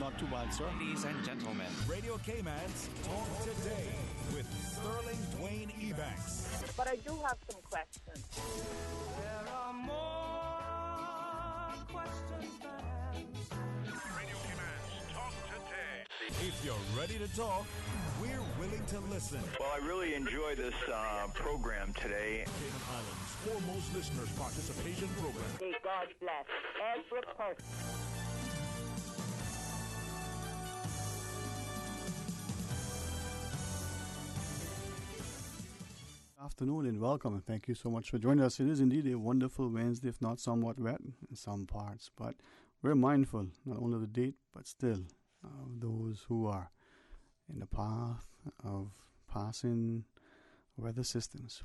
not too bad, sir. Ladies and gentlemen, Radio Cayman's Talk Today with Sterling Dwayne Ebanks. But I do have some questions. There are more questions than answers. Radio Cayman's Talk Today. If you're ready to talk, we're willing to listen. Well, I really enjoy this program today. Cayman Islands' foremost listeners participation program. May God bless every person. Afternoon and welcome, and thank you so much for joining us. It is indeed a wonderful Wednesday, if not somewhat wet in some parts, but we're mindful not only of the date, but still of those who are in the path of passing weather systems.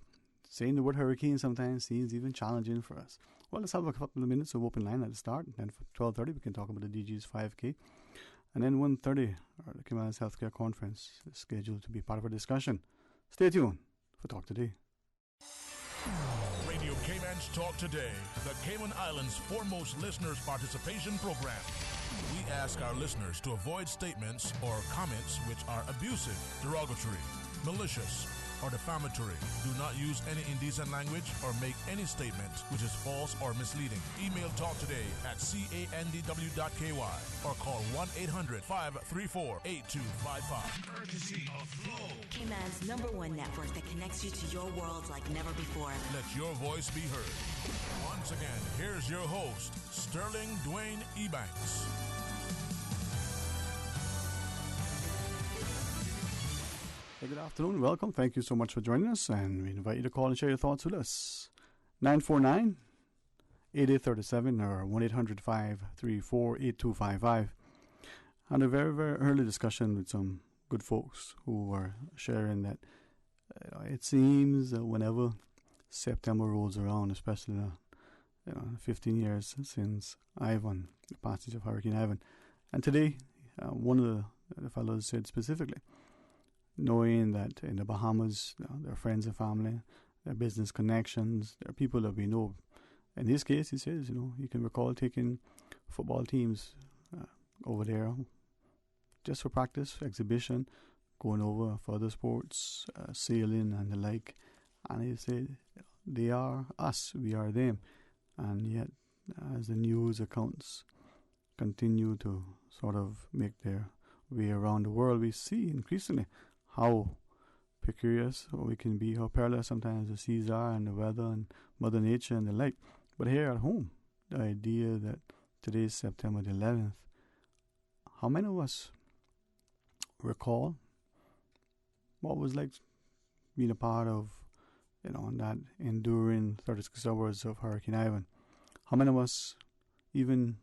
Saying the word hurricane sometimes seems even challenging for us. Well, let's have a couple of minutes of open line at the start, and then for 12:30 we can talk about the DG's 5K, and then 1:30 the Cayman's Healthcare Conference is scheduled to be part of our discussion. Stay tuned for Talk Today. Radio Cayman's Talk Today, the Cayman Islands' foremost listeners participation program. We ask our listeners to avoid statements or comments which are abusive, derogatory, malicious, or defamatory. Do not use any indecent language or make any statement which is false or misleading. Email talktoday@candw.ky or call 1-800-534-8255. Courtesy of Flow. Cayman's #1 network that connects you to your world like never before. Let your voice be heard. Once again, here's your host, Sterling Dwayne Ebanks. Hey, good afternoon, welcome. Thank you so much for joining us, and we invite you to call and share your thoughts with us. 949-8837 or 1-800-534-8255. Had a very, very early discussion with some good folks who were sharing that it seems that whenever September rolls around, especially 15 years since Ivan, the passage of Hurricane Ivan, and today one of the fellows said specifically, knowing that in the Bahamas, their friends and family, their business connections, there are people that we know. In this case, he says, you can recall taking football teams over there just for practice, exhibition, going over for other sports, sailing and the like. And he said, they are us, we are them. And yet, as the news accounts continue to sort of make their way around the world, we see increasingly how precarious we can be, how perilous sometimes the seas are and the weather and Mother Nature and the like. But here at home, the idea that today is September the 11th, how many of us recall what was like being a part of, that enduring 36 hours of Hurricane Ivan? How many of us, even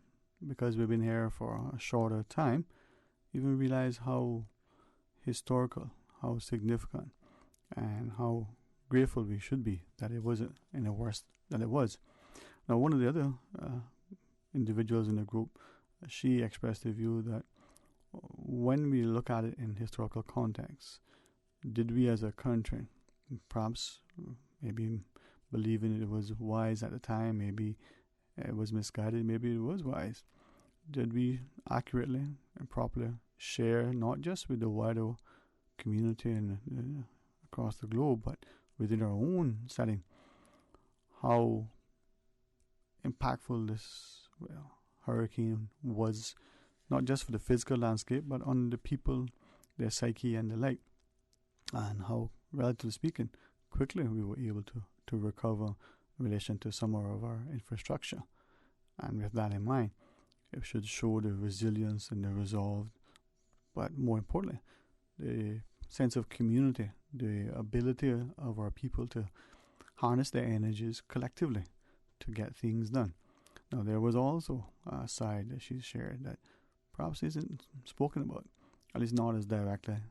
because we've been here for a shorter time, even realize how historical, how significant, and how grateful we should be that it wasn't any worse than it was. Now, one of the other individuals in the group, she expressed the view that when we look at it in historical context, did we as a country, perhaps maybe believing it was wise at the time, maybe it was misguided, maybe it was wise, did we accurately and properly share, not just with the wider community and across the globe, but within our own setting, how impactful this hurricane was, not just for the physical landscape, but on the people, their psyche and the like, and how, relatively speaking, quickly we were able to recover in relation to some of our infrastructure. And with that in mind, it should show the resilience and the resolve, but more importantly, the sense of community, the ability of our people to harness their energies collectively to get things done. Now, there was also a side that she shared that perhaps isn't spoken about, at least not as directly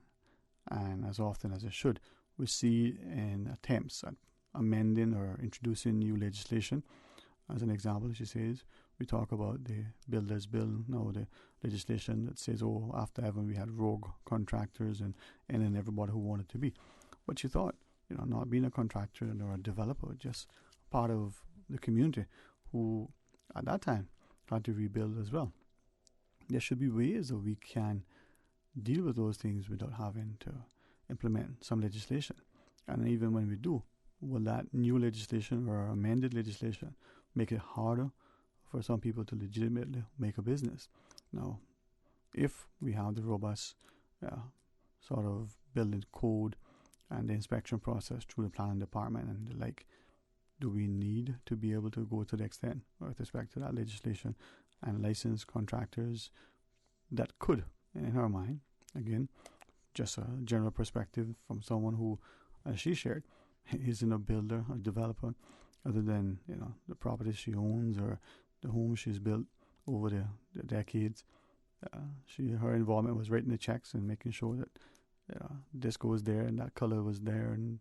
and as often as it should. We see in attempts at amending or introducing new legislation. As an example, she says, we talk about the Builders Bill, now the legislation that says, after Evan we had rogue contractors and everybody who wanted to be. But she thought, not being a contractor or a developer, just part of the community who at that time had to rebuild as well. there should be ways that we can deal with those things without having to implement some legislation. And even when we do, will that new legislation or amended legislation make it harder for some people to legitimately make a business? Now, if we have the robust sort of building code and the inspection process through the planning department and the like, do we need to be able to go to the extent with respect to that legislation and license contractors that could, in her mind, again, just a general perspective from someone who, as she shared, isn't a builder or developer, other than the properties she owns or the home she's built over the decades. Her involvement was writing the checks and making sure that this goes there and that color was there and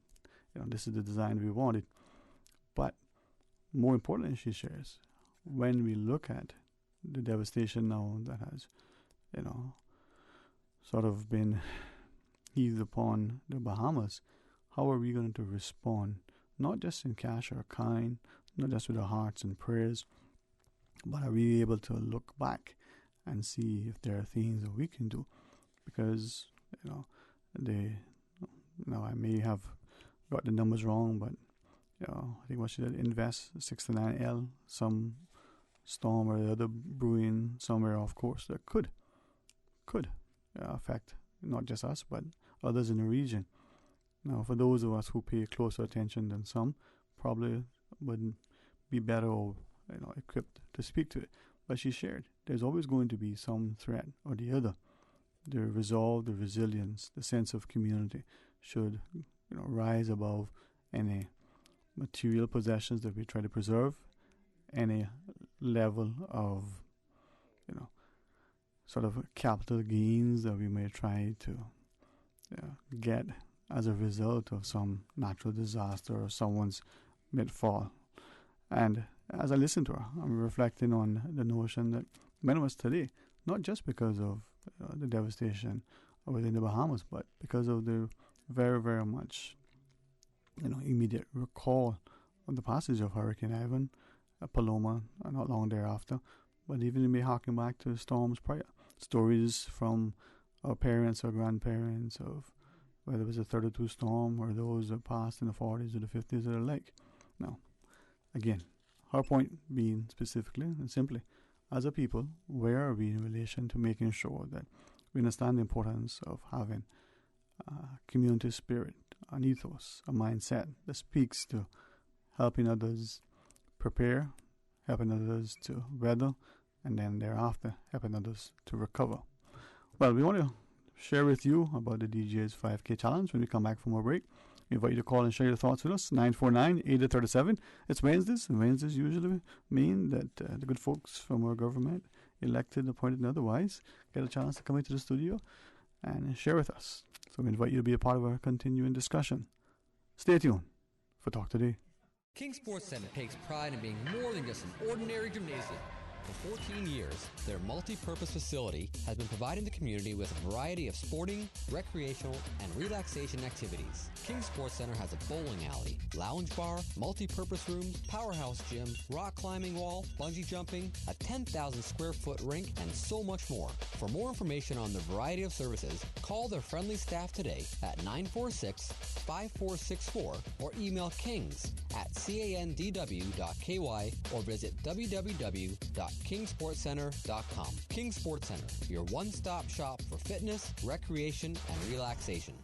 this is the design we wanted. But more importantly, she shares, when we look at the devastation now that has sort of been heaved upon the Bahamas, how are we going to respond, not just in cash or kind, not just with our hearts and prayers, but are we able to look back and see if there are things that we can do? Because I may have got the numbers wrong, but I think what she did, invest 69L, some storm or the other brewing somewhere off course that could affect not just us but others in the region. Now, for those of us who pay closer attention than some, probably would be better or equipped to speak to it. But she shared, there's always going to be some threat or the other. The resolve, the resilience, the sense of community should rise above any material possessions that we try to preserve, any level of sort of capital gains that we may try to get as a result of some natural disaster or someone's midfall. And as I listen to her, I'm reflecting on the notion that many of us today, not just because of the devastation within the Bahamas, but because of the very, very much immediate recall of the passage of Hurricane Ivan, Paloma, not long thereafter, but even me harking back to storms prior. Stories from our parents or grandparents of whether it was a 32 storm or those that passed in the 40s or the 50s or the like. Now, again, her point being specifically and simply, as a people, where are we in relation to making sure that we understand the importance of having a community spirit, an ethos, a mindset that speaks to helping others prepare, helping others to weather, and then thereafter helping others to recover. Well, we want to share with you about the DJ's 5K challenge when we come back from our break. We invite you to call and share your thoughts with us, 949-8037. It's Wednesdays, and Wednesdays usually mean that the good folks from our government, elected, appointed, and otherwise, get a chance to come into the studio and share with us. So we invite you to be a part of our continuing discussion. Stay tuned for Talk Today. King Sports Center takes pride in being more than just an ordinary gymnasium. For 14 years, their multi-purpose facility has been providing the community with a variety of sporting, recreational, and relaxation activities. King Sports Center has a bowling alley, lounge bar, multi-purpose rooms, powerhouse gym, rock climbing wall, bungee jumping, a 10,000 square foot rink, and so much more. For more information on the variety of services, call their friendly staff today at 946-5464 or email kings@candw.ky or visit www.kingsportscenter.com. King Sports Center, your one-stop shop for fitness, recreation, and relaxation.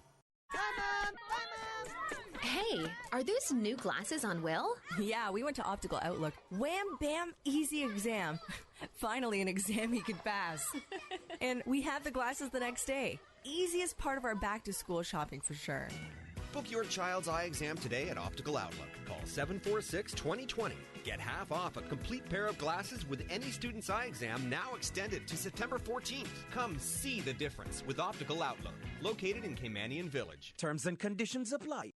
Hey, are those new glasses on Will? Yeah, we went to Optical Outlook. Wham, bam, easy exam. Finally, an exam he could pass. And we had the glasses the next day. Easiest part of our back-to-school shopping for sure. Book your child's eye exam today at Optical Outlook. Call 746-2020. Get half off a complete pair of glasses with any student's eye exam, now extended to September 14th. Come see the difference with Optical Outlook, located in Caymanian Village. Terms and conditions apply.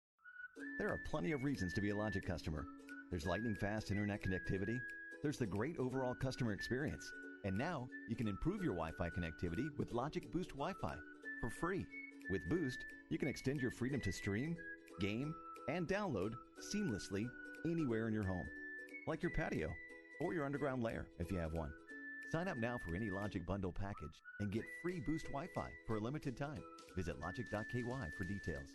There are plenty of reasons to be a Logic customer. There's lightning-fast internet connectivity. There's the great overall customer experience. And now, you can improve your Wi-Fi connectivity with Logic Boost Wi-Fi for free. With Boost, you can extend your freedom to stream, game, and download seamlessly anywhere in your home, like your patio or your underground lair if you have one. Sign up now for any Logic Bundle package and get free Boost Wi-Fi for a limited time. Visit logic.ky for details.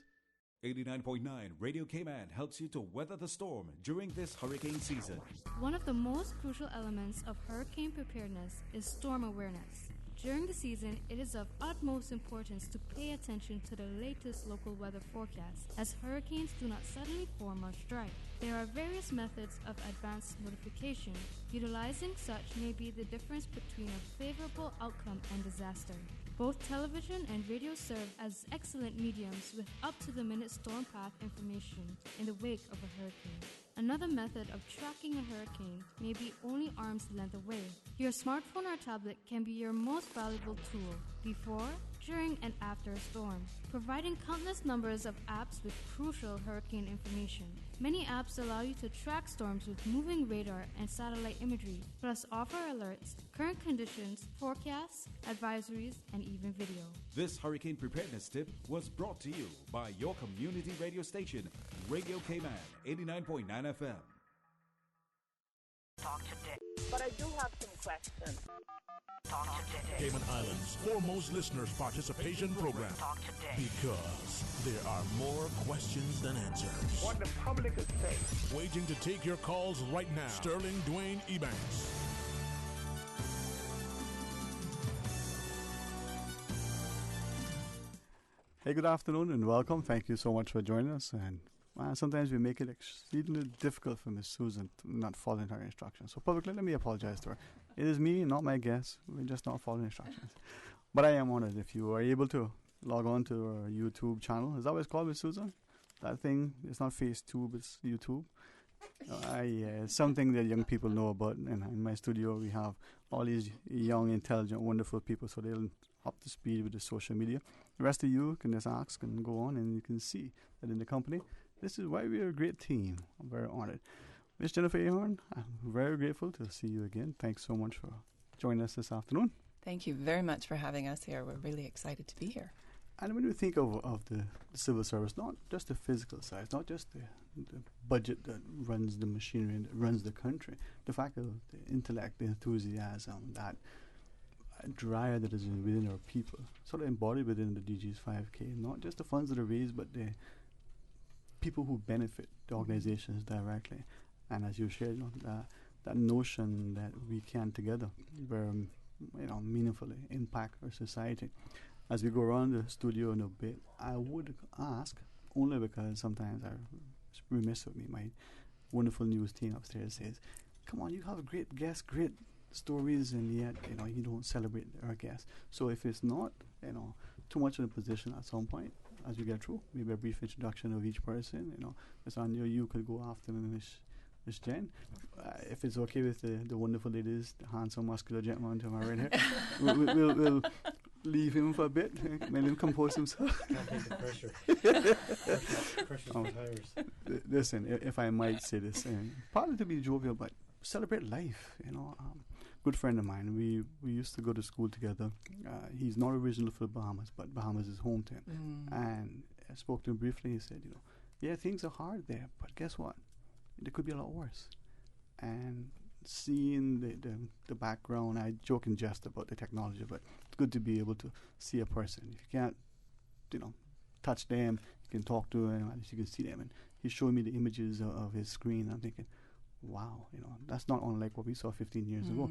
89.9 Radio K-Man helps you to weather the storm during this hurricane season. One of the most crucial elements of hurricane preparedness is storm awareness. During the season, it is of utmost importance to pay attention to the latest local weather forecast, as hurricanes do not suddenly form or strike. There are various methods of advanced notification. Utilizing such may be the difference between a favorable outcome and disaster. Both television and radio serve as excellent mediums with up-to-the-minute storm path information in the wake of a hurricane. Another method of tracking a hurricane may be only arm's length away. Your smartphone or tablet can be your most valuable tool before, during, and after a storm, providing countless numbers of apps with crucial hurricane information. Many apps allow you to track storms with moving radar and satellite imagery, plus offer alerts, current conditions, forecasts, advisories, and even video. This hurricane preparedness tip was brought to you by your community radio station, Radio K-Man, 89.9 FM. Talk today. But I do have some questions. Talk today. Cayman Islands' foremost listeners' participation program. Talk today. Because there are more questions than answers. What the public is saying. Waiting to take your calls right now. Sterling Dwayne Ebanks. Hey, good afternoon and welcome. Thank you so much for joining us. And sometimes we make it exceedingly difficult for Miss Susan to not following her instructions. So publicly, let me apologize to her. It is me, not my guest. We're just not following instructions. But I am honored if you are able to log on to our YouTube channel. Is that what it's called, Miss Susan? That thing, it's not FaceTube, it's YouTube. Something that young people know about. And in my studio, we have all these young, intelligent, wonderful people, so they'll up to speed with the social media. The rest of you can just ask and go on, and you can see that in the company, this is why we're a great team. I'm very honored. Miss Jennifer Ahorn, I'm very grateful to see you again. Thanks so much for joining us this afternoon. Thank you very much for having us here. We're really excited to be here. And when you think of the civil service, not just the physical side, not just the budget that runs the machinery and that runs the country, the fact of the intellect, the enthusiasm, that drive that is within our people, sort of embodied within the DG's 5K, not just the funds that are raised, but the people who benefit the organizations directly. And as you shared, that notion that we can together very meaningfully impact our society. As we go around the studio in a bit, I would ask, only because sometimes it's remiss of me, my wonderful news team upstairs says, come on, you have great guests, great stories, and yet you don't celebrate our guests. So if it's not too much in a position at some point as we get through, maybe a brief introduction of each person. Ms. Anya, you could go after Miss Jen. If it's okay with the wonderful ladies, the handsome, muscular gentleman to my right here, we'll leave him for a bit, let him compose himself. Can't take the pressure. Pressure's on tires. Listen, if I might say this, partly to be jovial, but celebrate life. Good friend of mine. We used to go to school together. He's not original for the Bahamas, but Bahamas is home to him. And I spoke to him briefly. He said, yeah, things are hard there, but guess what? There could be a lot worse. And seeing the background, I joke and jest about the technology, but it's good to be able to see a person. If you can't, touch them, you can talk to them, at least you can see them. And he's showing me the images of his screen. I'm thinking, wow, that's not unlike what we saw 15 years ago.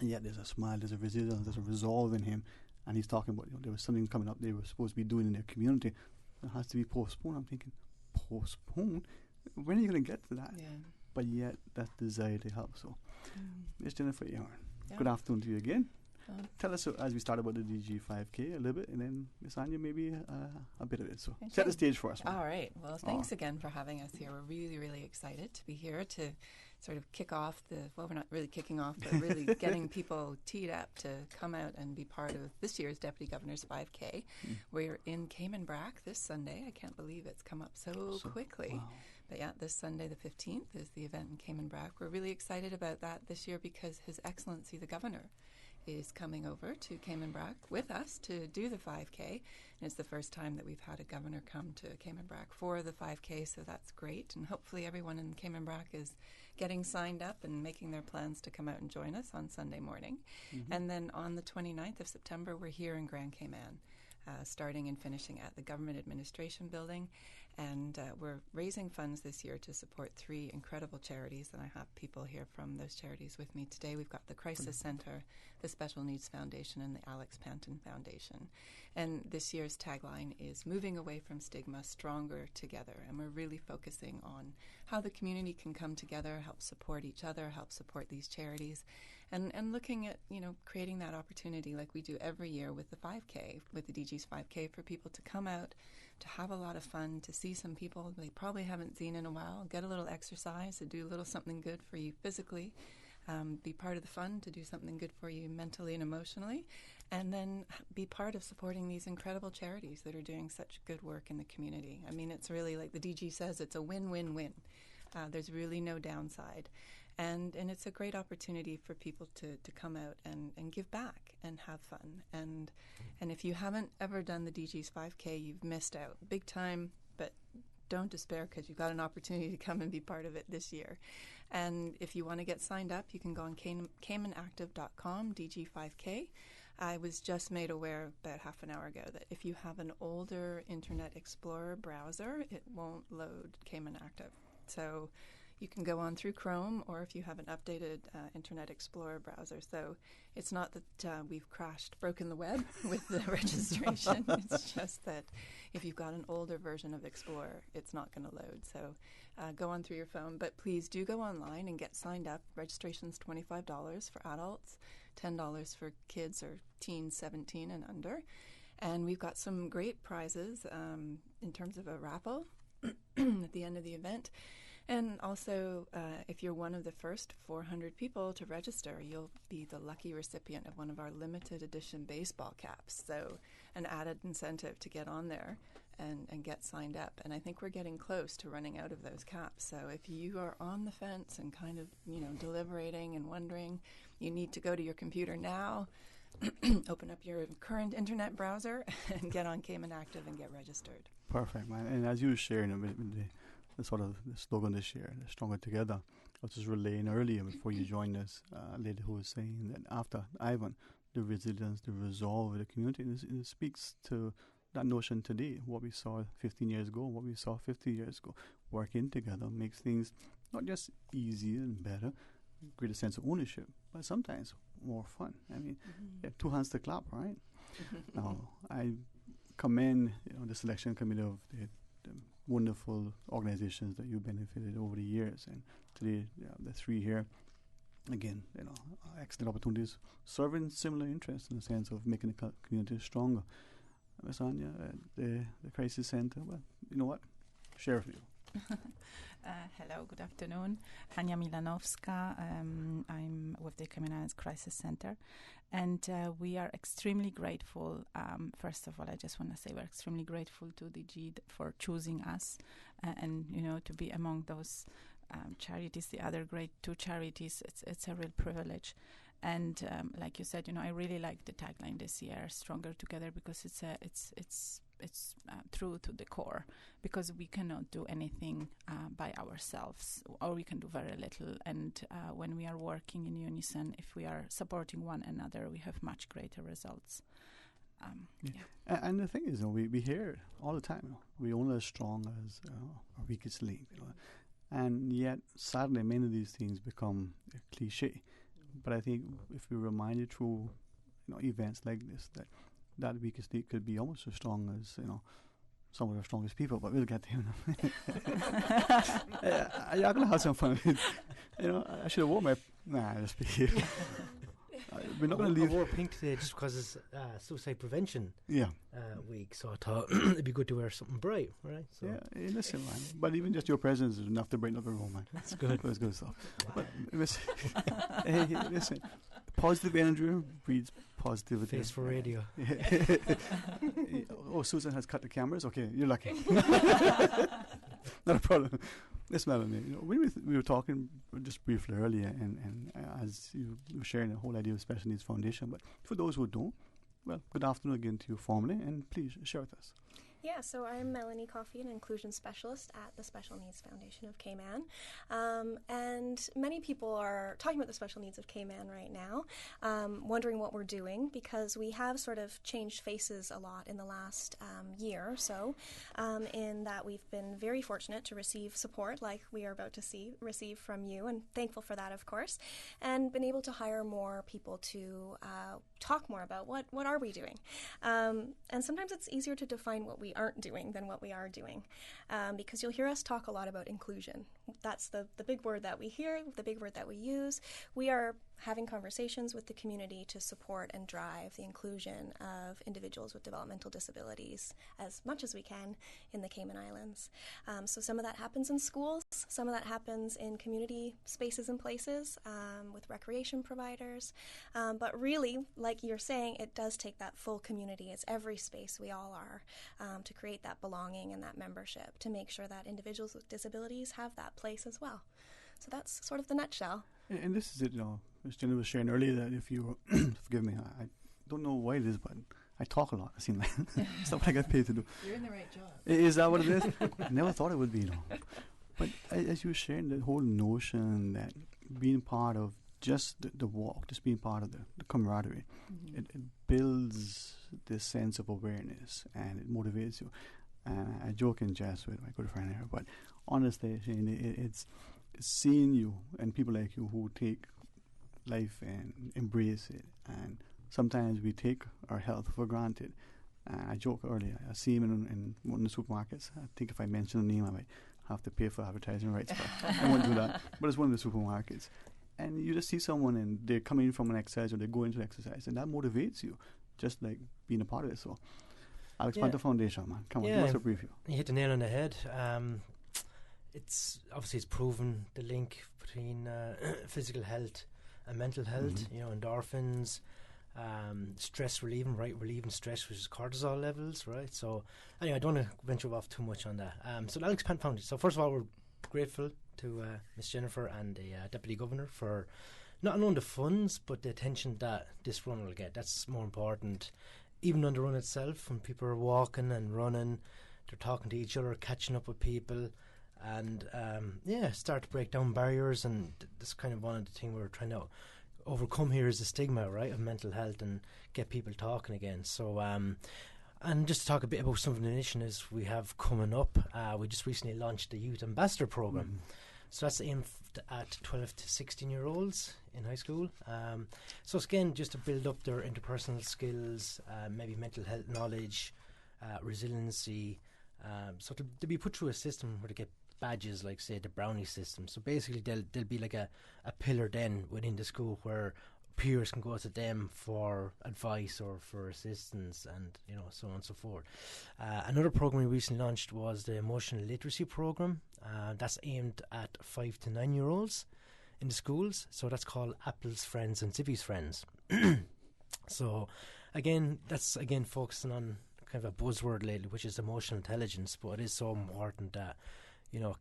And yet there's a smile, there's a resilience, there's a resolve in him. And he's talking about, there was something coming up they were supposed to be doing in their community that has to be postponed. I'm thinking, postponed? When are you going to get to that? Yeah. But yet, that desire to help. So, Ms. Jennifer Ahorn, good afternoon to you again. Tell us, as we start about the DG 5K a little bit, and then Ms. Anya, maybe a bit of it. So, set the stage for us. All right. Well, thanks again for having us here. We're really, really excited to be here to sort of kick off we're not really kicking off, but really getting people teed up to come out and be part of this year's Deputy Governor's 5K. We're in Cayman Brac this Sunday. I can't believe it's come up so quickly. Wow. But yeah, this Sunday the 15th is the event in Cayman Brac. We're really excited about that this year because His Excellency the Governor is coming over to Cayman Brac with us to do the 5K. And it's the first time that we've had a governor come to Cayman Brac for the 5K, so that's great. And hopefully everyone in Cayman Brac is getting signed up and making their plans to come out and join us on Sunday morning. Mm-hmm. And then on the 29th of September, we're here in Grand Cayman, starting and finishing at the Government Administration Building. And we're raising funds this year to support 3 incredible charities, and I have people here from those charities with me today. We've got the Crisis Center, the Special Needs Foundation, and the Alex Panton Foundation. And this year's tagline is Moving Away from Stigma, Stronger Together. And we're really focusing on how the community can come together, help support each other, help support these charities, and looking at, creating that opportunity like we do every year with the 5K, with the DG's 5K, for people to come out, to have a lot of fun, to see some people they probably haven't seen in a while, get a little exercise, to do a little something good for you physically, be part of the fun, to do something good for you mentally and emotionally, and then be part of supporting these incredible charities that are doing such good work in the community. I mean, it's really, like the DG says, it's a win-win-win. There's really no downside. And it's a great opportunity for people to come out and give back and have fun. And if you haven't ever done the DG's 5K, you've missed out big time, but don't despair, because you've got an opportunity to come and be part of it this year. And if you want to get signed up, you can go on CaymanActive.com, DG5K. I was just made aware about half an hour ago that if you have an older Internet Explorer browser, it won't load Cayman Active. So you can go on through Chrome, or if you have an updated Internet Explorer browser. So it's not that we've broken the web with the registration. It's just that if you've got an older version of Explorer, it's not going to load. So go on through your phone. But please do go online and get signed up. Registration's $25 for adults, $10 for kids or teens 17 and under. And we've got some great prizes in terms of a raffle at the end of the event. And also, if you're one of the first 400 people to register, you'll be the lucky recipient of one of our limited edition baseball caps. So an added incentive to get on there and get signed up. And I think we're getting close to running out of those caps. So if you are on the fence and kind of, deliberating and wondering, you need to go to your computer now, open up your current internet browser and get on Cayman Active and get registered. Perfect, man. And as you were sharing the sort of the slogan this year, the Stronger Together, I was just relaying earlier before you joined us, a lady who was saying that after Ivan, the resilience, the resolve of the community, and it speaks to that notion today, what we saw 15 years ago, what we saw 50 years ago. Working together makes things not just easier and better, greater sense of ownership, but sometimes more fun. I mean, two hands to clap, right? Now, I commend the selection committee of the wonderful organizations that you benefited over the years, and today the 3 here, again, excellent opportunities serving similar interests in the sense of making the community stronger. Ms. Anya, the Crisis Center, well, you know what? Share with you. Hello, good afternoon. Ania Milanowska. I'm with the Cayman Islands Crisis Center, and we are extremely grateful. First of all, I just want to say we're extremely grateful to DG for choosing us, and to be among those charities, the other great 2 charities. It's a real privilege. And like you said, I really like the tagline this year, "Stronger Together," because it's true to the core, because we cannot do anything by ourselves, or we can do very little. And when we are working in unison, if we are supporting one another, we have much greater results. And the thing is, we hear it all the time. We're only as strong as our weakest link. And yet, sadly, many of these things become a cliche. But I think if we remind it through events like this, that weakest link could be almost as strong as some of the strongest people. But we'll get to him. You're gonna have some fun. I should have worn my. Nah, just be here. We're not going to leave. I wore pink today just because it's suicide prevention week, so I thought it'd be good to wear something bright, right? So. Yeah, listen, man. But even just your presence is enough to brighten up a room, man. That's good. That's good stuff. But listen, positive energy breeds positivity. Face for radio. Oh, Susan has cut the cameras? Okay, you're lucky. Not a problem. Yes, Melanie. We were talking just briefly earlier, and as you were sharing the whole idea of Special Needs Foundation. But for those who don't, well, good afternoon again to you formally, and please share with us. Yeah, so I'm Melanie Coffey, an inclusion specialist at the Special Needs Foundation of Cayman. And many people are talking about the special needs of Cayman right now, wondering what we're doing, because we have sort of changed faces a lot in the last year or so, in that we've been very fortunate to receive support like we are about to receive from you, and thankful for that, of course, and been able to hire more people to talk more about what are we doing. And sometimes it's easier to define what we aren't doing than what we are doing, because you'll hear us talk a lot about inclusion. That's the big word that we hear, the big word that we use. We are having conversations with the community to support and drive the inclusion of individuals with developmental disabilities as much as we can in the Cayman Islands. So some of that happens in schools, some of that happens in community spaces and places with recreation providers. But really, like you're saying, it does take that full community. It's every space we all are to create that belonging and that membership, to make sure that individuals with disabilities have that place as well. So that's sort of the nutshell. And this is it, as Jenna was sharing earlier, that if you forgive me, I don't know why it is, but I talk a lot, it seems like. It's not what I get paid to do. You're in the right job. Is that what it is? I never thought it would be, But as you were sharing, the whole notion that being part of just the walk, just being part of the camaraderie, it builds this sense of awareness, and it motivates you. And I joke and jest with my good friend here, but honestly, it's seeing you and people like you who take life and embrace it. And sometimes we take our health for granted. I joked earlier, I see him in one of the supermarkets. I think if I mention the name, I might have to pay for advertising rights, but I won't do that. But it's one of the supermarkets. And you just see someone and they're coming from an exercise or they go into exercise, and that motivates you, just like being a part of it. So I'll expand the foundation, man. Come on, give us a preview. You hit the nail on the head. It's obviously it's proven the link between physical health and mental health. Endorphins, stress relieving, relieving stress, which is cortisol levels, right? So anyway, I don't want to venture off too much on that. So I'll expand foundation. So first of all, we're grateful to Miss Jennifer and the Deputy Governor for not only the funds but the attention that this run will get. That's more important. Even on the run itself, when people are walking and running, they're talking to each other, catching up with people, and start to break down barriers. And that's kind of one of the things we're trying to overcome here is the stigma, right, of mental health, and get people talking again. So and just to talk a bit about some of the initiatives we have coming up, we just recently launched the Youth Ambassador Programme. So that's aimed at 12 to 16 year olds in high school. So it's again just to build up their interpersonal skills, maybe mental health knowledge, resiliency. So to be put through a system where they get badges, like say the Brownie system. So basically they'll be like a pillar then within the school where peers can go to them for advice or for assistance, and so on and so forth. Another program we recently launched was the Emotional Literacy Program. That's aimed at 5 to 9 year olds in the schools. So that's called Apple's Friends and Zippy's Friends. So again, that's focusing on kind of a buzzword lately, which is emotional intelligence, but it is so important that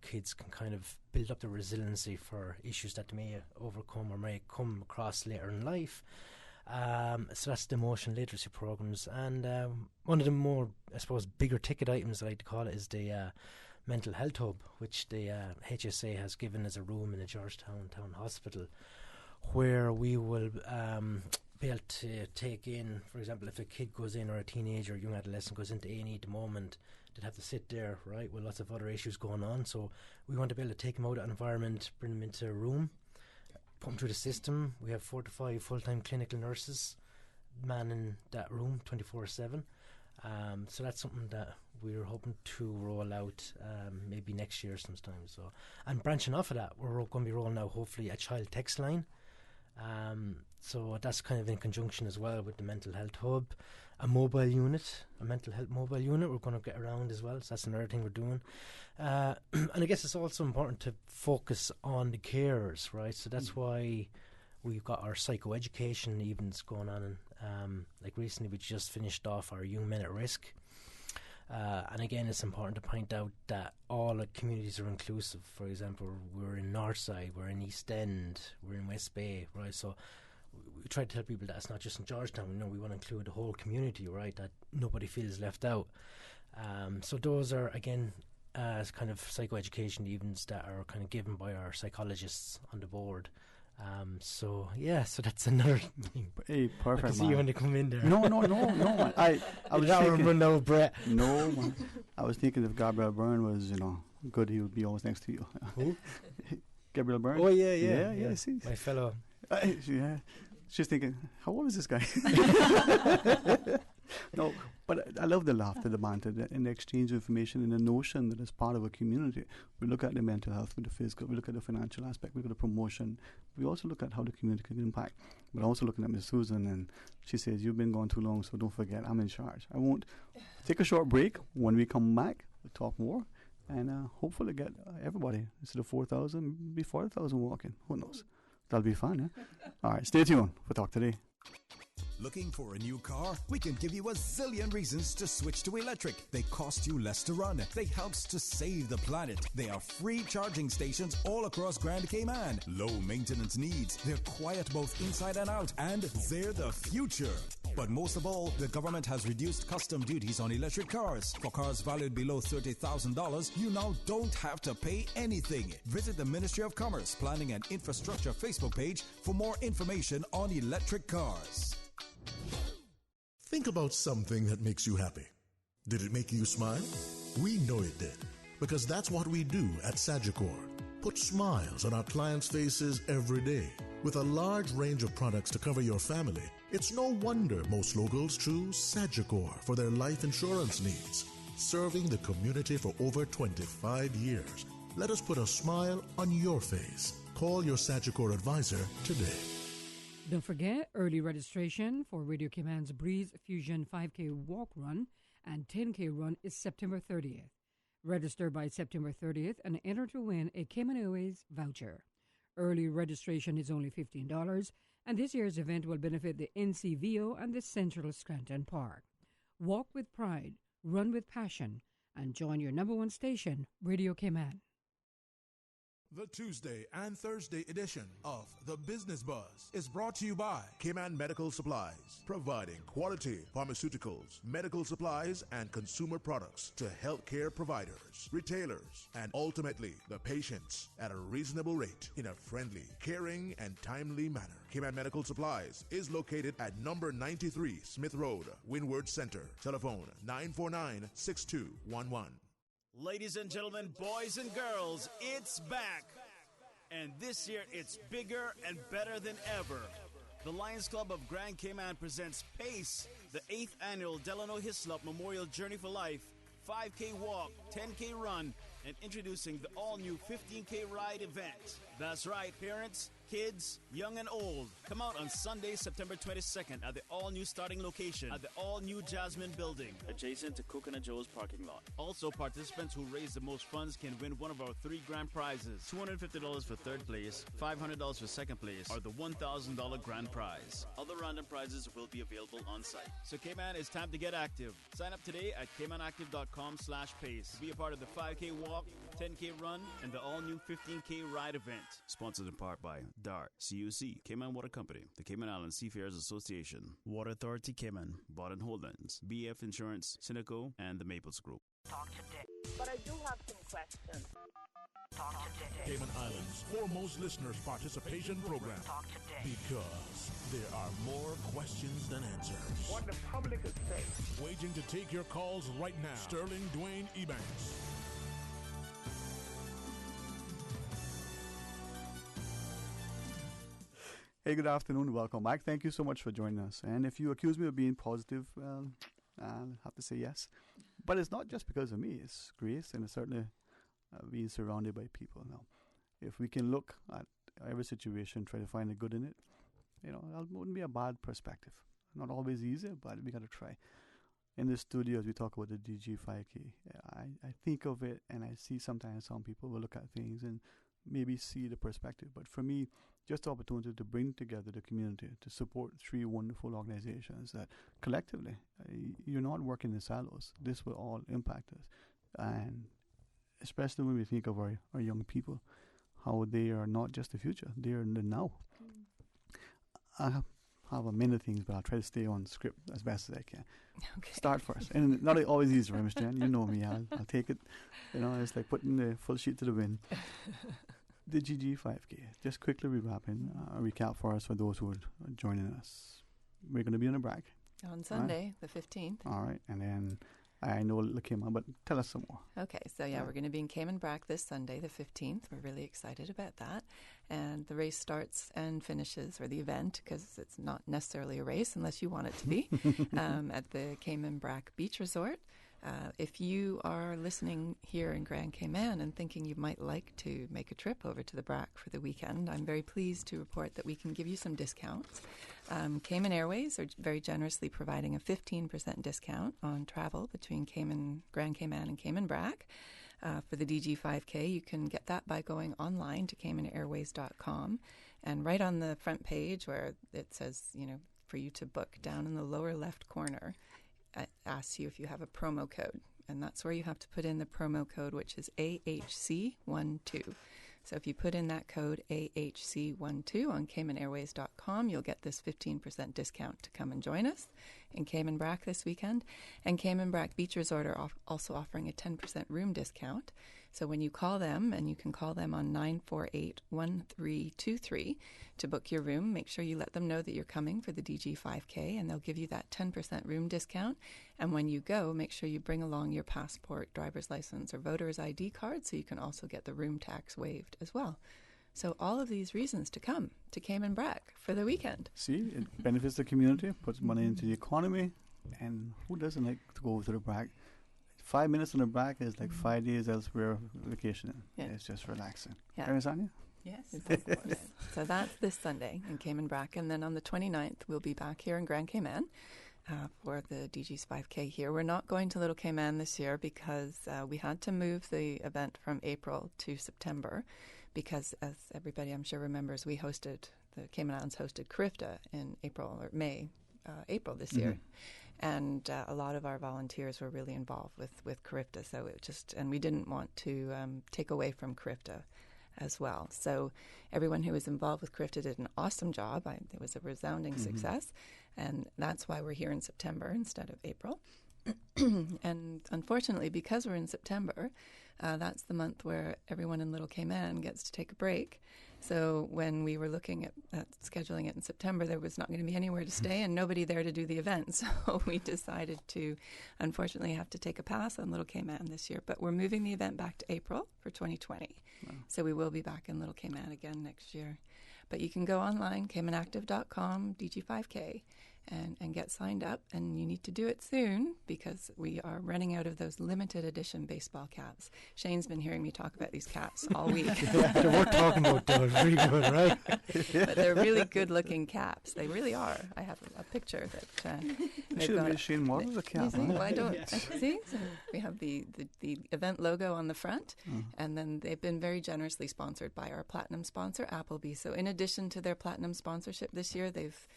kids can kind of build up their resiliency for issues that they may overcome or may come across later in life. So that's the emotional literacy programs. And one of the more, I suppose, bigger ticket items, I like to call it, is the mental health hub, which the HSA has given as a room in the Georgetown Town Hospital, where we will be able to take in, for example, if a kid goes in, or a teenager or young adolescent goes into A&E at the moment, they'd have to sit there, right, with lots of other issues going on. So we want to be able to take them out of that environment, bring them into a room, put them through the system. We have 4 to 5 full-time clinical nurses manning that room 24/7. So that's something that we're hoping to roll out maybe next year sometime. So, and branching off of that, we're going to be rolling out hopefully a child text line. So that's kind of in conjunction as well with the mental health hub. A mobile unit, a mental health mobile unit we're going to get around as well. So that's another thing we're doing. And I guess it's also important to focus on the carers, right? So that's why we've got our psychoeducation events going on. And like recently we just finished off our Young Men at Risk. And again, it's important to point out that all communities are inclusive. For example, we're in Northside, we're in East End, we're in West Bay, right? So we try to tell people that it's not just in Georgetown. We want to include the whole community, right? That nobody feels left out. So those are, again, kind of psychoeducation events that are kind of given by our psychologists on the board. So that's another thing. Hey, perfect. I can see you want to come in there. No, man. I was thinking, run out of breath. No, man. I was thinking if Gabriel Byrne was, good, he would be always next to you. Who? Gabriel Byrne. Oh yeah. See, my fellow. Yeah. She's thinking, how old is this guy? No, but I love the laughter, the banter, and the exchange of information, and the notion that as part of a community, we look at the mental health, with the physical, we look at the financial aspect, we look at the promotion, we also look at how the community can impact. But I'm also looking at Miss Susan, and she says, you've been gone too long, so don't forget, I'm in charge. I won't take a short break. When we come back, we'll talk more, and hopefully get everybody, instead of 4,000, be 40,000 walking. Who knows? That'll be fun, eh? All right, stay tuned for Talk Today. Looking for a new car? We can give you a zillion reasons to switch to electric. They cost you less to run. They helps to save the planet. They are free charging stations all across Grand Cayman. Low maintenance needs. They're quiet both inside and out. And they're the future. But most of all, the government has reduced custom duties on electric cars. For cars valued below $30,000, you now don't have to pay anything. Visit the Ministry of Commerce, Planning and Infrastructure Facebook page for more information on electric cars. Think about something that makes you happy. Did it make you smile? We know it did, because that's what we do at Sagicor. Put smiles on our clients' faces every day. With a large range of products to cover your family, it's no wonder most locals choose Sagicor for their life insurance needs. Serving the community for over 25 years. Let us put a smile on your face. Call your Sagicor advisor today. Don't forget, early registration for Radio Cayman's Breeze Fusion 5K walk run and 10K run is September 30th. Register by September 30th and enter to win a Cayman Airways voucher. Early registration is only $15, and this year's event will benefit the NCVO and the Central Scranton Park. Walk with pride, run with passion, and join your number one station, Radio Cayman. The Tuesday and Thursday edition of The Business Buzz is brought to you by Cayman Medical Supplies, providing quality pharmaceuticals, medical supplies, and consumer products to healthcare providers, retailers, and ultimately the patients at a reasonable rate in a friendly, caring, and timely manner. Cayman Medical Supplies is located at number 93 Smith Road, Windward Center. Telephone 949-6211. Ladies and gentlemen, boys and girls, it's back. And this year, it's bigger and better than ever. The Lions Club of Grand Cayman presents PACE, the 8th annual Delano Hislop Memorial Journey for Life, 5K walk, 10K run, and introducing the all-new 15K ride event. That's right, parents, kids, young and old. Come out on Sunday, September 22nd at the all-new starting location at the all-new Jasmine Building, adjacent to Coconut Joe's parking lot. Also, participants who raise the most funds can win one of our 3 grand prizes. $250 for third place, $500 for second place, or the $1,000 grand prize. Other random prizes will be available on site. So Cayman, it's time to get active. Sign up today at caymanactive.com/pace to be a part of the 5K walk, 10K run, and the all-new 15K ride event. Sponsored in part by DART, CUC, Cayman Water Company, the Cayman Islands Seafarers Association, Water Authority Cayman, Borden Holdings, BF Insurance, Cineco, and the Maples Group. Talk today. But I do have some questions. Talk today. Cayman Islands' foremost listeners participation program. Talk today. Because there are more questions than answers. What the public is saying. Waiting to take your calls right now. Sterling Dwayne Ebanks. Hey, good afternoon. Welcome back. Thank you so much for joining us. And if you accuse me of being positive, well, I'll have to say yes. But it's not just because of me. It's grace, and it's certainly being surrounded by people. Now, if we can look at every situation, try to find the good in it, that wouldn't be a bad perspective. Not always easy, but we got to try. In the studio, as we talk about the DG5K, I think of it, and I see sometimes some people will look at things and maybe see the perspective. But for me, just the opportunity to bring together the community, to support 3 wonderful organizations that collectively, you're not working in silos. This will all impact us. And especially when we think of our young people, how they are not just the future, they are in the now. I have a many things, but I'll try to stay on script as best as I can. Okay. Start first. And not always easy, right, Mr. Jan? You know me. I'll take it. It's like putting the full sheet to the wind. The GG 5K. Just quickly recap for us for those who are joining us. We're going to be on a brag. On Sunday, the 15th. All right. And then I know a little came on, but tell us some more. Okay, so we're going to be in Cayman Brac this Sunday, the 15th. We're really excited about that. And the race starts and finishes, or the event, because it's not necessarily a race unless you want it to be, at the Cayman Brac Beach Resort. If you are listening here in Grand Cayman and thinking you might like to make a trip over to the Brac for the weekend, I'm very pleased to report that we can give you some discounts. Cayman Airways are very generously providing a 15% discount on travel between Grand Cayman and Cayman Brac. For the DG5K, you can get that by going online to CaymanAirways.com. And right on the front page where it says, for you to book, down in the lower left corner, it asks you if you have a promo code. And that's where you have to put in the promo code, which is AHC12. So if you put in that code AHC12 on CaymanAirways.com, you'll get this 15% discount to come and join us in Cayman Brac this weekend. And Cayman Brac Beach Resort are also offering a 10% room discount. So when you call them, and you can call them on 948-1323 to book your room, make sure you let them know that you're coming for the DG5K, and they'll give you that 10% room discount. And when you go, make sure you bring along your passport, driver's license, or voter's ID card so you can also get the room tax waived as well. So all of these reasons to come to Cayman Brac for the weekend. See, it benefits the community, puts money into the economy, and who doesn't like to go to the Brac? 5 minutes on the Brac is like 5 days elsewhere vacationing. Yeah. It's just relaxing. Yeah. Right, Sonia? Yes, of course. So that's this Sunday in Cayman Brac. And then on the 29th, we'll be back here in Grand Cayman for the DG's 5K here. We're not going to Little Cayman this year because we had to move the event from April to September because, as everybody I'm sure remembers, the Cayman Islands hosted Carifta in April this year. And a lot of our volunteers were really involved with Carifta, so and we didn't want to take away from Carifta as well. So everyone who was involved with Carifta did an awesome job. It was a resounding success, and that's why we're here in September instead of April. And unfortunately, because we're in September, that's the month where everyone in Little Cayman gets to take a break. So when we were looking at scheduling it in September, there was not going to be anywhere to stay and nobody there to do the event. So we decided to, unfortunately, have to take a pass on Little Cayman this year. But we're moving the event back to April for 2020. Wow. So we will be back in Little Cayman again next year. But you can go online, CaymanActive.com, DG5K, and get signed up. And you need to do it soon because we are running out of those limited edition baseball caps. Shane's been hearing me talk about these caps all week. Yeah, we're talking about those. Really good, right? But they're really good-looking caps. They really are. I have a picture that should have made Shane model a cap. Why don't see? So we have the event logo on the front, and then they've been very generously sponsored by our platinum sponsor, Applebee. So in addition to their platinum sponsorship this year, they've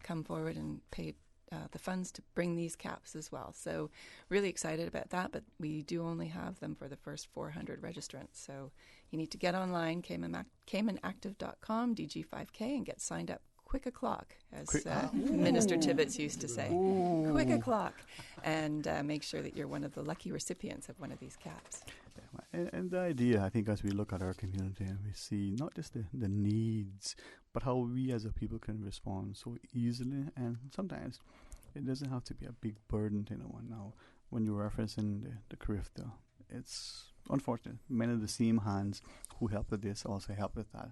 come forward and paid the funds to bring these caps as well. So really excited about that, but we do only have them for the first 400 registrants. So you need to get online, CaymanActive.com, DG5K, and get signed up quick o'clock, as Minister Tibbetts used to say. Ooh. Quick o'clock. And make sure that you're one of the lucky recipients of one of these caps. And the idea, I think, as we look at our community and we see not just the needs, but how we as a people can respond so easily. And sometimes it doesn't have to be a big burden to anyone. Now, when you're referencing the Carifta, it's unfortunate. Many of the same hands who help with this also help with that,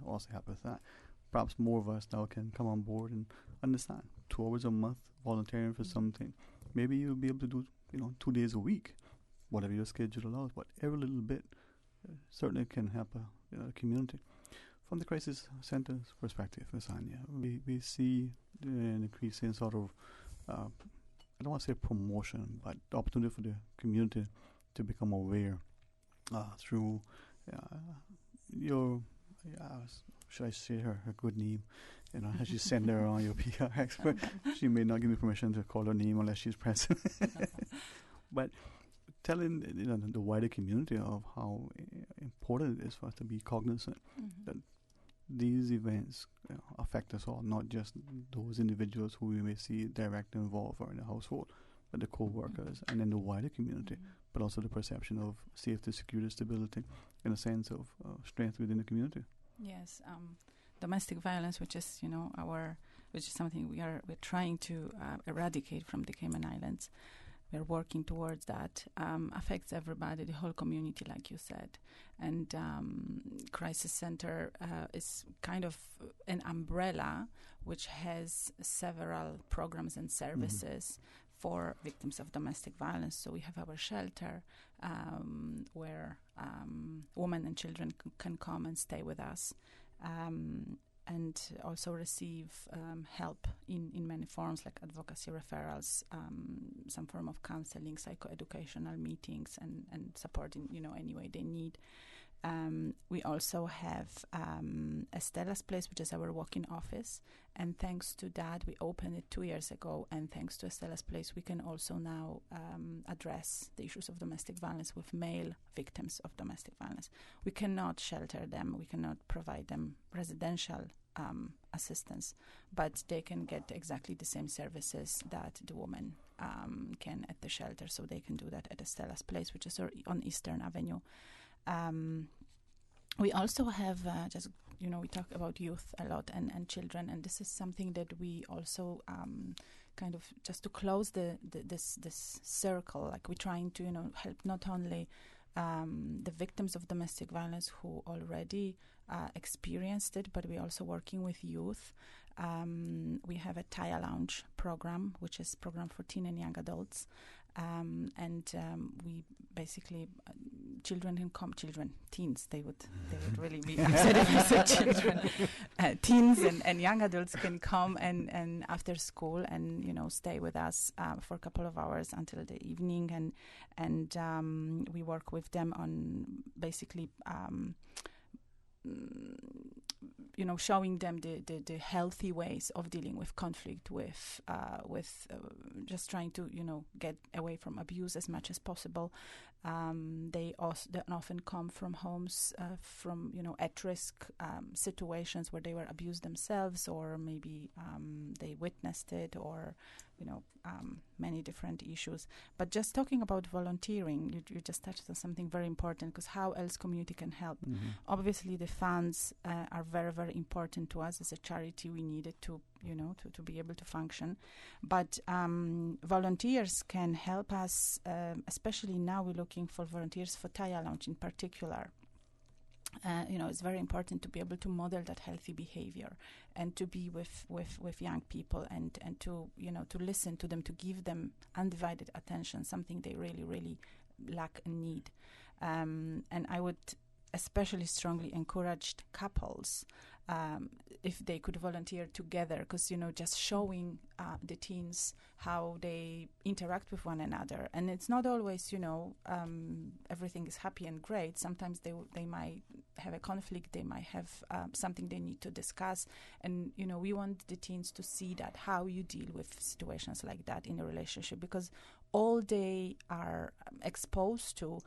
Perhaps more of us now can come on board and understand 2 hours a month volunteering for something. Maybe you'll be able to do 2 days a week, whatever your schedule allows, but every little bit certainly can help a community. From the crisis center's perspective, Ms. Anya, we see an increasing sort of, I don't want to say promotion, but the opportunity for the community to become aware through your should I say her good name? You know, as you send her on your PR expert, she may not give me permission to call her name unless she's present. But telling the wider community of how important it is for us to be cognizant that these events affect us all, not just those individuals who we may see directly involved or in the household, but the co-workers and then the wider community, but also the perception of safety, security, stability, and a sense of strength within the community. Yes, domestic violence, which is something we're trying to eradicate from the Cayman Islands. We're working towards that. Affects everybody, the whole community, like you said. And Crisis Center is kind of an umbrella which has several programs and services for victims of domestic violence. So we have our shelter where women and children can come and stay with us. And also receive help in many forms, like advocacy referrals, some form of counseling, psychoeducational meetings, and support in any way they need. We also have Estella's Place, which is our walk-in office, and thanks to that, we opened it 2 years ago, and thanks to Estella's Place, we can also now address the issues of domestic violence with male victims of domestic violence. We cannot shelter them, we cannot provide them residential assistance, but they can get exactly the same services that the woman can at the shelter, so they can do that at Estella's Place, which is on Eastern Avenue. We also have we talk about youth a lot and children, and this is something that we also kind of just to close this circle. Like we're trying to help not only the victims of domestic violence who already experienced it, but we're also working with youth. We have a Taya Lounge program, which is a program for teen and young adults. We basically children can come. Teens. They would really be upset if I said children. Teens and young adults can come and after school and stay with us for a couple of hours until the evening, and we work with them on basically. Showing them the healthy ways of dealing with conflict, with just trying to get away from abuse as much as possible. They often come from homes from at-risk situations where they were abused themselves, or maybe they witnessed it, or many different issues. But just talking about volunteering, you just touched on something very important, because how else community can help? Obviously, the funds are very, very important to us as a charity. We need it to be able to function. But volunteers can help us, especially now we're looking for volunteers for Taya Lounge in particular. It's very important to be able to model that healthy behavior and to be with young people and to to listen to them, to give them undivided attention, something they really, really lack and need. And I would especially strongly encourage couples if they could volunteer together, because just showing the teens how they interact with one another, and it's not always everything is happy and great. Sometimes they might have a conflict, they might have something they need to discuss, and we want the teens to see that how you deal with situations like that in a relationship, because all they are exposed to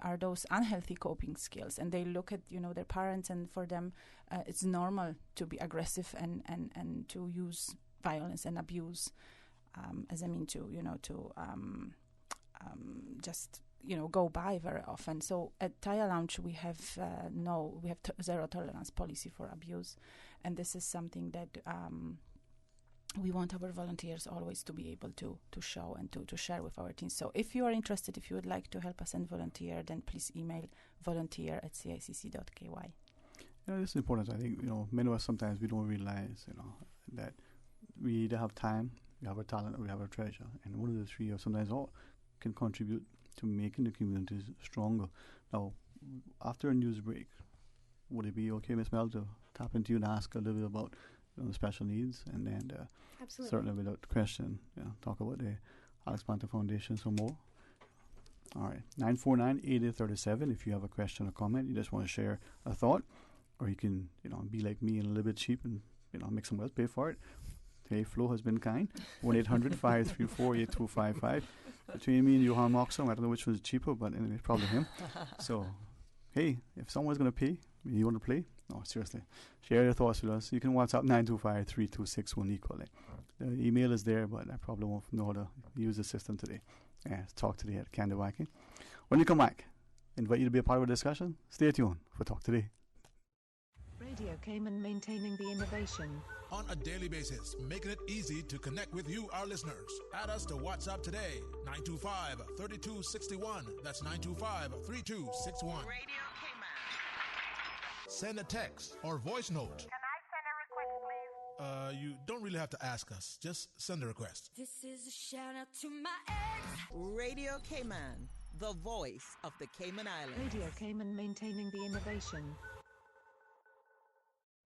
are those unhealthy coping skills, and they look at their parents, and for them it's normal to be aggressive and to use violence and abuse as a mean to just go by very often. So at Taya Lounge we have zero tolerance policy for abuse, and this is something that we want our volunteers always to be able to show and to share with our teams. So if you are interested, if you would like to help us and volunteer, then please email volunteer@cicc.ky. This is important. I think many of us sometimes we don't realize that we either have time, we have our talent, or we have our treasure, and one of the three, or sometimes all, can contribute to making the communities stronger. Now, after a news break, would it be okay, Ms. Mel, to tap into you and ask a little bit about the special needs, and then certainly without question talk about the Alex Panther Foundation some more. All right, 949-8037 if you have a question or comment, you just want to share a thought. or you can, be like me and a little bit cheap and, make someone else pay for it. Hey, Flo has been kind. 1-800-534-8255. Between me and Johan Moxon, I don't know which was cheaper, but anyway, probably him. So, hey, if someone's going to pay, you want to play? No, seriously. Share your thoughts with us. You can WhatsApp 925-3261 equally. The email is there, but I probably won't know how to use the system today. Talk today at Kandiwaki. When you come back, invite you to be a part of the discussion. Stay tuned for Talk Today. Radio Cayman, maintaining the innovation. On a daily basis, making it easy to connect with you, our listeners. Add us to WhatsApp today, 925-3261. That's 925-3261. Radio Cayman. Send a text or voice note. Can I send a request, please? You don't really have to ask us. Just send a request. This is a shout out to my ex. Radio Cayman, the voice of the Cayman Islands. Radio Cayman, maintaining the innovation.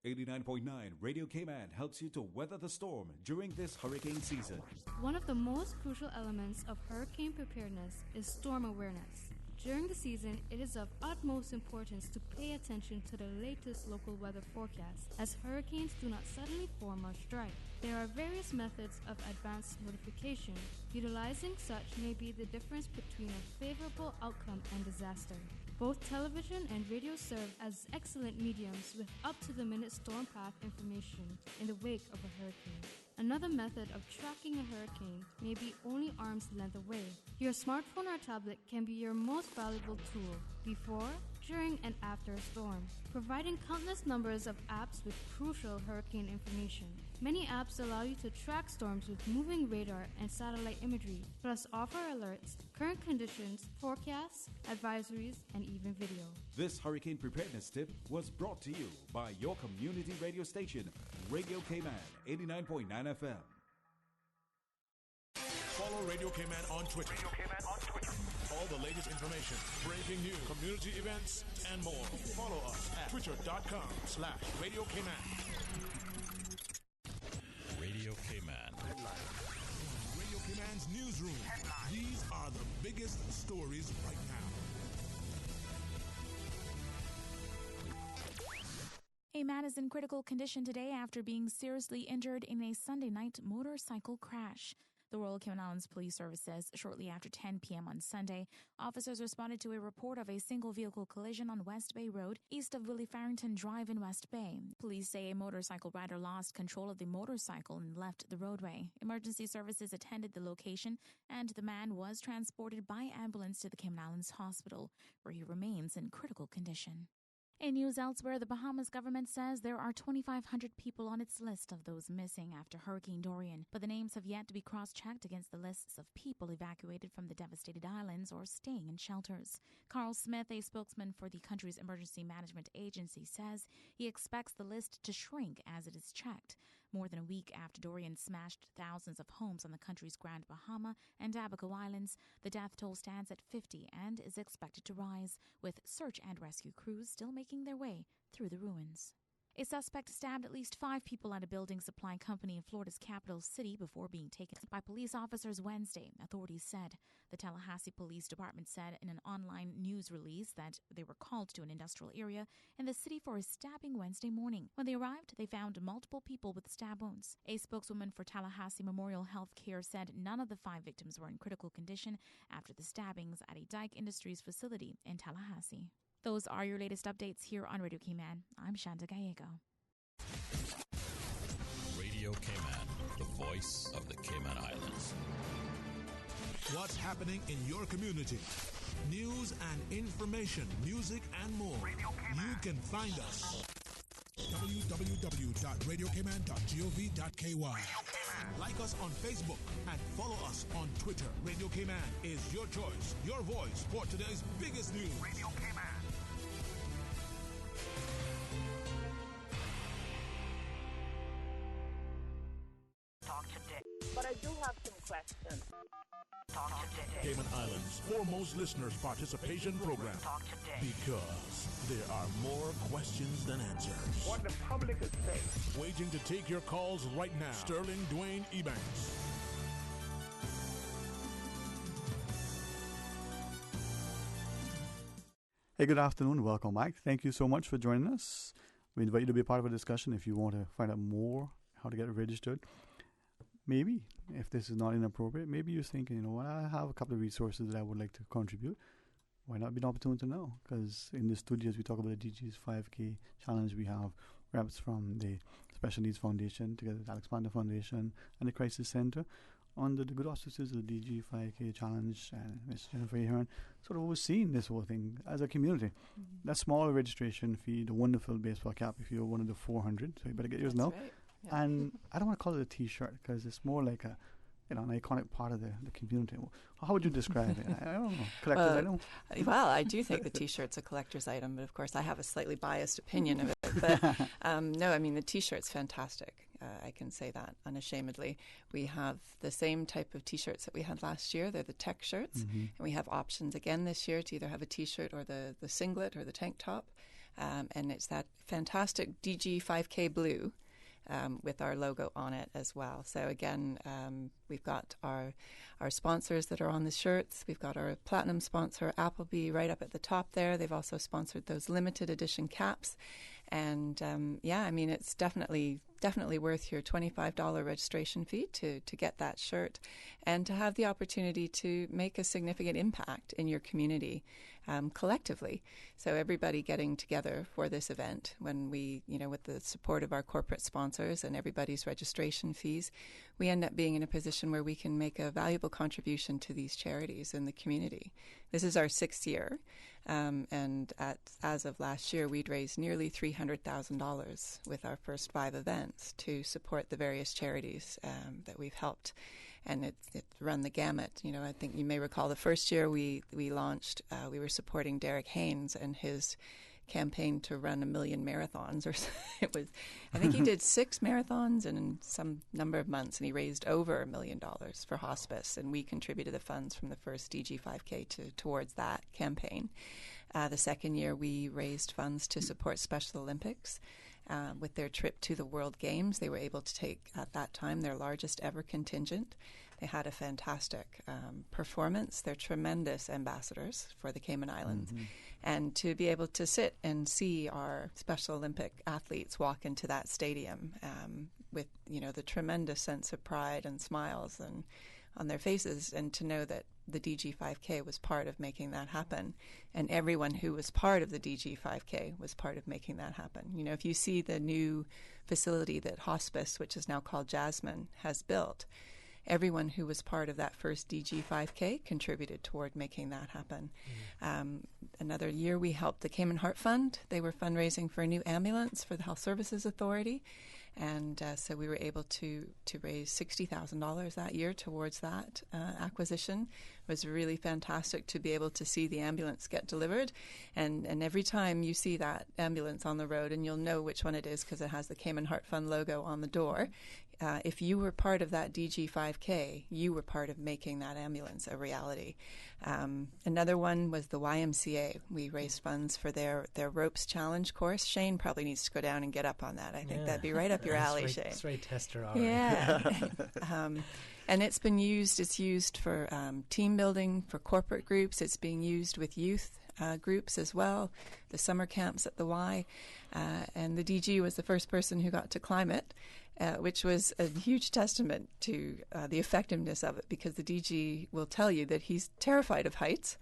89.9 Radio Cayman helps you to weather the storm during this hurricane season. One of the most crucial elements of hurricane preparedness is storm awareness. During the season, it is of utmost importance to pay attention to the latest local weather forecast, as hurricanes do not suddenly form or strike. There are various methods of advanced notification. Utilizing such may be the difference between a favorable outcome and disaster. Both television and radio serve as excellent mediums with up-to-the-minute storm path information in the wake of a hurricane. Another method of tracking a hurricane may be only arm's length away. Your smartphone or tablet can be your most valuable tool before, during, and after a storm, providing countless numbers of apps with crucial hurricane information. Many apps allow you to track storms with moving radar and satellite imagery, plus offer alerts, current conditions, forecasts, advisories, and even video. This hurricane preparedness tip was brought to you by your community radio station, Radio Cayman 89.9 FM. Follow Radio Cayman on Twitter. All the latest information, breaking news, community events, and more. Follow us at twitter.com/Radio Cayman. Radio Cayman. Radio Cayman's newsroom. These are the biggest stories right now. A man is in critical condition today after being seriously injured in a Sunday night motorcycle crash. The Royal Cayman Islands Police Service says shortly after 10 p.m. on Sunday, officers responded to a report of a single vehicle collision on West Bay Road, east of Willie Farrington Drive in West Bay. Police say a motorcycle rider lost control of the motorcycle and left the roadway. Emergency services attended the location, and the man was transported by ambulance to the Cayman Islands Hospital, where he remains in critical condition. In news elsewhere, the Bahamas government says there are 2,500 people on its list of those missing after Hurricane Dorian, but the names have yet to be cross-checked against the lists of people evacuated from the devastated islands or staying in shelters. Carl Smith, a spokesman for the country's emergency management agency, says he expects the list to shrink as it is checked. More than a week after Dorian smashed thousands of homes on the country's Grand Bahama and Abaco Islands, the death toll stands at 50 and is expected to rise, with search and rescue crews still making their way through the ruins. A suspect stabbed at least 5 people at a building supply company in Florida's capital city before being taken by police officers Wednesday, authorities said. The Tallahassee Police Department said in an online news release that they were called to an industrial area in the city for a stabbing Wednesday morning. When they arrived, they found multiple people with stab wounds. A spokeswoman for Tallahassee Memorial Health Care said none of the 5 victims were in critical condition after the stabbings at a Dyke Industries facility in Tallahassee. Those are your latest updates here on Radio Cayman. I'm Shanta Gallego. Radio Cayman, the voice of the Cayman Islands. What's happening in your community? News and information, music and more. You can find us. www.radiocayman.gov.ky. Like us on Facebook and follow us on Twitter. Radio Cayman is your choice, your voice for today's biggest news. Radio Cayman. Talk today. But I do have some questions. Talk today. Cayman Islands' foremost listeners participation program. Talk today. Because there are more questions than answers. What the public is saying. Waiting to take your calls right now. Sterling Dwayne Ebanks. Hey, good afternoon. Welcome back. Thank you so much for joining us. We invite you to be a part of a discussion if you want to find out more how to get registered. Maybe, if this is not inappropriate, maybe you're thinking, you know what, I have a couple of resources that I would like to contribute. Why not be an opportunity to know? Because in the studios, we talk about the DG's 5K challenge. We have reps from the Special Needs Foundation, together with Alex Panda Foundation and the Crisis Center, under the good auspices of the DG 5K challenge, and Ms. Jennifer Ahern, sort of overseeing this whole thing as a community. That small registration fee, the wonderful baseball cap, if you're one of the 400, so you better get yours now. Right. Yeah. And I don't want to call it a T-shirt because it's more like a, an iconic part of the community. How would you describe it? I don't know. Collector's item? Well, I do think the T-shirt's a collector's item, but of course I have a slightly biased opinion of it. But no, I mean, the T-shirt's fantastic. I can say that unashamedly. We have the same type of T-shirts that we had last year. They're the tech shirts. And we have options again this year to either have a T-shirt or the singlet or the tank top. And it's that fantastic DG 5K blue. With our logo on it as well. So again, we've got our sponsors that are on the shirts. We've got our platinum sponsor, Applebee, right up at the top there. They've also sponsored those limited edition caps. And yeah, I mean, it's definitely worth your $25 registration fee to get that shirt and to have the opportunity to make a significant impact in your community collectively. So everybody getting together for this event, when we, with the support of our corporate sponsors and everybody's registration fees, we end up being in a position where we can make a valuable contribution to these charities in the community. This is our 6th year. And as of last year, we'd raised nearly $300,000 with our first 5 events to support the various charities that we've helped. And it's run the gamut. I think you may recall the first year we launched, we were supporting Derek Haynes and his campaign to run 1 million marathons. I think he did 6 marathons in some number of months, and he raised over $1 million for hospice. And we contributed the funds from the first DG 5K towards that campaign. The second year, we raised funds to support Special Olympics. With their trip to the World Games, they were able to take, at that time, their largest ever contingent. They had a fantastic performance. They're tremendous ambassadors for the Cayman Islands. And to be able to sit and see our Special Olympic athletes walk into that stadium with, the tremendous sense of pride and smiles and on their faces, and to know that the DG 5K was part of making that happen, and everyone who was part of the DG 5K was part of making that happen. If you see the new facility that Hospice, which is now called Jasmine, has built, everyone who was part of that first DG 5K contributed toward making that happen. Another year we helped the Cayman Heart Fund. They were fundraising for a new ambulance for the Health Services Authority. And so we were able to raise $60,000 that year towards that acquisition. It was really fantastic to be able to see the ambulance get delivered. And every time you see that ambulance on the road, and you'll know which one it is because it has the Cayman Heart Fund logo on the door, if you were part of that DG 5K, you were part of making that ambulance a reality. Another one was the YMCA. We raised funds for their ropes challenge course. Shane probably needs to go down and get up on that. I think that'd be right up your alley, Shane. It's right tester already. Yeah. And it's been used. It's used for team building, for corporate groups. It's being used with youth groups as well, the summer camps at the Y. And the DG was the first person who got to climb it, which was a huge testament to the effectiveness of it, because the DG will tell you that he's terrified of heights,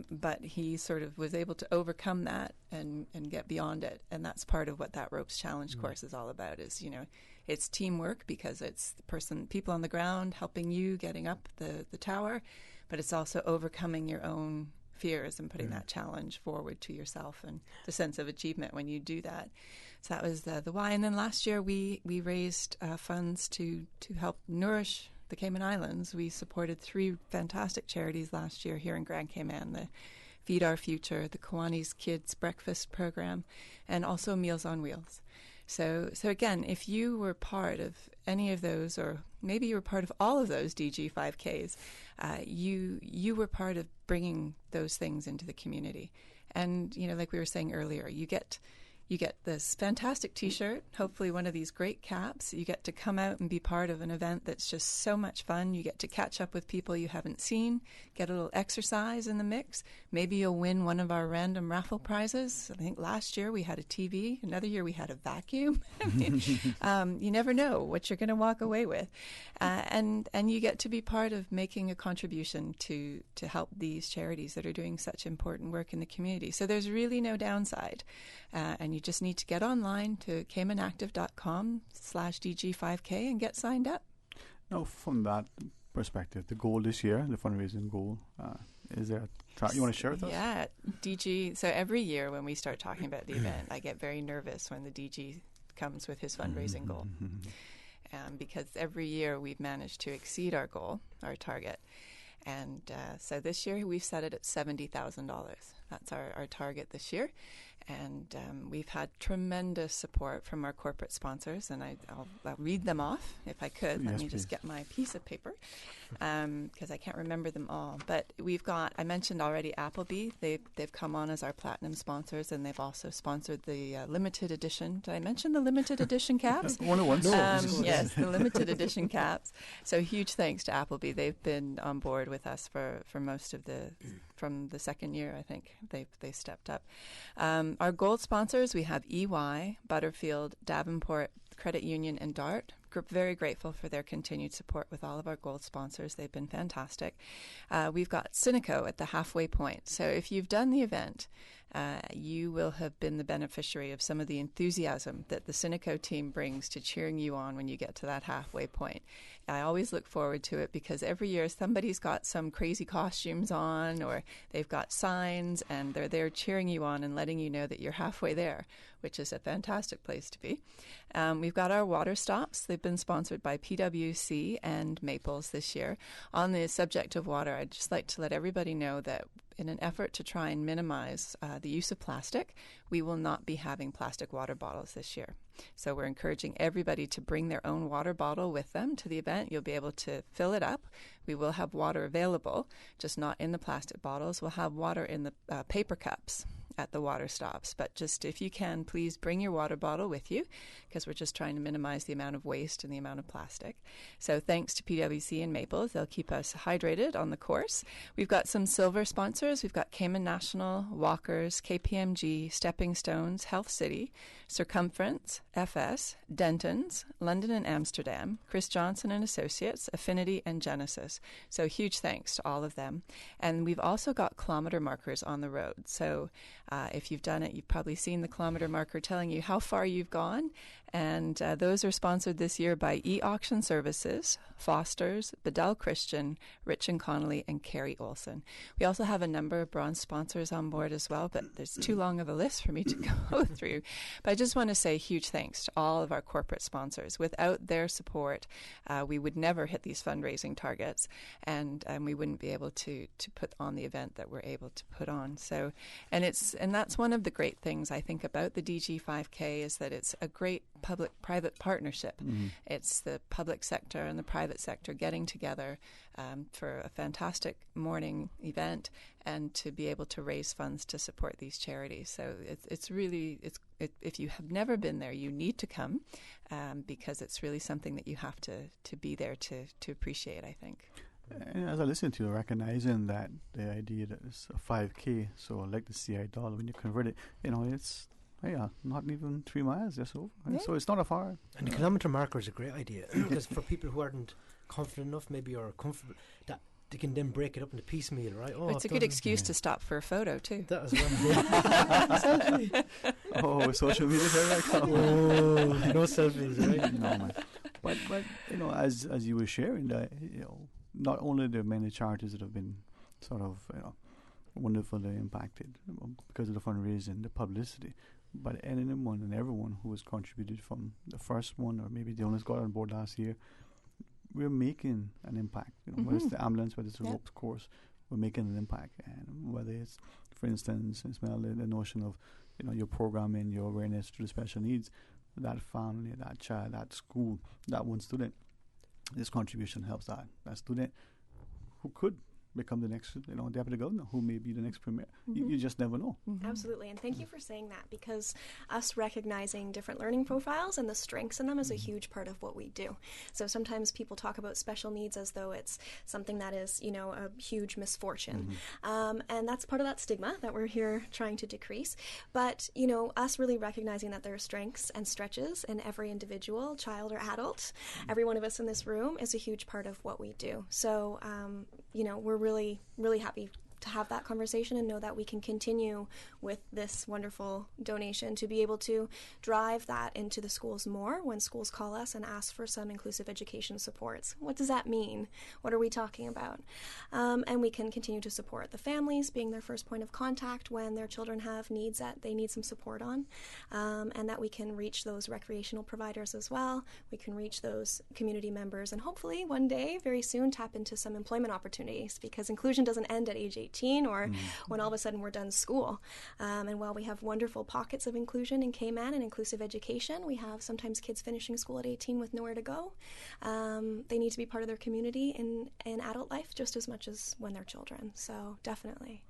but he sort of was able to overcome that and get beyond it. And that's part of what that ropes challenge course is all about, is, it's teamwork, because it's people on the ground helping you getting up the tower, but it's also overcoming your own fears and putting that challenge forward to yourself, and the sense of achievement when you do that. So that was the why. And then last year we raised funds to help nourish the Cayman Islands. We supported 3 fantastic charities last year here in Grand Cayman: the Feed Our Future, the Kiwanis Kids Breakfast Program, and also Meals on Wheels. So again, if you were part of any of those, or maybe you were part of all of those DG 5Ks, you were part of bringing those things into the community. And, like we were saying earlier, you get You get this fantastic T-shirt, hopefully one of these great caps. You get to come out and be part of an event that's just so much fun. You get to catch up with people you haven't seen, get a little exercise in the mix. Maybe you'll win one of our random raffle prizes. I think last year we had a TV. Another year we had a vacuum. I mean, you never know what you're going to walk away with. And you get to be part of making a contribution to help these charities that are doing such important work in the community. So there's really no downside. And you just need to get online to caymanactive.com/DG5K and get signed up. Now, from that perspective, the goal this year, the fundraising goal, is there a you want to share with us? Yeah, DG. So every year when we start talking about the event, I get very nervous when the DG comes with his fundraising goal. Because every year we've managed to exceed our goal, our target. And so this year we've set it at $70,000. That's our target this year. And we've had tremendous support from our corporate sponsors, and I'll read them off if I could. Let me just get my piece of paper because I can't remember them all. But we've got, I mentioned already Applebee. They've come on as our platinum sponsors, and they've also sponsored the limited edition. Did I mention the limited edition caps? One at once. Yes, the limited edition caps. So huge thanks to Applebee. They've been on board with us for most of from the second year, I think. They stepped up. Our gold sponsors, we have EY, Butterfield, Davenport, Credit Union, and DART. Very grateful for their continued support with all of our gold sponsors. They've been fantastic. We've got Cineco at the halfway point. So if you've done the event, you will have been the beneficiary of some of the enthusiasm that the Cineco team brings to cheering you on when you get to that halfway point. I always look forward to it because every year somebody's got some crazy costumes on or they've got signs and they're there cheering you on and letting you know that you're halfway there, which is a fantastic place to be. We've got our water stops. They've been sponsored by PwC and Maples this year. On the subject of water, I'd just like to let everybody know that in an effort to try and minimize the use of plastic, we will not be having plastic water bottles this year. So we're encouraging everybody to bring their own water bottle with them to the event. You'll be able to fill it up. We will have water available, just not in the plastic bottles. We'll have water in the paper cups at the water stops. But just if you can, please bring your water bottle with you because we're just trying to minimize the amount of waste and the amount of plastic. So thanks to PwC and Maples. They'll keep us hydrated on the course. We've got some silver sponsors. We've got Cayman National, Walkers, KPMG, Stepping Stones, Health City, Circumference, FS, Denton's, London and Amsterdam, Chris Johnson and Associates, Affinity, and Genesis. So huge thanks to all of them. And we've also got kilometer markers on the road. So if you've done it, you've probably seen the kilometer marker telling you how far you've gone. And those are sponsored this year by E-Auction Services, Foster's, Bedell Christian, Rich and Connolly, and Carrie Olson. We also have a number of bronze sponsors on board as well, but there's too long of a list for me to go through. But I just want to say huge thanks to all of our corporate sponsors. Without their support, we would never hit these fundraising targets, and we wouldn't be able to put on the event that we're able to put on. So, and that's one of the great things I think about the DG5K is that it's a great public-private partnership. It's the public sector and the private sector getting together for a fantastic morning event and to be able to raise funds to support these charities. So it's really, if you have never been there, you need to come because it's really something that you have to be there to appreciate, I think. And as I listen to you, recognizing that the idea that it's a 5K, so like the CI dollar, when you convert it, it's not even 3 miles, just over. Yeah. So it's not a far. And the kilometre marker is a great idea because for people who aren't confident enough, maybe or comfortable, that they can then break it up into piecemeal, right? Oh, it's a good excuse to stop for a photo too. That as well. Oh, social media right now. Oh, no selfies, right? No, man. But as you were sharing that, not only the many charities that have been sort of wonderfully impacted because of the fundraising, the publicity, but anyone and everyone who has contributed from the first one or maybe the owners got on board last year, we're making an impact. Whether it's the ambulance, whether it's the ropes course, we're making an impact. And whether it's, for instance, Ismail, the notion of your programming, your awareness to the special needs, that family, that child, that school, that one student, this contribution helps that student who could become the next, deputy governor, who may be the next premier. You just never know. Absolutely, and thank you for saying that, because us recognizing different learning profiles and the strengths in them is a huge part of what we do. So sometimes people talk about special needs as though it's something that is, a huge misfortune. And that's part of that stigma that we're here trying to decrease. But, us really recognizing that there are strengths and stretches in every individual, child or adult, every one of us in this room, is a huge part of what we do. So, we're really, really happy to have that conversation and know that we can continue with this wonderful donation to be able to drive that into the schools more when schools call us and ask for some inclusive education supports. What does that mean? What are we talking about? And we can continue to support the families, being their first point of contact when their children have needs that they need some support on, and that we can reach those recreational providers as well. We can reach those community members and hopefully one day, very soon, tap into some employment opportunities, because inclusion doesn't end at age 18 or when all of a sudden we're done school. And while we have wonderful pockets of inclusion in Cayman and inclusive education, we have sometimes kids finishing school at 18 with nowhere to go. They need to be part of their community in adult life just as much as when they're children. So definitely.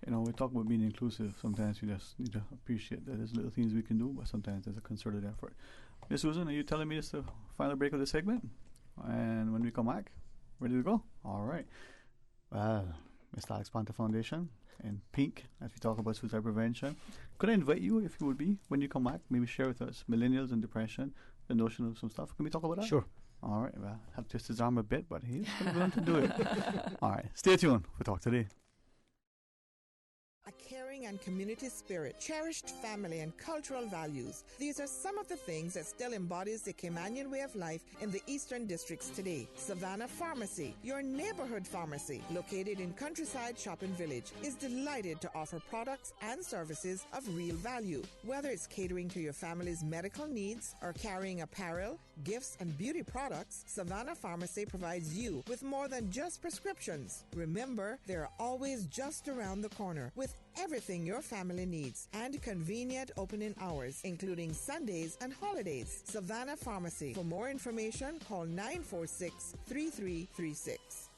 We talk about being inclusive. Sometimes we just need to appreciate that there's little things we can do, but sometimes there's a concerted effort. Miss Susan, are you telling me it's the final break of the segment? And when we come back, ready to go? All right. Well, Mr. Alex Panta Foundation in pink, as we talk about suicide prevention. Could I invite you, if you would be, when you come back, maybe share with us millennials and depression, the notion of some stuff. Can we talk about that? Sure. All right. Well, I have to twist his arm a bit, but he's going to do it. All right. Stay tuned for Talk Today. A caring and community spirit, cherished family and cultural values. These are some of the things that still embodies the Caymanian way of life in the Eastern Districts today. Savannah Pharmacy, your neighborhood pharmacy, located in Countryside Shopping Village, is delighted to offer products and services of real value. Whether it's catering to your family's medical needs or carrying apparel, gifts, and beauty products, Savannah Pharmacy provides you with more than just prescriptions. Remember, they're always just around the corner with everything your family needs and convenient opening hours, including Sundays and holidays. Savannah Pharmacy. For more information, call 946-3336.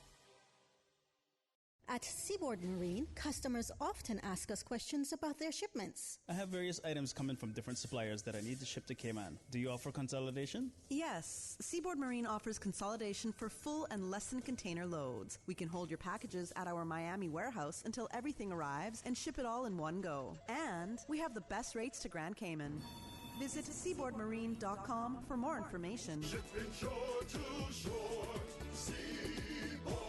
At Seaboard Marine, customers often ask us questions about their shipments. I have various items coming from different suppliers that I need to ship to Cayman. Do you offer consolidation? Yes. Seaboard Marine offers consolidation for full and less than container loads. We can hold your packages at our Miami warehouse until everything arrives and ship it all in one go. And we have the best rates to Grand Cayman. Visit seaboardmarine.com for more information. Shipping shore to shore, Seaboard.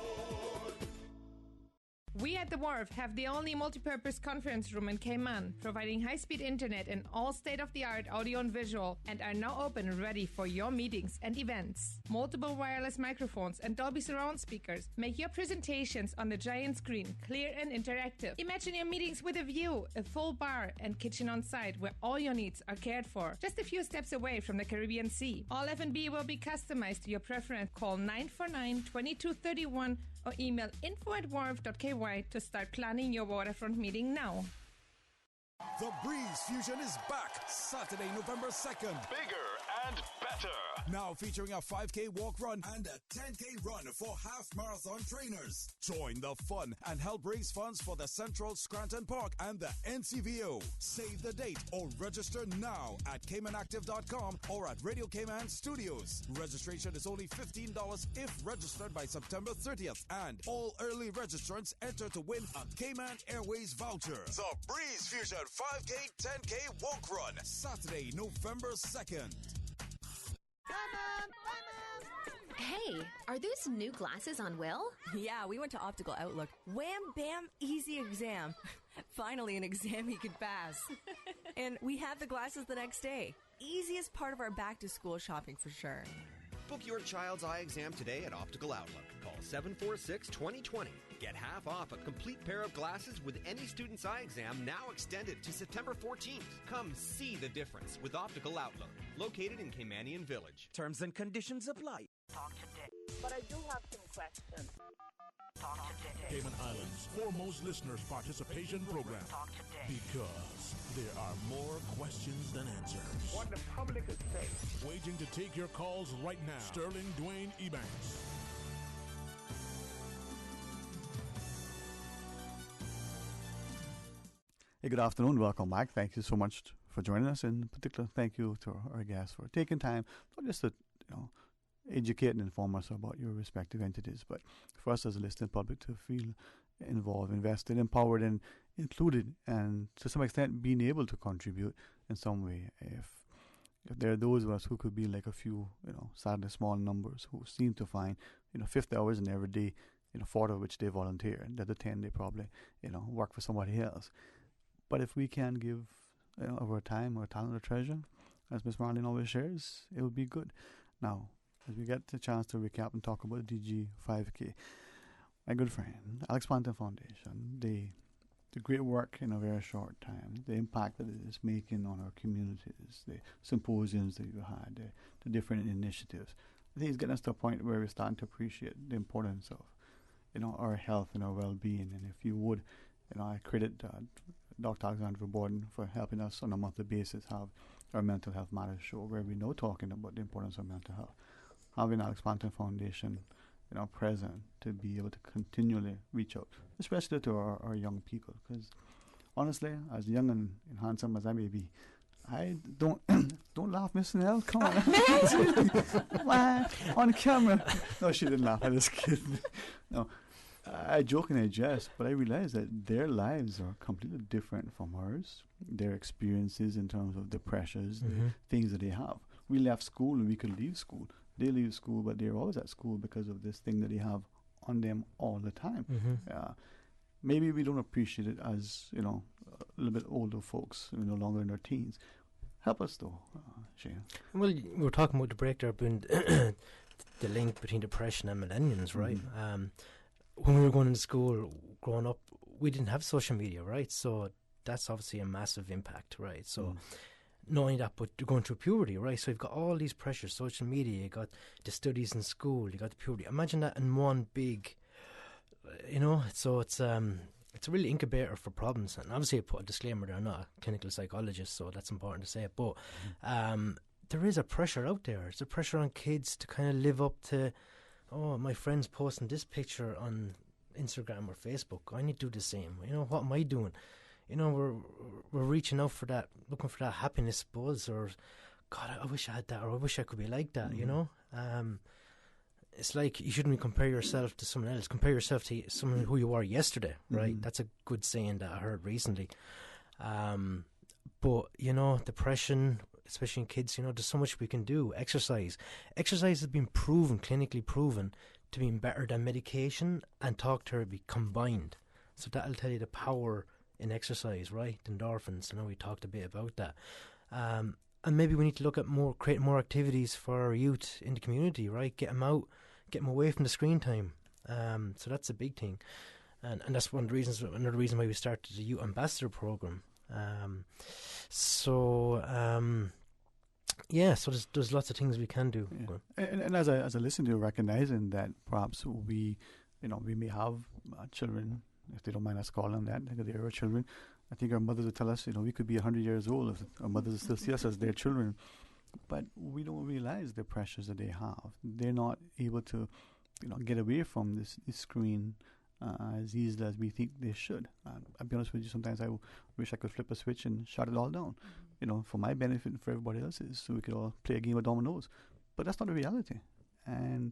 We at The Wharf have the only multi-purpose conference room in Cayman, providing high-speed internet and all state-of-the-art audio and visual, and are now open and ready for your meetings and events. Multiple wireless microphones and Dolby surround speakers make your presentations on the giant screen clear and interactive. Imagine your meetings with a view, a full bar and kitchen on site where all your needs are cared for, just a few steps away from the Caribbean Sea. All F&B will be customized to your preference. Call 949-2231 or email info@wharf.ky to start planning your waterfront meeting now. The Breeze Fusion is back Saturday, November 2nd. Bigger and better. Now featuring a 5K walk run and a 10K run for half marathon trainers. Join the fun and help raise funds for the Central Scranton Park and the NCVO. Save the date or register now at CaymanActive.com or at Radio Cayman Studios. Registration is only $15 if registered by September 30th. And all early registrants enter to win a Cayman Airways voucher. The Breeze Fusion 5K, 10K walk run. Saturday, November 2nd. Hey, are those new glasses on Will? Yeah, we went to Optical Outlook. Wham, bam, easy exam. Finally, an exam he could pass. And we had the glasses the next day. Easiest part of our back-to-school shopping for sure. Book your child's eye exam today at Optical Outlook. Call 746-2020. Get half off a complete pair of glasses with any student's eye exam, now extended to September 14th. Come see the difference with Optical Outlook, located in Caymanian Village. Terms and conditions apply. Talk today. But I do have some questions. Talk today. Cayman Islands' foremost listeners' participation program. Talk today. Because there are more questions than answers. What the public is saying. Waiting to take your calls right now. Sterling Dwayne Ebanks. Hey, good afternoon. Welcome back. Thank you so much for joining us. In particular, thank you to our guests for taking time, not just to educate and inform us about your respective entities, but for us as a listening public to feel involved, invested, empowered, and included, and to some extent being able to contribute in some way. If there are those of us who could be like a few, sadly small numbers who seem to find, 50 hours in every day, 40 of which they volunteer, and the other 10 they probably, work for somebody else. But if we can give of our time, our talent, or treasure, as Miss Marlene always shares, it would be good. Now, as we get the chance to recap and talk about DG 5K, my good friend, Alex Panton Foundation, the great work in a very short time, the impact that it is making on our communities, the symposiums that you had, the different initiatives. I think it's getting us to a point where we're starting to appreciate the importance of, our health and our well-being. And if you would, I credit Dr. Alexandra Borden for helping us on a monthly basis have our Mental Health Matters show, where we know talking about the importance of mental health. Having Alex Panton Foundation, present to be able to continually reach out, especially to our young people. Because honestly, as young and handsome as I may be, I don't laugh, Miss Nell. Come on, on camera. No, she didn't laugh. I was kidding. No, I joke and I jest, but I realize that their lives are completely different from ours. Their experiences in terms of the pressures, the things that they have. We left school and we could leave school. They leave school, but they're always at school because of this thing that they have on them all the time. Maybe we don't appreciate it as, a little bit older folks, no longer in their teens. Help us though, Shane. Well, we were talking about the break there between the link between depression and millennials, right? When we were going into school, growing up, we didn't have social media, right? So that's obviously a massive impact, right? So knowing that, but you're going through puberty, right? So you've got all these pressures, social media, you got the studies in school, you got the puberty. Imagine that in one big, so it's a really incubator for problems. And obviously I put a disclaimer there, I'm not a clinical psychologist, so that's important to say it. But there is a pressure out there. There's a pressure on kids to kind of live up to, my friend's posting this picture on Instagram or Facebook. I need to do the same. What am I doing? We're reaching out for that, looking for that happiness buzz, or God, I wish I had that, or I wish I could be like that. It's like you shouldn't compare yourself to someone else. Compare yourself to someone who you were yesterday, right? That's a good saying that I heard recently. But depression, especially in kids, there's so much we can do. Exercise has been clinically proven to be better than medication and talk therapy combined. So that'll tell you the power in exercise, right? Endorphins. I know we talked a bit about that. And maybe we need to look at creating more activities for our youth in the community, right? Get them out, get them away from the screen time. So that's a big thing. And that's another reason why we started the Youth Ambassador Program. So there's lots of things we can do. Yeah. And as a listener, recognizing that perhaps we may have children, if they don't mind us calling them that, because they are our children. I think our mothers would tell us, we could be 100 years old if our mothers still see us as their children. But we don't realize the pressures that they have. They're not able to, get away from this screen as easily as we think they should. I'll be honest with you, sometimes I wish I could flip a switch and shut it all down, for my benefit and for everybody else's, so we could all play a game of dominoes. But that's not the reality. And,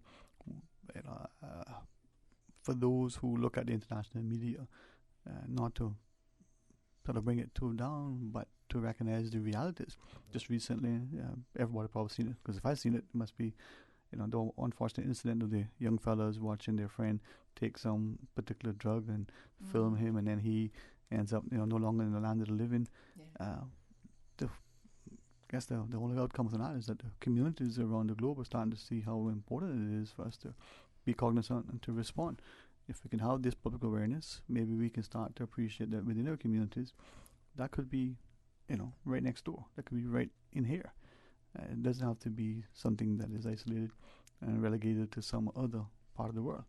for those who look at the international media, not to sort of bring it too down, but to recognize the realities. Just recently, everybody probably seen it, because if I've seen it, it must be, the unfortunate incident of the young fellas watching their friend take some particular drug and film him, and then he ends up, no longer in the land of the living. I guess the only outcome from that is that the communities around the globe are starting to see how important it is for us to be cognizant and to respond. If we can have this public awareness, maybe we can start to appreciate that within our communities, that could be, right next door. That could be right in here. It doesn't have to be something that is isolated and relegated to some other part of the world.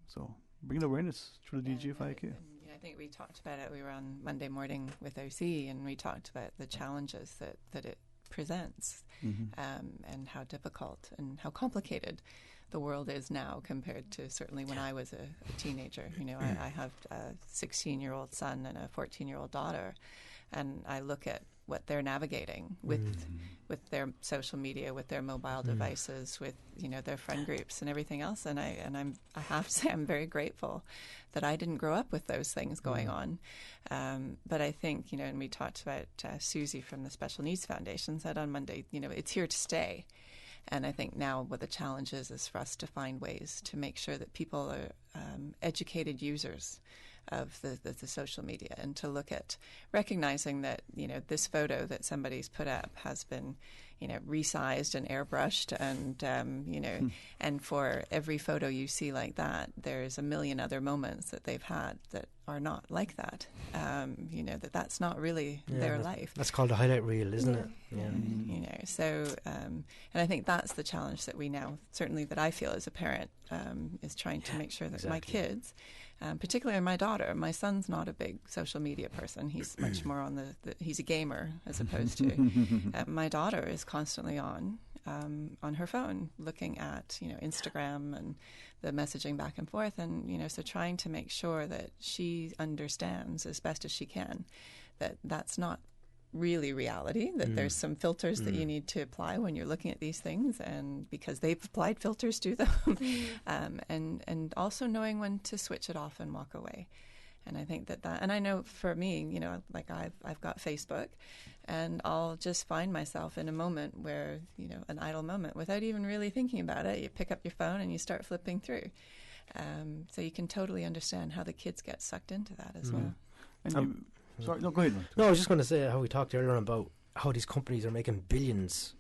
So bring awareness through the DG5K. I think we talked about it. We were on Monday morning with OC, and we talked about the challenges that it presents, and how difficult and how complicated the world is now compared to certainly when I was a teenager. You know, I have a 16-year-old son and a 14-year-old daughter, and I look at what they're navigating with their social media, with their mobile devices, with, you know, their friend groups and everything else. And I have to say I'm very grateful that I didn't grow up with those things going on. But I think, you know, and we talked about Susie from the Special Needs Foundation said on Monday, you know, it's here to stay. And I think now what the challenge is for us to find ways to make sure that people are educated users of the social media, and to look at recognizing that, you know, this photo that somebody's put up has been, you know, resized and airbrushed, and you know, and for every photo you see like that, there's a million other moments that they've had that are not like that. You know, that's not really their life. That's called a highlight reel, isn't it? Yeah. You know, so and I think that's the challenge that we now, certainly that I feel as a parent, is trying to make sure that my kids, particularly my daughter, my son's not a big social media person. He's much more on he's a gamer as opposed to. My daughter is constantly on her phone, looking at, you know, Instagram and the messaging back and forth, and, you know, so trying to make sure that she understands as best as she can that that's not really reality, that there's some filters that you need to apply when you're looking at these things, and because they've applied filters to them, and also knowing when to switch it off and walk away. And I think that and I know for me, you know, like I've got Facebook, and I'll just find myself in a moment where, you know, an idle moment without even really thinking about it. You pick up your phone and you start flipping through. So you can totally understand how the kids get sucked into that as well. And sorry, no, go ahead. No, I was just going to say how we talked earlier on about how these companies are making billions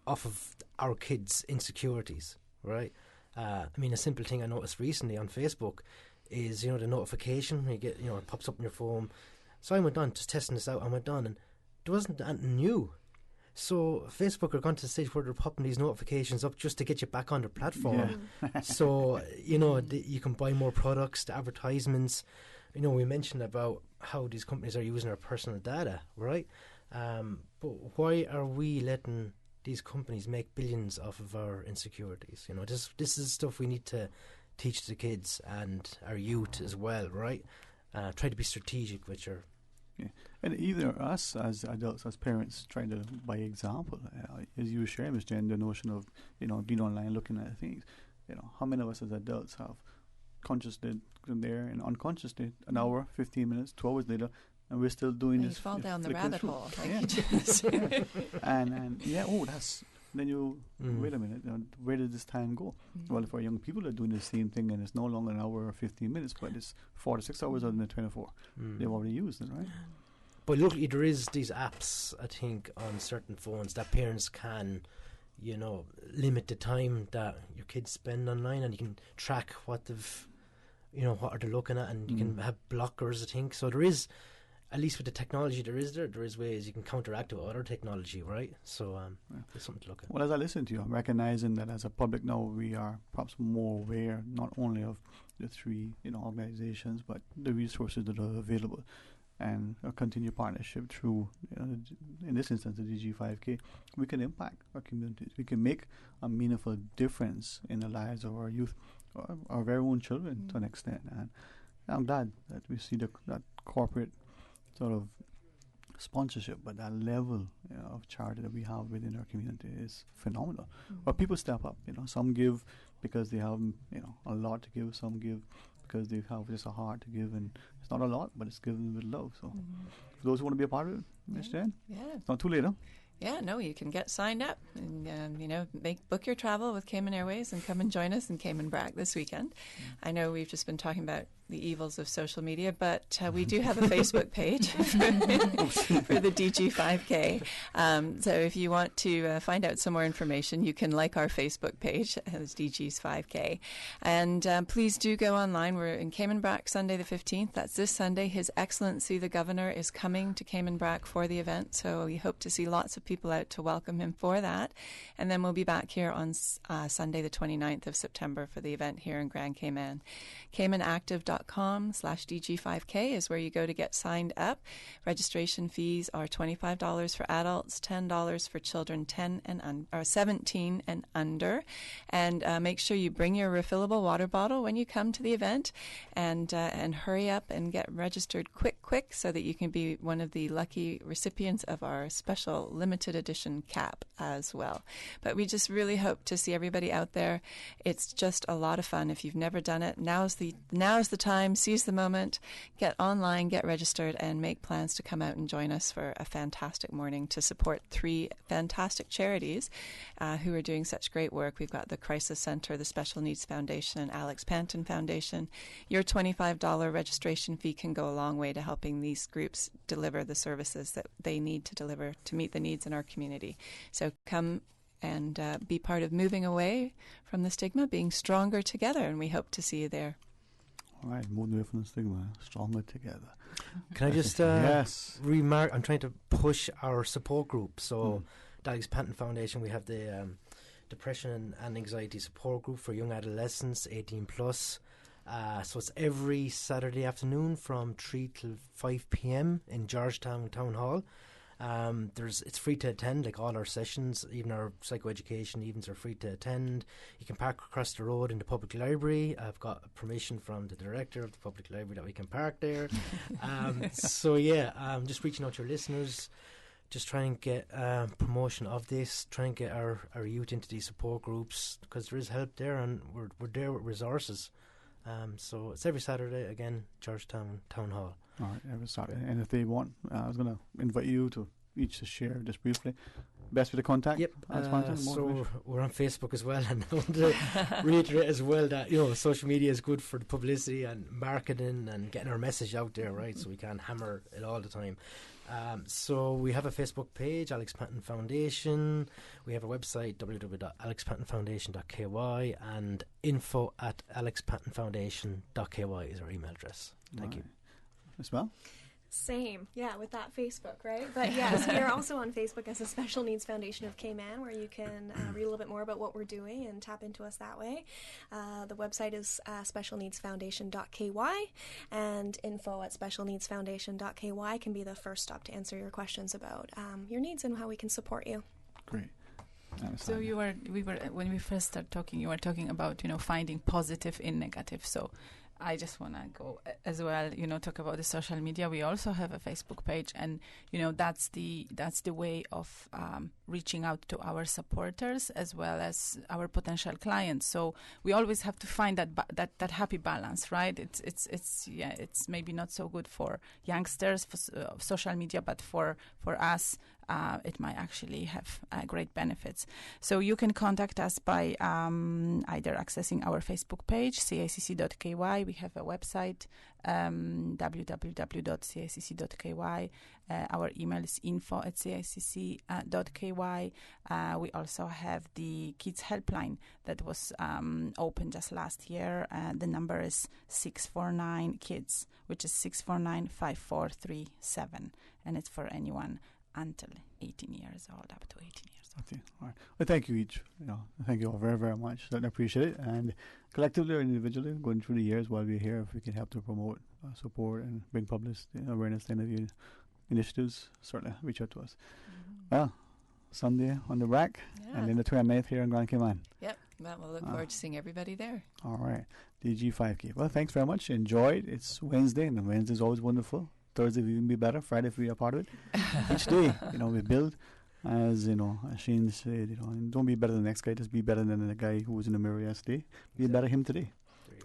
off of our kids' insecurities, right? I mean, a simple thing I noticed recently on Facebook is, you know, the notification you get, you know, it pops up on your phone. So I went on, just testing this out, I went on, and there wasn't anything new. So Facebook are going to the stage where they're popping these notifications up just to get you back on their platform. So, you know, you can buy more products, the advertisements. You know, we mentioned about how these companies are using our personal data, right? But why are we letting these companies make billions off of our insecurities? You know, this is stuff we need to teach the kids and our youth as well, right? Try to be strategic with your... Yeah, and either us as adults, as parents, trying to by example, as you were sharing, Ms. Jen, the notion of, you know, being online looking at things. You know, how many of us as adults have consciously there and unconsciously an hour, 15 minutes, 2 hours later, and we're still doing this. You fall down the rabbit hole. And that's... Then you wait a minute, where did this time go? Well, for young people, they're doing the same thing, and it's no longer an hour or 15 minutes, but it's 4 to 6 hours out of the 24. They've already used it, right? But look, there is these apps, I think, on certain phones that parents can, you know, limit the time that your kids spend online, and you can track what they've, you know, what are they looking at, and you can have blockers, I think. So there is, at least with the technology there is ways you can counteract it with other technology, right? So there's something to look at. Well, as I listen to you, I'm recognizing that as a public now, we are perhaps more aware not only of the 3, you know, organizations, but the resources that are available, and a continued partnership through, you know, in this instance, the DG5K. We can impact our communities. We can make a meaningful difference in the lives of our youth, or our very own children to an extent. And I'm glad that we see that corporate sort of sponsorship, but that level, you know, of charity that we have within our community is phenomenal. But people step up, you know, some give because they have, you know, a lot to give, some give because they have just a heart to give, and it's not a lot, but it's given with love. So for those who want to be a part of it, Ms. Jen, it's not too late, huh? Yeah, no, you can get signed up and, you know, book your travel with Cayman Airways and come and join us in Cayman Brac this weekend. I know we've just been talking about the evils of social media, but we do have a Facebook page for the DG5K. So if you want to find out some more information, you can like our Facebook page as DG's 5K. And please do go online. We're in Cayman Brac Sunday the 15th. That's this Sunday. His Excellency the Governor is coming to Cayman Brac for the event, so we hope to see lots of people out to welcome him for that. And then we'll be back here on Sunday the 29th of September for the event here in Grand Cayman. CaymanActive.ca facebook.com/DG5K is where you go to get signed up. Registration fees are $25 for adults, $10 for children 17 and under. And make sure you bring your refillable water bottle when you come to the event, and hurry up and get registered quick so that you can be one of the lucky recipients of our special limited edition cap as well. But we just really hope to see everybody out there. It's just a lot of fun. If you've never done it, now's the time. Seize the moment. Get online, get registered, and make plans to come out and join us for a fantastic morning to support 3 fantastic charities who are doing such great work. We've got the Crisis Center, the Special Needs Foundation, and Alex Panton Foundation. Your $25 registration fee can go a long way to helping these groups deliver the services that they need to deliver to meet the needs in our community. So come and be part of moving away from the stigma, being stronger together, and we hope to see you there. All right, moving away from the stigma, stronger together. Can I just remark? I'm trying to push our support group. So, the Alex Panton Foundation, we have the Depression and Anxiety Support Group for young adolescents, 18 plus. So it's every Saturday afternoon from 3 till 5 p.m. in Georgetown Town Hall. It's free to attend, like all our sessions, even our psychoeducation evenings are free to attend. You can park across the road in the public library. I've got permission from the director of the public library that we can park there. Just reaching out to your listeners, just trying to get promotion of this, trying to get our youth into these support groups, because there is help there, and we're there with resources. So it's every Saturday, again, Georgetown Town Hall. All right, every Saturday. And if they want, I was going to invite you to each to share just briefly. Best way to contact? Yep. So we're on Facebook as well, and I want to reiterate as well that social media is good for the publicity and marketing and getting our message out there, right? So we can't hammer it all the time. So we have a Facebook page, Alex Panton Foundation. We have a website, www.alexpantonfoundation.ky, and info@alexpantonfoundation.ky is our email address. Thank you. As well? Same, yeah, with that Facebook, right? But yes, we are also on Facebook as the Special Needs Foundation of Cayman, where you can read a little bit more about what we're doing and tap into us that way. The website is specialneedsfoundation.ky, and info@specialneedsfoundation.ky can be the first stop to answer your questions about your needs and how we can support you. Great. So when we first started talking, you were talking about finding positive in negative. So I just want to go as well, talk about the social media. We also have a Facebook page, and that's the way of reaching out to our supporters as well as our potential clients. So we always have to find that happy balance, right? It's maybe not so good for youngsters for social media, but for us, it might actually have great benefits. So you can contact us by either accessing our Facebook page, cicc.ky. We have a website, www.cicc.ky. Our email is info@cicc.ky. We also have the Kids Helpline that was opened just last year. The number is 649-KIDS, which is 649-5437. And it's for anyone until 18 years old, up to 18 years old. Okay. All right. Well, thank you each. Thank you all very, very much. I appreciate it. And collectively or individually, going through the years while we're here, if we can help to promote, support, and bring publicity, awareness to any of your initiatives, certainly reach out to us. Well, Sunday on the rack, and then the 29th here in Grand Cayman. Yep. Well, we'll look forward to seeing everybody there. All right. DG5K. Well, thanks very much. Enjoy it. It's Wednesday, and Wednesday is always wonderful. Thursday will even be better. Friday if we are part of it. Each day, we build, as Shane said, and don't be better than the next guy, just be better than the guy who was in the mirror yesterday. Be better him today.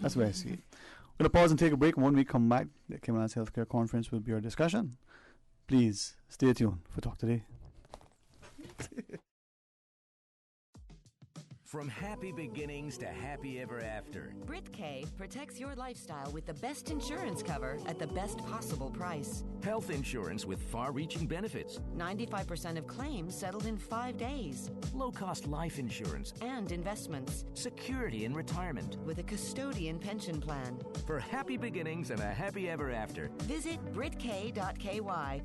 That's the way I see it. We're going to pause and take a break. When we come back, the Cayman Islands Healthcare Conference will be our discussion. Please stay tuned for Talk Today. From happy beginnings to happy ever after. BritK protects your lifestyle with the best insurance cover at the best possible price. Health insurance with far-reaching benefits. 95% of claims settled in 5 days. Low-cost life insurance. And investments. Security in retirement. With a custodian pension plan. For happy beginnings and a happy ever after. Visit BritK.ky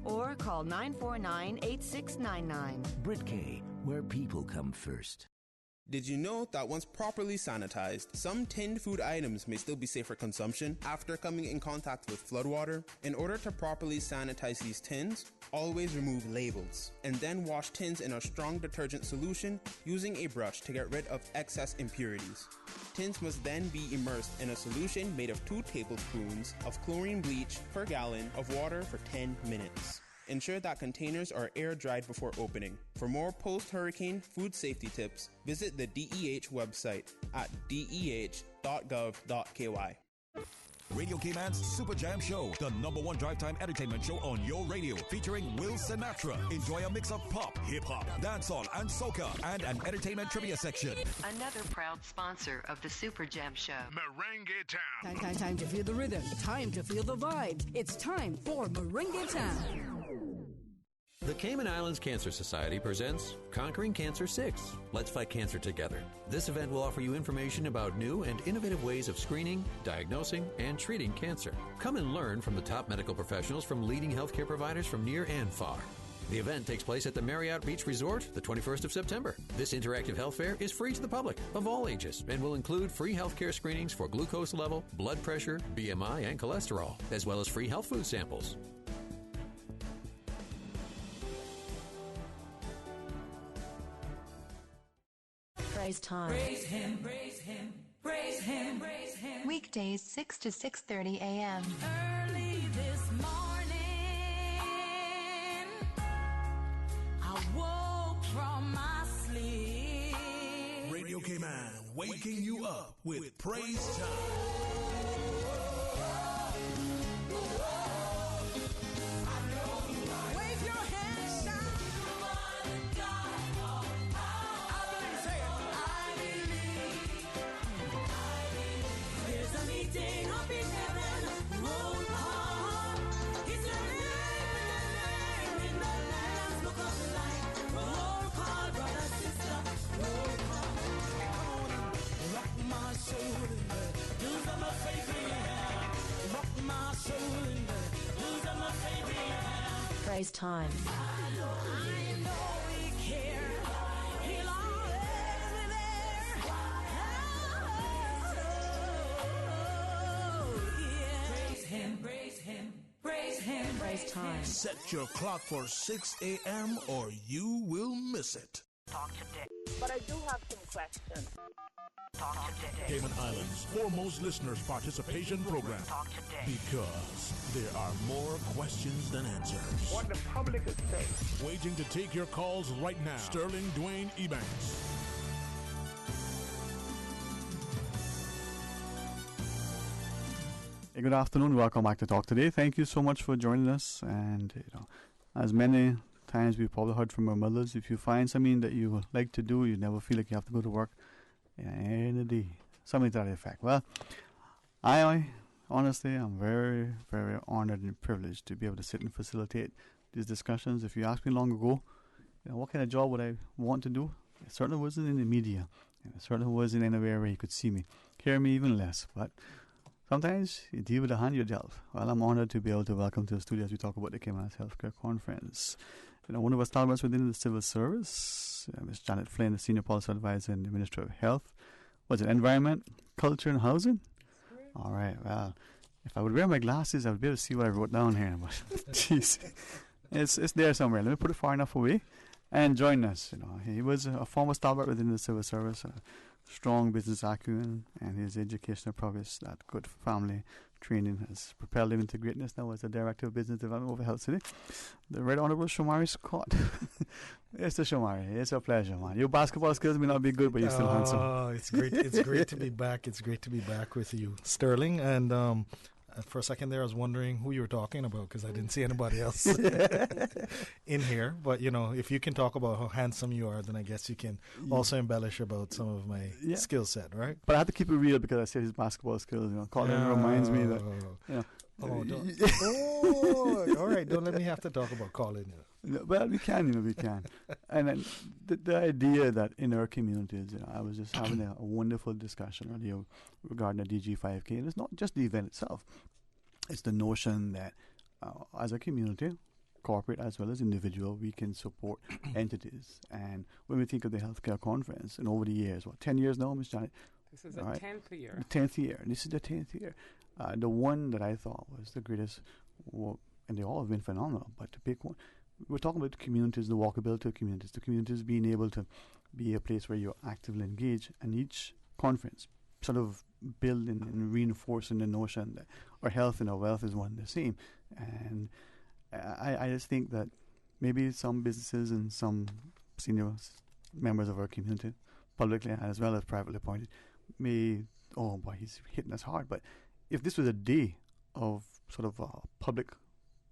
or call 949-8699. BritK, where people come first. Did you know that once properly sanitized, some tinned food items may still be safe for consumption after coming in contact with floodwater? In order to properly sanitize these tins, always remove labels and then wash tins in a strong detergent solution using a brush to get rid of excess impurities. Tins must then be immersed in a solution made of 2 tablespoons of chlorine bleach per gallon of water for 10 minutes. Ensure that containers are air-dried before opening. For more post-hurricane food safety tips, visit the DEH website at deh.gov.ky. Radio Cayman's Super Jam Show, the #1 drive time entertainment show on your radio, featuring Will Sinatra. Enjoy a mix of pop, hip-hop, dancehall, and soca, and an entertainment trivia section. Another proud sponsor of the Super Jam Show. Merengue Town. Time to feel the rhythm. Time to feel the vibes. It's time for Merengue Town. The Cayman Islands Cancer Society presents Conquering Cancer 6. Let's fight cancer together. This event will offer you information about new and innovative ways of screening, diagnosing, and treating cancer. Come and learn from the top medical professionals from leading healthcare providers from near and far. The event takes place at the Marriott Beach Resort the 21st of September. This interactive health fair is free to the public of all ages and will include free healthcare screenings for glucose level, blood pressure, BMI, and cholesterol, as well as free health food samples. Praise time. Praise him, praise him, praise him, praise him. Weekdays 6 to 6:30 a.m. Early this morning, I woke from my sleep. Radio Cayman, waking you up with Praise Time. Praise time. Praise time. Set your clock for 6 a.m. or you will miss it. Talk today. But I do have some questions. Talk today. Cayman Islands' foremost listeners' participation program. Talk today. Because there are more questions than answers. What the public is saying. Waiting to take your calls right now. Sterling Dwayne Ebanks. Hey, good afternoon. Welcome back to Talk Today. Thank you so much for joining us. And as many times we've probably heard from our mothers, if you find something that you like to do, you never feel like you have to go to work. End of the day, something to that effect. Well, I honestly, I'm very, very honored and privileged to be able to sit and facilitate these discussions. If you asked me long ago, what kind of job would I want to do? It certainly wasn't in the media. It certainly wasn't anywhere where you could see me, hear me even less. But sometimes you deal with the hand you're dealt. Well, I'm honored to be able to welcome to the studio as we talk about the Cayman Healthcare Conference. One of our stalwarts within the civil service, Ms. Janet Flynn, the Senior Policy Advisor in the Ministry of Health. Was it Environment, Culture and Housing? All right, well, if I would wear my glasses, I would be able to see what I wrote down here. But, jeez, it's there somewhere. Let me put it far enough away and join us. He was a former stalwart within the civil service, a strong business acumen, and his educational prowess, that good family training, has propelled him into greatness now as the Director of Business Development over Health City. The Right Honourable Shomari Scott. It's the Shomari. It's a pleasure, man. Your basketball skills may not be good, but you're still handsome. Oh, it's great. It's great to be back. It's great to be back with you, Sterling. And for a second there, I was wondering who you were talking about because I didn't see anybody else in here. But, if you can talk about how handsome you are, then I guess you can also embellish about some of my skill set, right? But I have to keep it real because I said his basketball skills. Colin reminds me that. All right. Don't let me have to talk about Colin. Well, we can, we can. And then the idea that in our communities, I was just having a wonderful discussion earlier regarding the DG5K. And it's not just the event itself. It's the notion that as a community, corporate as well as individual, we can support entities. And when we think of the healthcare conference, and over the years, 10 years now, Ms. Janet? This is the 10th year. The 10th year. This is the 10th year. The one that I thought was the greatest, and they all have been phenomenal, but to pick one, we're talking about the communities, the walkability of communities, the communities being able to be a place where you're actively engaged, and each conference sort of building and reinforcing the notion that our health and our wealth is one and the same. And I just think that maybe some businesses and some senior members of our community, publicly as well as privately appointed, may, oh boy, he's hitting us hard. But if this was a day of sort of a public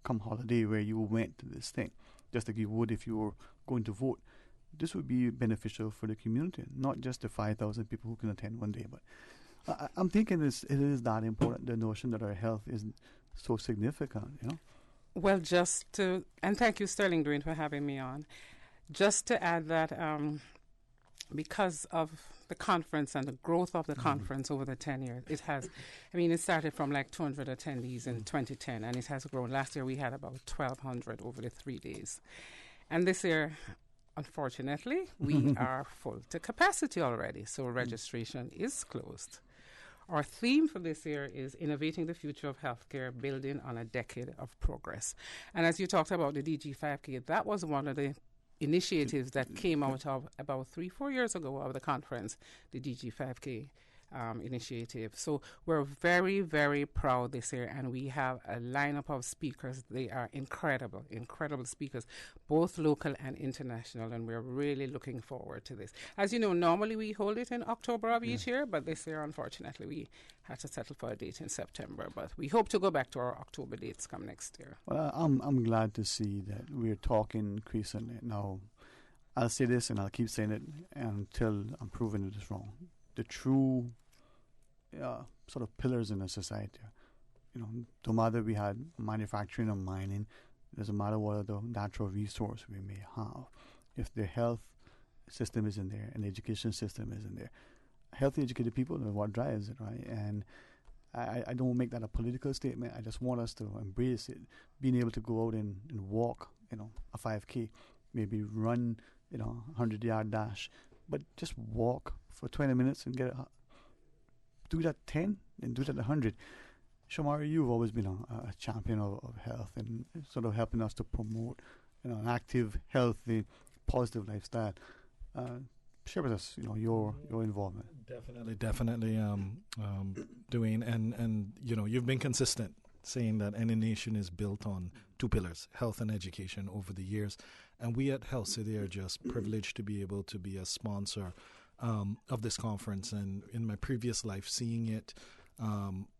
come holiday where you went to this thing, just like you would if you were going to vote, this would be beneficial for the community, not just the 5,000 people who can attend one day. But I'm thinking it is that important, the notion that our health is so significant, you know. Well, and thank you, Sterling Green, for having me on. Just to add that because of the conference and the growth of the conference over the 10 years, it started from like 200 attendees in 2010, and it has grown. Last year we had about 1,200 over the 3 days. And this year, unfortunately, we are full to capacity already, so registration is closed. Our theme for this year is Innovating the Future of Healthcare, Building on a Decade of Progress. And as you talked about the DG5K, that was one of the initiatives that came out of about 3-4 years ago of the conference, the DG5K initiative. So we're very, very proud this year, and we have a lineup of speakers. They are incredible speakers, both local and international, and we're really looking forward to this. As you know, normally we hold it in October of each year, but this year, unfortunately, we had to settle for a date in September. But we hope to go back to our October dates come next year. Well, I'm glad to see that we're talking increasingly. Now, I'll say this, and I'll keep saying it until I'm proven it is wrong. The true sort of pillars in a society, no matter we had manufacturing or mining, it doesn't matter what the natural resource we may have. If the health system isn't there and the education system isn't there, healthy, educated people are what drives it, right? And I don't make that a political statement. I just want us to embrace it, being able to go out and walk, a 5K, maybe run, 100-yard dash, but just walk for 20 minutes and do that 10 and do that 100. Shamari, you've always been a champion of health and sort of helping us to promote an active, healthy, positive lifestyle. Share with us, your involvement. Definitely, Dwayne, and you've been consistent saying that any nation is built on two pillars, health and education, over the years. And we at Health City are just privileged to be able to be a sponsor of this conference. And in my previous life, seeing it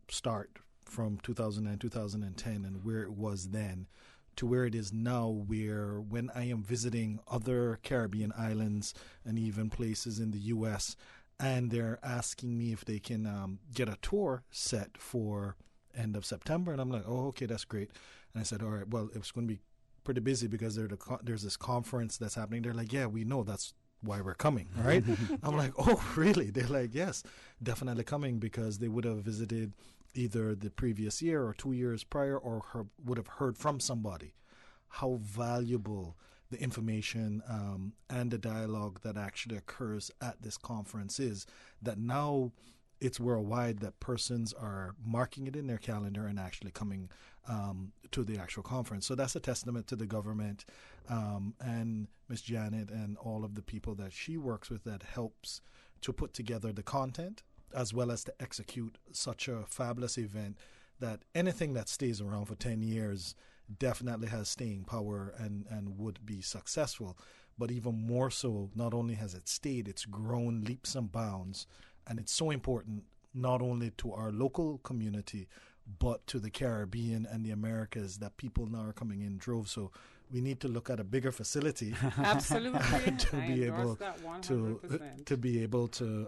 start from 2009, 2010, and where it was then to where it is now, where when I am visiting other Caribbean islands and even places in the U.S., and they're asking me if they can get a tour set for end of September, and I'm like, oh, okay, that's great. And I said, all right, well, it's going to be pretty busy because there's this conference that's happening. They're like, yeah, we know, that's why we're coming, right? I'm like, oh, really? They're like, yes, definitely coming, because they would have visited either the previous year or 2 years prior, or would have heard from somebody how valuable the information and the dialogue that actually occurs at this conference is, that now it's worldwide, that persons are marking it in their calendar and actually coming to the actual conference. So that's a testament to the government and Miss Janet and all of the people that she works with that helps to put together the content as well as to execute such a fabulous event, that anything that stays around for 10 years definitely has staying power and would be successful. But even more so, not only has it stayed, it's grown leaps and bounds. And it's so important not only to our local community, but to the Caribbean and the Americas, that people now are coming in droves. So we need to look at a bigger facility, absolutely, to be able to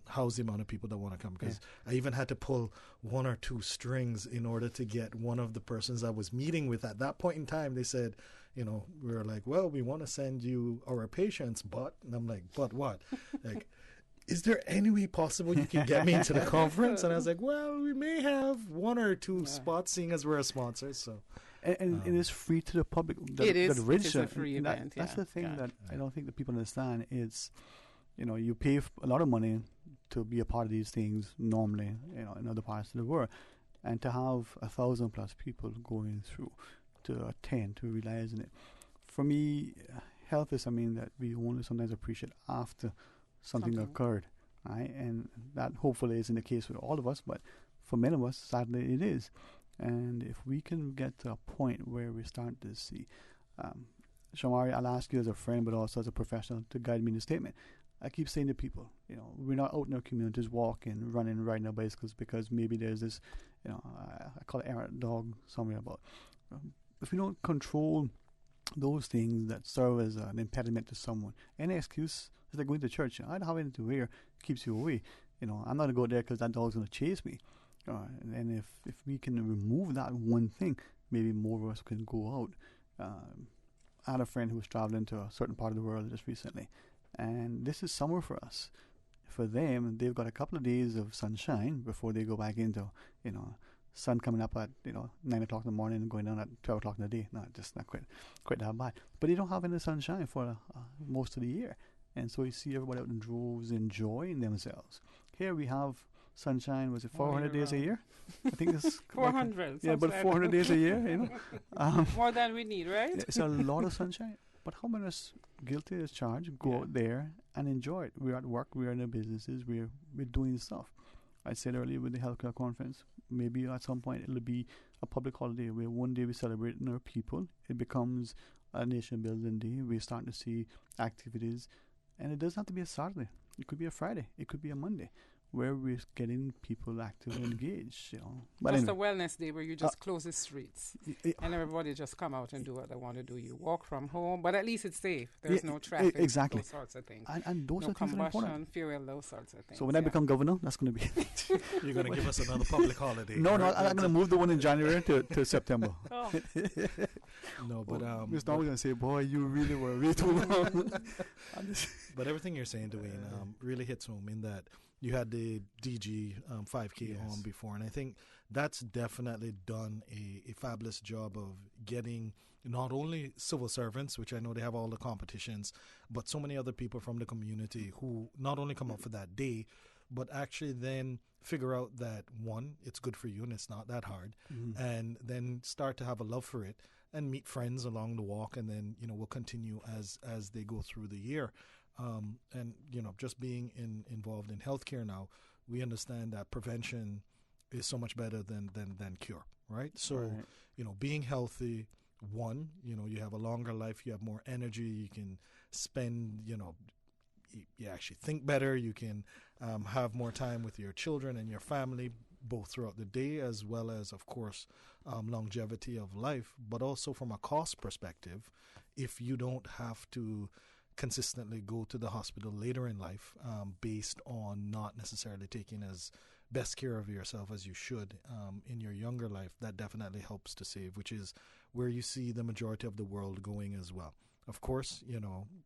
house the amount of people that want to come. Because I even had to pull one or two strings in order to get one of the persons I was meeting with at that point in time. They said, we were like, well, we want to send you our patients, but, and I'm like, but what? Like, is there any way possible you can get me into the conference? And I was like, well, we may have one or two spots, seeing as we're a sponsor. So, and it is free to the public. It is a free event. That's the thing that I don't think that people understand. It's, you pay a lot of money to be a part of these things normally, in other parts of the world, and to have 1,000+ people going through to attend, to realize in it. For me, health is something that we only sometimes appreciate after something occurred, right? And that hopefully isn't the case with all of us, but for many of us, sadly, it is. And if we can get to a point where we start to see, Shamari, I'll ask you as a friend, but also as a professional, to guide me in the statement. I keep saying to people, we're not out in our communities walking, running, riding our bicycles because maybe there's this, I call it errant dog somewhere about. If we don't control those things that serve as an impediment to someone, any excuse is like going to church. I don't have anything to wear, keeps you away. I'm not going to go there because that dog's going to chase me. And if we can remove that one thing, maybe more of us can go out. I had a friend who was traveling to a certain part of the world just recently, and this is summer for us. For them, they've got a couple of days of sunshine before they go back into, sun coming up at 9 o'clock in the morning and going down at 12 o'clock in the day. No, just not quite that bad. But they don't have any sunshine for most of the year, and so you see everybody out in droves enjoying themselves. Here we have sunshine. Was it 400 days a year? I think it's 400. Yeah, but 400 days a year. More than we need, right? It's a lot of sunshine. But how many of us, guilty as charged, go out there and enjoy it? We're at work. We're in our businesses. We're doing stuff. I said earlier with the healthcare conference, maybe at some point it'll be a public holiday where one day we celebrate our people. It becomes a nation building day. We're starting to see activities, and it doesn't have to be a Saturday. It could be a Friday. It could be a Monday, where we're getting people active and engaged. But just anyway. a wellness day where you just close the streets and everybody just come out and do what they want to do. You walk from home, but at least it's safe. There's no traffic. Exactly. Those sorts of things. And those no are things that are important. Fuel, those sorts of things. So when I become governor, that's going to be... You're going to give us another public holiday. No, I'm going to move the one in January to September. Oh. No, but... Mr. Always going to say, boy, you really were way too long. But everything you're saying, Dwayne, really hits home in that you had the DG 5K on before, and I think that's definitely done a fabulous job of getting not only civil servants, which I know they have all the competitions, but so many other people from the community who not only come up for that day, but actually then figure out that, one, it's good for you and it's not that hard, and then start to have a love for it and meet friends along the walk, and then, we'll continue as they go through the year. And, just being involved in healthcare now, we understand that prevention is so much better than cure, right? So, being healthy, one, you have a longer life, you have more energy, you can spend, you actually think better, you can have more time with your children and your family, both throughout the day as well as, of course, longevity of life, but also from a cost perspective, if you don't have to consistently go to the hospital later in life based on not necessarily taking as best care of yourself as you should in your younger life, that definitely helps to save, which is where you see the majority of the world going as well. Of course,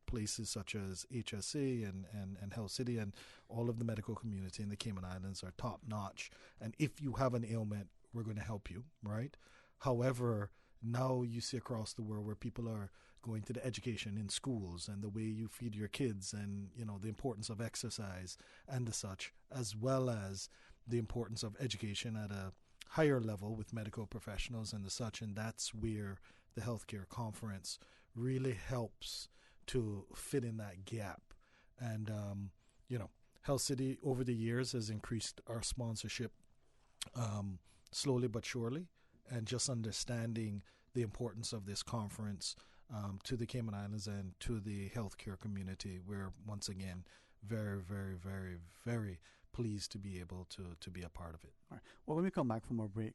places such as HSA and Health City and all of the medical community in the Cayman Islands are top notch. And if you have an ailment, we're going to help you, right? However, now you see across the world where people are going to the education in schools and the way you feed your kids and, the importance of exercise and the such, as well as the importance of education at a higher level with medical professionals and the such. And that's where the healthcare conference really helps to fit in that gap. And, Health City over the years has increased our sponsorship slowly but surely, and just understanding the importance of this conference to the Cayman Islands and to the healthcare community. We're once again very, very, very, very pleased to be able to be a part of it. All right. Well, when we come back from our break,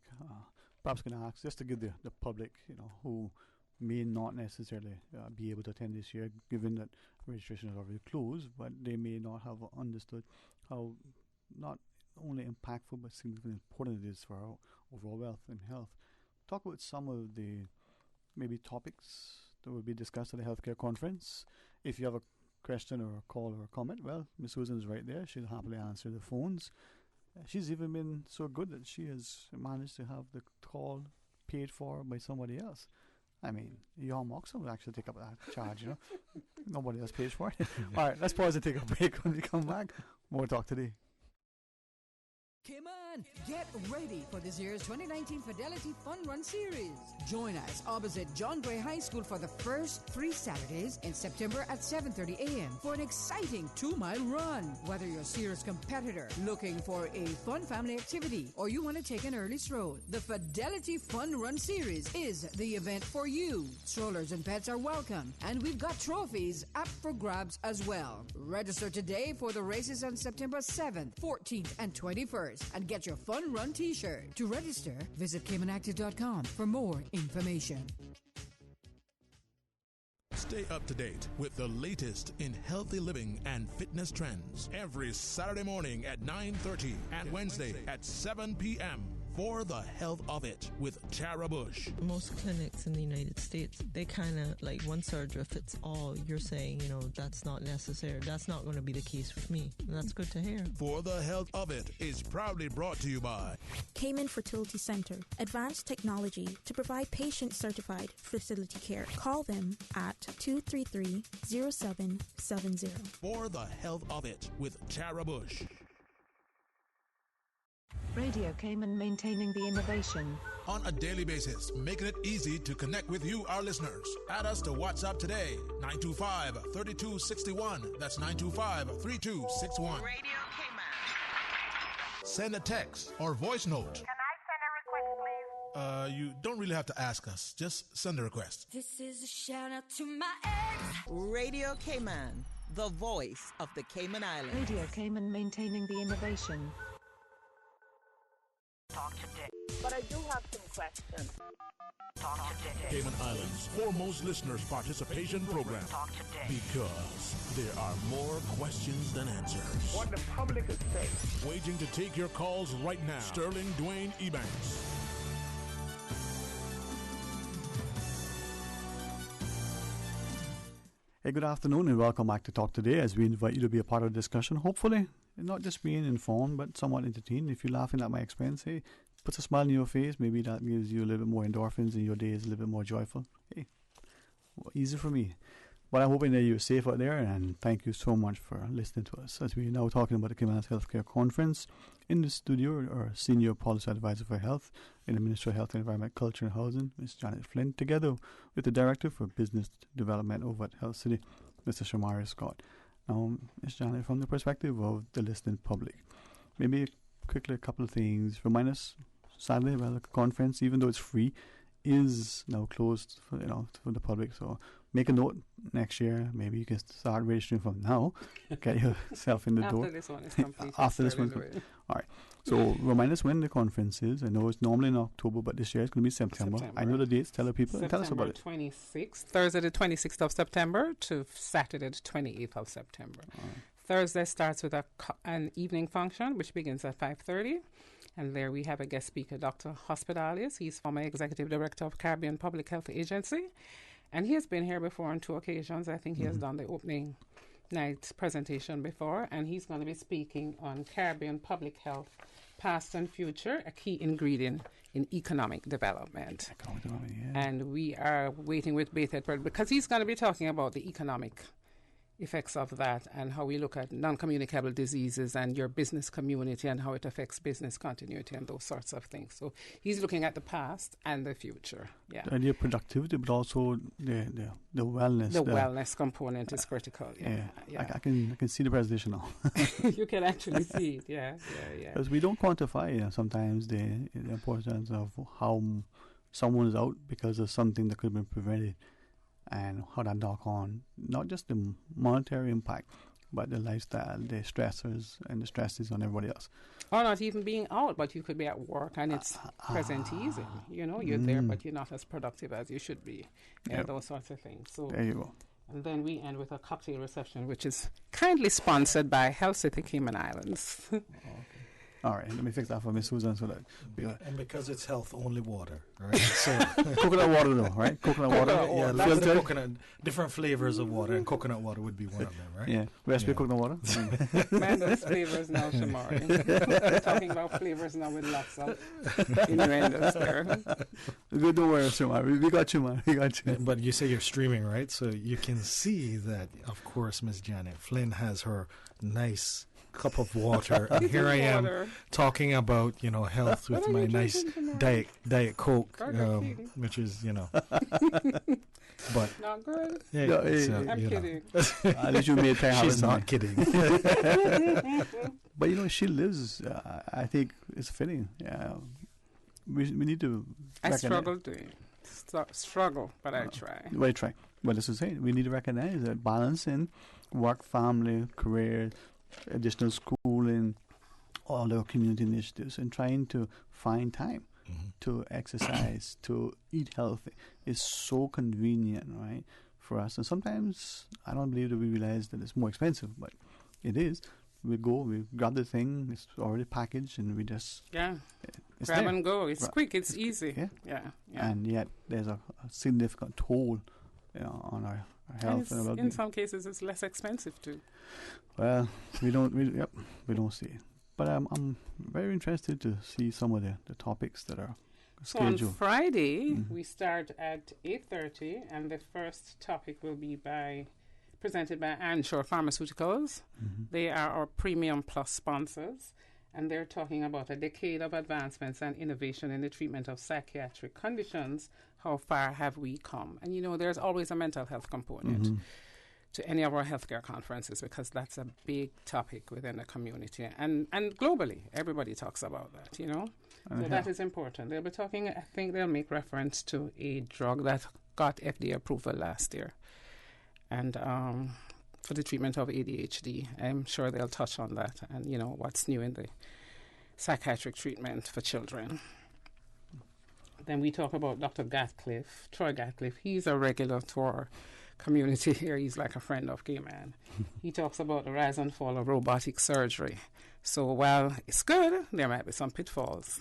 perhaps going to ask just to give the public, who may not necessarily be able to attend this year, given that registration is already closed, but they may not have understood how not only impactful but significantly important it is for our overall wealth and health. Talk about some of the maybe topics that will be discussed at the healthcare conference. If you have a question or a call or a comment, well, Miss Susan's right there. She'll happily answer the phones. She's even been so good that she has managed to have the call paid for by somebody else. I mean, Jan Moxon will actually take up that charge, you know. Nobody else pays for it. All right, let's pause and take a break. When we come back, more talk today. Come on, get ready for this year's 2019 Fidelity Fun Run Series. Join us opposite John Gray High School for the first 3 Saturdays in September at 7:30 a.m. for an exciting 2-mile run. Whether you're a serious competitor looking for a fun family activity or you want to take an early stroll, the Fidelity Fun Run Series is the event for you. Strollers and pets are welcome, and we've got trophies up for grabs as well. Register today for the races on September 7th, 14th, and 21st. And get your Fun Run t-shirt. To register, visit CaymanActive.com for more information. Stay up to date with the latest in healthy living and fitness trends every Saturday morning at 9:30 and Wednesday at 7 p.m. For the Health of It with Tara Bush. Most clinics in the United States, they kind of like one surgery fits all. You're saying, that's not necessary. That's not going to be the case with me. And that's good to hear. For the Health of It is proudly brought to you by Cayman Fertility Center. Advanced technology to provide patient-certified fertility care. Call them at 233-0770. For the Health of It with Tara Bush. Radio Cayman, maintaining the innovation. On a daily basis, making it easy to connect with you, our listeners. Add us to WhatsApp today, 925-3261. That's 925-3261. Radio Cayman. Send a text or voice note. Can I send a request, please? You don't really have to ask us. Just send a request. This is a shout out to my ex. Radio Cayman, the voice of the Cayman Islands. Radio Cayman, maintaining the innovation. Talk today. But I do have some questions. Talk today. Cayman Islands' foremost listeners' participation program. Talk today. Because there are more questions than answers. What the public is saying. Waging to take your calls right now. Sterling Dwayne Ebanks. Hey, good afternoon and welcome back to Talk Today as we invite you to be a part of the discussion. Hopefully, not just being informed, but somewhat entertained. If you're laughing at my expense, hey, puts a smile on your face. Maybe that gives you a little bit more endorphins and your day is a little bit more joyful. Hey, well, easy for me. But I'm hoping that you're safe out there, and thank you so much for listening to us. As we're now talking about the Cayman Islands Healthcare Conference, in the studio, our Senior Policy Advisor for Health in the Ministry of Health, Environment, Culture and Housing, Ms. Janet Flynn, together with the Director for Business Development over at Health City, Mr. Shamari Scott. Now, Ms. Janet, from the perspective of the listening public, maybe quickly a couple of things. Remind us, sadly, well, the conference, even though it's free, is now closed for the public. So make a note next year. Maybe you can start registering from now. Get yourself in the door. After this one is complete. After this one. All right. So remind us when the conference is. I know it's normally in October, but this year it's going to be September. I know the dates. Tell the people. Tell us about it. September 26th, Thursday the 26th of September to Saturday the 28th of September. Thursday starts with an evening function, which begins at 5:30. And there we have a guest speaker, Dr. Hospitalis. He's former Executive Director of Caribbean Public Health Agency. And he has been here before on 2 occasions. I think he has done the opening night presentation before. And he's going to be speaking on Caribbean public health, past and future, a key ingredient in economic development. And we are waiting with bated breath because he's going to be talking about the economic effects of that and how we look at non-communicable diseases and your business community and how it affects business continuity and those sorts of things. So he's looking at the past and the future. Yeah. The idea of productivity, but also the wellness. The wellness component is critical. Yeah. I can see the presentation now. You can actually see it. Yeah. Because we don't quantify sometimes the importance of how someone is out because of something that could have been prevented. And how that knock on not just the monetary impact, but the lifestyle, the stressors and the stresses on everybody else. Or not even being out, but you could be at work and it's presenteeism. You're there, but you're not as productive as you should be. Those sorts of things. So there you go. And then we end with a cocktail reception, which is kindly sponsored by Health City Cayman Islands. All right, let me fix that for Miss Susan so that and because it's health, only water, right? So coconut water, though, right? Coconut water. Yeah, lots of coconut, different flavors of water, and coconut water would be one of them, right? Yeah, recipe coconut water. Man, those flavors now, Shamari. Talking about flavors now with lots of innuendos there. Good, don't worry, Shamari. We got you, man. We got you. But you say you're streaming, right? So you can see that, of course, Miss Janet Flynn has her nice cup of water, and here I am talking about health with my nice diet Coke, which is but not good. Yeah, no, I'm kidding. At least you made she's not kidding. But she lives. I think it's fitting. We need to. I struggle to struggle, but I try. Well, I try. Well, this is it. We need to recognize that balance in work, family, career, additional schooling, all the community initiatives, and trying to find time to exercise, to eat healthy is so convenient, right, for us. And sometimes I don't believe that we realize that it's more expensive, but it is. We grab the thing, it's already packaged, and we just grab there. And go. It's quick, it's easy. Yeah. And yet there's a significant toll on our health. And in some cases, it's less expensive too. Well, we don't see it. But I'm very interested to see some of the topics that are scheduled. So on Friday, we start at 8:30, and the first topic will be presented by Anshore Pharmaceuticals. They are our Premium Plus sponsors, and they're talking about a decade of advancements and innovation in the treatment of psychiatric conditions. How far have we come? And there's always a mental health component to any of our healthcare conferences, because that's a big topic within the community and globally. Everybody talks about that, So that is important. They'll be talking, I think they'll make reference to a drug that got FDA approval last year, and for the treatment of ADHD. I'm sure they'll touch on that and, what's new in the psychiatric treatment for children. Then we talk about Dr. Troy Gatcliffe. He's a regular to our community here. He's like a friend of K-Man. He talks about the rise and fall of robotic surgery. So while it's good, there might be some pitfalls,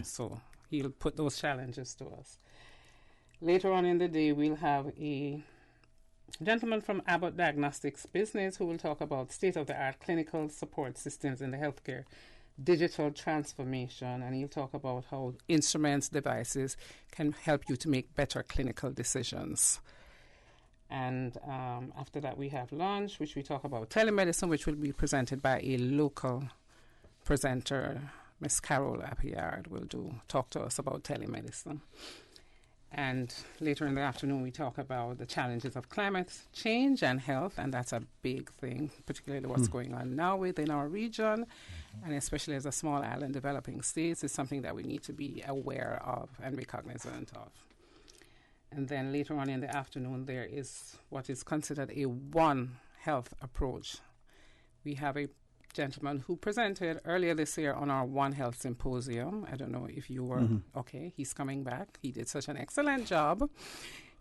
so he'll put those challenges to us. Later on in the day, we'll have a gentleman from Abbott Diagnostics Business who will talk about state-of-the-art clinical support systems in the healthcare digital transformation, and he'll talk about how instruments, devices can help you to make better clinical decisions. And after that, we have lunch, which we talk about telemedicine, which will be presented by a local presenter. Miss Carol Appleyard will talk to us about telemedicine. And later in the afternoon, we talk about the challenges of climate change and health, and that's a big thing, particularly what's going on now within our region, and especially as a small island developing states, is something that we need to be aware of and be cognizant of. And then later on in the afternoon, there is what is considered a One Health approach. We have a gentleman who presented earlier this year on our One Health Symposium. I don't know if you were okay. He's coming back. He did such an excellent job.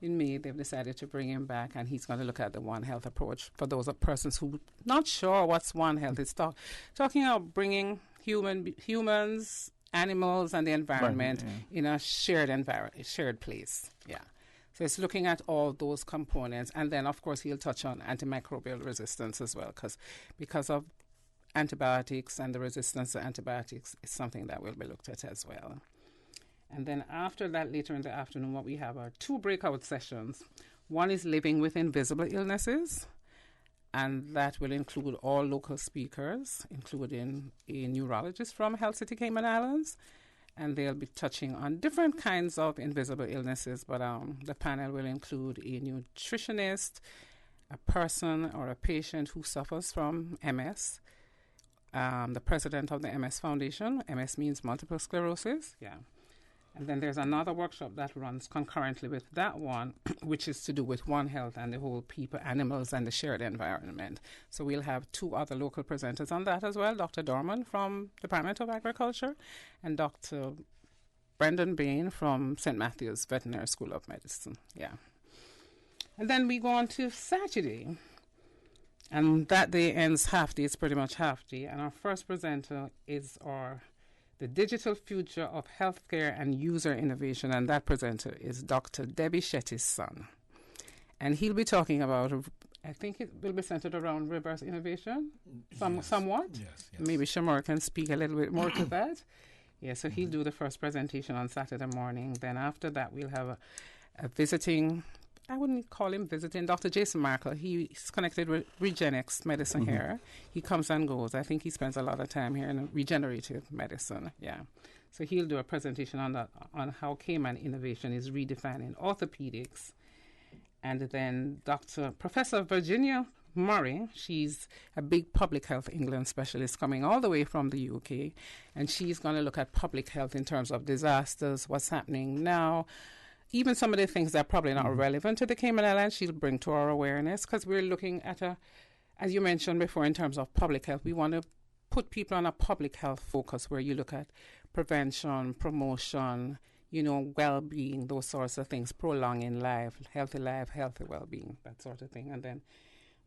In May, they've decided to bring him back, and he's going to look at the One Health approach for those persons who not sure what's One Health. It's talking about bringing humans, animals, and the environment in a shared place. Yeah. So it's looking at all those components, and then of course he'll touch on antimicrobial resistance as well, because of antibiotics and the resistance to antibiotics is something that will be looked at as well. And then after that, later in the afternoon, what we have are 2 breakout sessions. One is living with invisible illnesses, and that will include all local speakers, including a neurologist from Health City Cayman Islands, and they'll be touching on different kinds of invisible illnesses, but the panel will include a nutritionist, a person or a patient who suffers from MS, the president of the MS Foundation. MS means multiple sclerosis, And then there's another workshop that runs concurrently with that one, which is to do with One Health and the whole people, animals, and the shared environment. So we'll have 2 other local presenters on that as well, Dr. Dorman from Department of Agriculture and Dr. Brendan Bain from St. Matthew's Veterinary School of Medicine. And then we go on to Saturday. And that day ends half day. It's pretty much half day. And our first presenter is the digital future of healthcare and user innovation. And that presenter is Dr. Debbie Shetty's son. And he'll be talking about, I think it will be centered around reverse innovation, somewhat. Yes. Maybe Shamar can speak a little bit more to that. Yeah, so he'll do the first presentation on Saturday morning. Then after that, we'll have a visiting, I wouldn't call him visiting, Dr. Jason Markle. He's connected with Regenex Medicine here. He comes and goes. I think he spends a lot of time here in regenerative medicine. Yeah. So he'll do a presentation on that, on how Cayman innovation is redefining orthopedics. And then Professor Virginia Murray, she's a big public health England specialist coming all the way from the UK, and she's going to look at public health in terms of disasters, what's happening now, even some of the things that are probably not relevant to the Cayman Islands, she'll bring to our awareness, because we're looking at as you mentioned before, in terms of public health, we want to put people on a public health focus where you look at prevention, promotion, well-being, those sorts of things, prolonging life, healthy well-being, that sort of thing. And then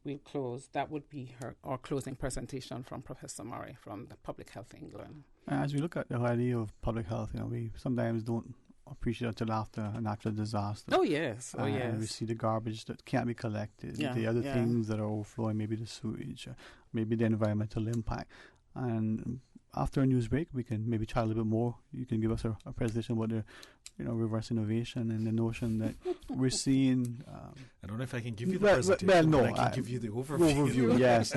we'll close. That would be our closing presentation from Professor Murray from the Public Health England. As we look at the idea of public health, we sometimes don't appreciate it until after a natural disaster. Oh, yes. And we see the garbage that can't be collected, the other things that are overflowing, maybe the sewage, maybe the environmental impact. And after a news break, we can maybe chat a little bit more. You can give us a presentation about the reverse innovation and the notion that we're seeing. I don't know if I can give you the presentation, but I can give you the overview. Yes.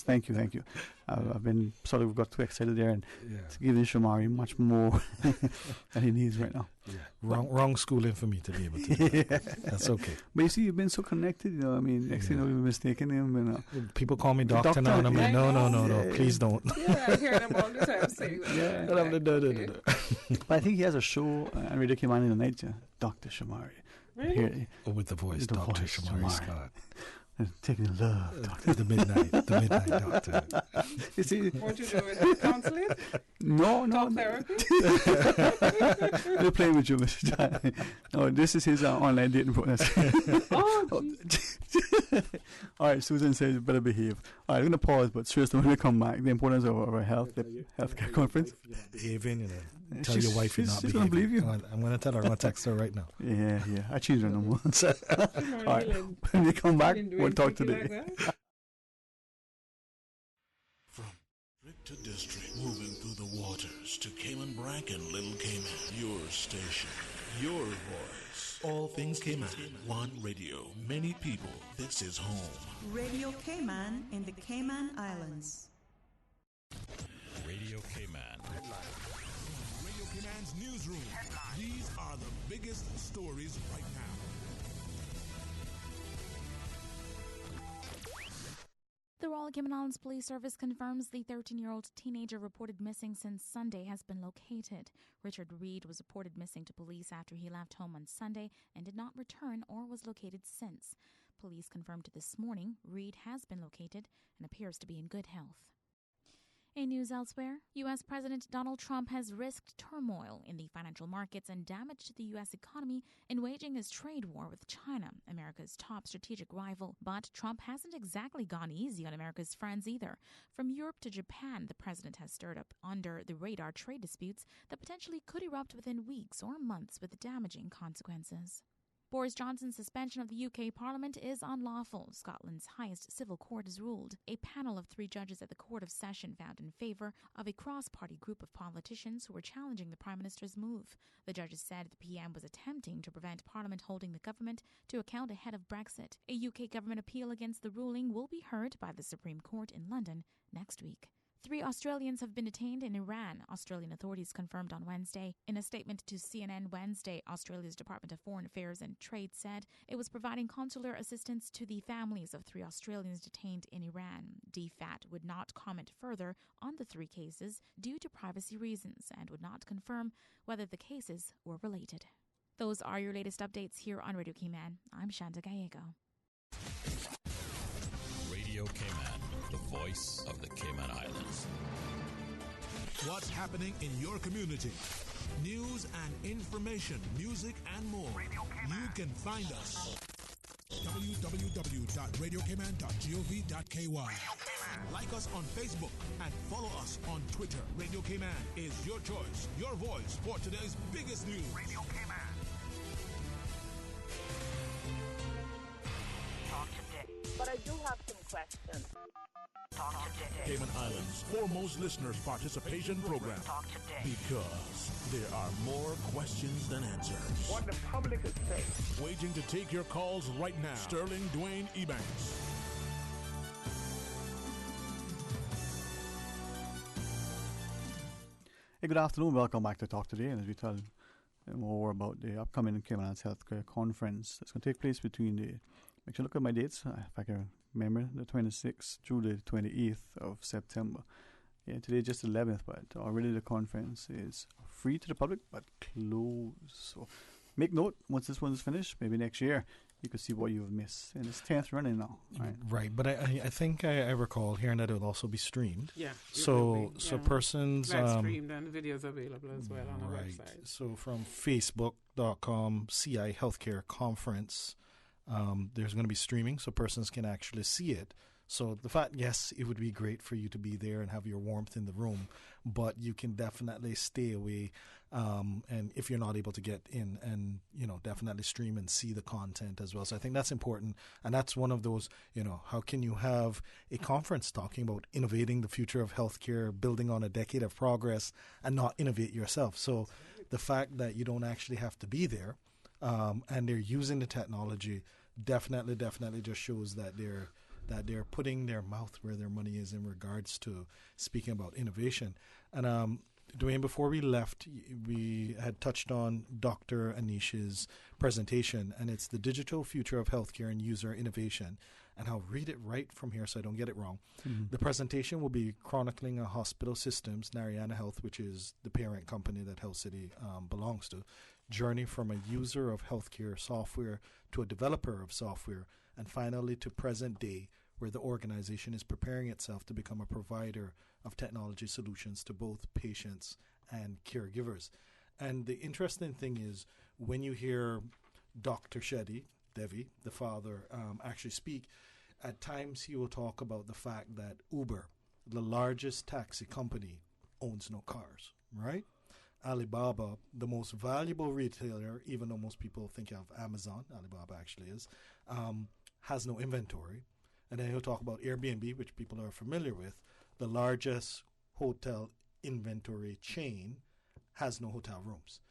Thank you. I've been got too excited there and to give Shamari much more than he needs right now. Yeah. Wrong schooling for me to be able to do that. That's okay. But you see, you've been so connected, next thing you know, we've mistaken him. People call me doctor now, and I'm like, no, please don't. Yeah, I hear them all the time saying that. No. But I think he has a show on Radio Cayman in the night, Dr. Shamari. Really? With the voice, Dr. Shamari Scott. Taking love, doctor. The midnight doctor. You see, what you doing? Counseling? No. Talk therapy? They're playing with you, Mr. John. No, this is his online dating process. All right, Susan says you better behave. All right, we're going to pause, but seriously, when we come back, the importance of our healthcare conference. Behaving, tell your wife you're not behaving. She's going to believe you. I'm going to tell her. I'm going to text her right now. Yeah. I changed her number. All right, when we come back, we'll talk today. From district to district, moving through the waters to Cayman Brac and Little Cayman. Your station, your voice. All things Cayman. One radio, many people. This is home. Radio Cayman in the Cayman Islands. Radio Cayman. Radio Cayman's newsroom. These are the biggest stories right now. The Royal Cayman Islands Police Service confirms the 13-year-old teenager reported missing since Sunday has been located. Richard Reed was reported missing to police after he left home on Sunday and did not return or was located since. Police confirmed this morning Reed has been located and appears to be in good health. In news elsewhere, U.S. President Donald Trump has risked turmoil in the financial markets and damage to the U.S. economy in waging his trade war with China, America's top strategic rival. But Trump hasn't exactly gone easy on America's friends either. From Europe to Japan, the president has stirred up under-the-radar trade disputes that potentially could erupt within weeks or months with damaging consequences. Boris Johnson's suspension of the UK Parliament is unlawful, Scotland's highest civil court has ruled. A panel of 3 judges at the Court of Session found in favour of a cross-party group of politicians who were challenging the Prime Minister's move. The judges said the PM was attempting to prevent Parliament holding the government to account ahead of Brexit. A UK government appeal against the ruling will be heard by the Supreme Court in London next week. 3 Australians have been detained in Iran, Australian authorities confirmed on Wednesday. In a statement to CNN Wednesday, Australia's Department of Foreign Affairs and Trade said it was providing consular assistance to the families of 3 Australians detained in Iran. DFAT would not comment further on the 3 cases due to privacy reasons and would not confirm whether the cases were related. Those are your latest updates here on Radio Cayman. I'm Shanta Gallego. Radio Cayman, the voice of the Cayman Islands. What's happening in your community? News and information, music and more. You can find us. www.radiocayman.gov.ky. Like us on Facebook and follow us on Twitter. Radio Cayman is your choice, your voice for today's biggest news. Radio Cayman. Talk today. But I do have some questions. Talk today. Cayman Islands' foremost listeners' participation program. Talk today. Because there are more questions than answers. What the public is saying. Waiting to take your calls right now. Sterling Dwayne Ebanks. Hey, good afternoon. Welcome back to Talk Today. And as we tell more about the upcoming Cayman Islands Healthcare Conference that's going to take place between the, make sure look at my dates, if I can remember, the 26th through the 28th of September. Yeah, today just the 11th, but already the conference is free to the public, but closed. So make note, once this one's finished, maybe next year, you could see what you've missed. And it's 10th running now. Right, but I think I recall hearing that it will also be streamed. Yeah. So persons... That's streamed and videos available as well on our website. So from facebook.com CI Healthcare Conference, there's going to be streaming so persons can actually see it. So the fact, yes, it would be great for you to be there and have your warmth in the room, but you can definitely stay away, and if you're not able to get in, and definitely stream and see the content as well. So I think that's important, and that's one of those. How can you have a conference talking about innovating the future of healthcare, building on a decade of progress, and not innovate yourself? So the fact that you don't actually have to be there, and they're using the technology, definitely just shows that they're putting their mouth where their money is in regards to speaking about innovation. And Dwayne, before we left, we had touched on Dr. Anish's presentation, and it's the digital future of healthcare and user innovation. And I'll read it right from here so I don't get it wrong. Mm-hmm. The presentation will be chronicling a hospital systems, Narayana Health, which is the parent company that Health City belongs to, journey from a user of healthcare software to a developer of software, and finally to present day, where the organization is preparing itself to become a provider of technology solutions to both patients and caregivers. And the interesting thing is, when you hear Dr. Devi, the father, actually speak, at times he will talk about the fact that Uber, the largest taxi company, owns no cars, right? Alibaba, the most valuable retailer, even though most people think of Amazon, Alibaba actually is, has no inventory. And then he'll talk about Airbnb, which people are familiar with, the largest hotel inventory chain, has no hotel rooms.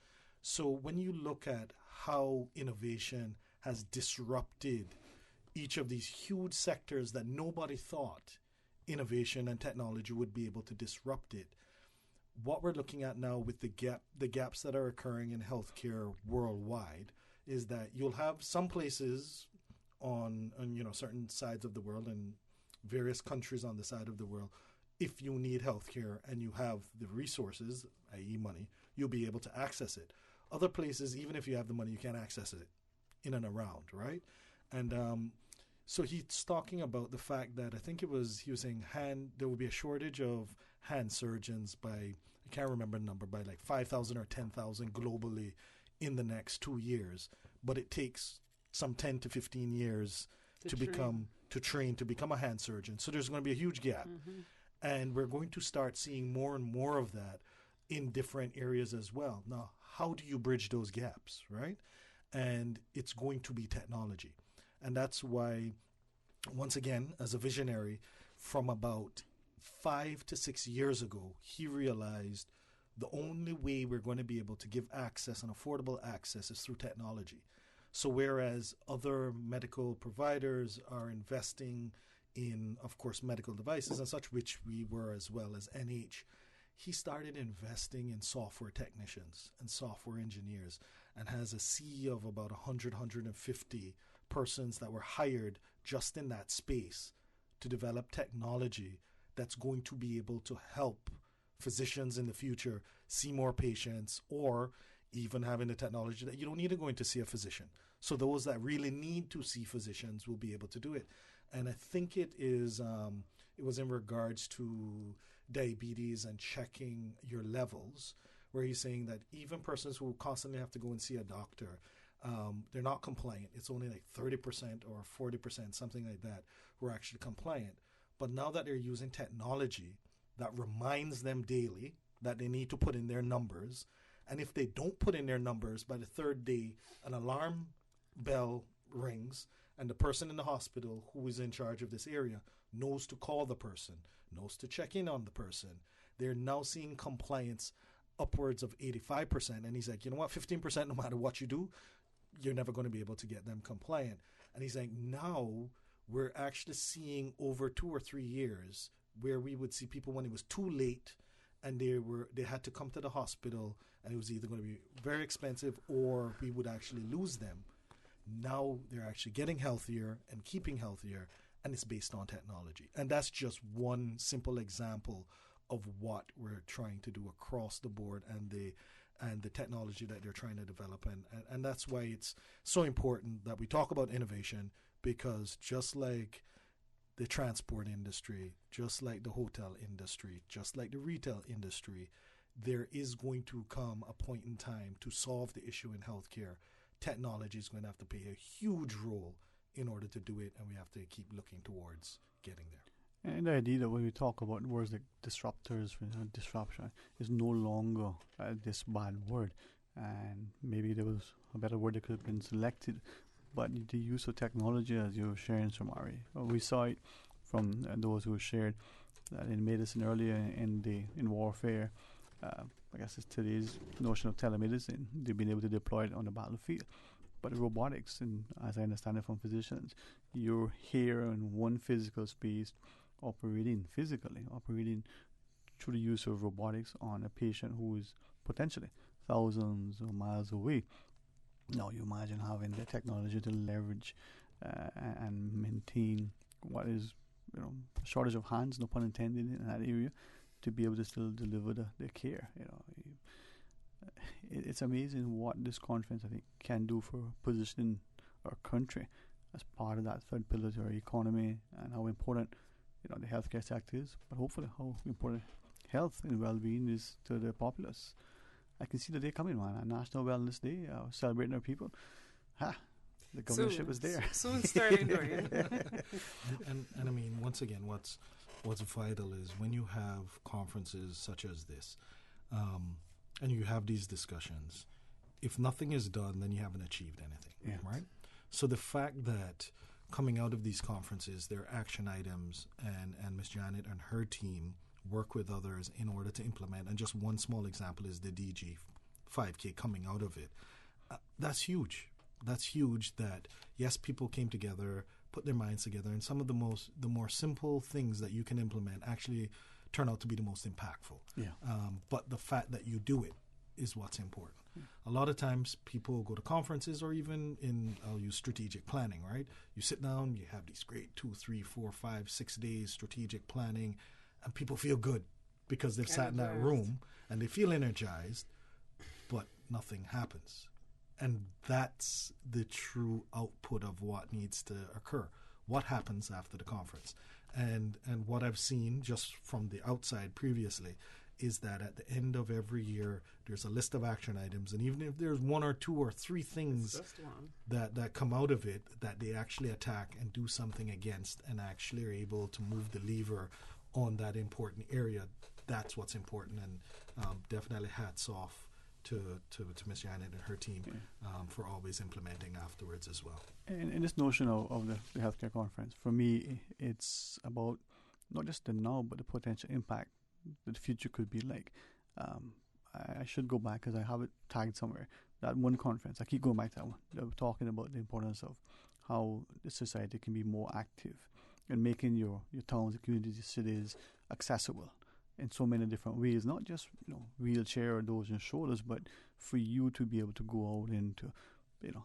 So when you look at how innovation has disrupted each of these huge sectors that nobody thought innovation and technology would be able to disrupt it, what we're looking at now with the gaps that are occurring in healthcare worldwide is that you'll have some places on certain sides of the world and various countries on the side of the world. If you need healthcare and you have the resources, i.e. money, you'll be able to access it. Other places, even if you have the money, you can't access it in and around, right? And so he's talking about the fact that he was saying there will be a shortage of hand surgeons by, I can't remember the number, by like 5,000 or 10,000 globally in the next 2 years. But it takes some 10 to 15 years to train to become a hand surgeon. So there's going to be a huge gap. Mm-hmm. And we're going to start seeing more and more of that in different areas as well. Now, how do you bridge those gaps, right? And it's going to be technology. And that's why, once again, as a visionary, from about 5 to 6 years ago, he realized the only way we're going to be able to give access and affordable access is through technology. So whereas other medical providers are investing in, of course, medical devices and such, which we were as well as NH, he started investing in software technicians and software engineers and has a sea of about 100, 150 persons that were hired just in that space to develop technology that's going to be able to help physicians in the future see more patients, or even having the technology that you don't need to go in to see a physician. So those that really need to see physicians will be able to do it. And I think it was in regards to diabetes and checking your levels, where he's saying that even persons who constantly have to go and see a doctor, they're not compliant. It's only like 30% or 40%, something like that, who are actually compliant. But now that they're using technology that reminds them daily that they need to put in their numbers, and if they don't put in their numbers, by the third day, an alarm bell rings, and the person in the hospital who is in charge of this area knows to call the person, knows to check in on the person. They're now seeing compliance upwards of 85%. And he's like, you know what, 15%, no matter what you do, you're never going to be able to get them compliant. And he's like, now we're actually seeing over 2 or 3 years where we would see people when it was too late and they had to come to the hospital, and it was either going to be very expensive or we would actually lose them. Now they're actually getting healthier and keeping healthier, and it's based on technology. And that's just one simple example of what we're trying to do across the board, and the technology that they're trying to develop. And that's why it's so important that we talk about innovation, because just like the transport industry, just like the hotel industry, just like the retail industry, there is going to come a point in time to solve the issue in healthcare. Technology is going to have to play a huge role in order to do it, and we have to keep looking towards getting there. And the idea that when we talk about words like disruptors, disruption, is no longer this bad word. And maybe there was a better word that could have been selected. But the use of technology, as you were sharing, Samari, we saw it from those who shared that in medicine earlier in warfare. I guess it's today's notion of telemedicine. They've been able to deploy it on the battlefield. But robotics, and as I understand it from physicians, you're here in one physical space, operating through the use of robotics on a patient who is potentially thousands of miles away. Now you imagine having the technology to leverage and maintain what is, a shortage of hands, no pun intended, in that area, to be able to still deliver the care. It's amazing what this conference, I think, can do for positioning our country as part of that third pillar to our economy, and how important the healthcare sector is, but hopefully how important health and well-being is to the populace. I can see the day coming, man. A National Wellness Day, celebrating our people. The governorship is there. Soon starting doing. and I mean, once again, what's vital is when you have conferences such as this, and you have these discussions, if nothing is done, then you haven't achieved anything, right? So the fact that coming out of these conferences, there are action items, and Ms. Janet and her team work with others in order to implement. And just one small example is the DG 5K coming out of it. That's huge. That's huge that, yes, people came together, put their minds together, and some of the more simple things that you can implement actually turn out to be the most impactful. But the fact that you do it is what's important. A lot of times people go to conferences, or even I'll use strategic planning, right? You sit down, you have these great 2, 3, 4, 5, 6 days strategic planning, and people feel good because they've sat in that room and they feel energized, but nothing happens. And that's the true output of what needs to occur. What happens after the conference? And what I've seen just from the outside previously is that at the end of every year, there's a list of action items. And even if there's 1 or 2 or 3 things that come out of it that they actually attack and do something against, and actually are able to move the lever on that important area, that's what's important. And definitely hats off to Ms. Janet and her team for always implementing afterwards as well. And this notion of the healthcare conference, for me, it's about not just the now, but the potential impact that the future could be like. I should go back because I have it tagged somewhere. That one conference, I keep going back to that one. They were talking about the importance of how the society can be more active and making your towns, communities, cities accessible in so many different ways. Not just wheelchair or those in shoulders, but for you to be able to go out and to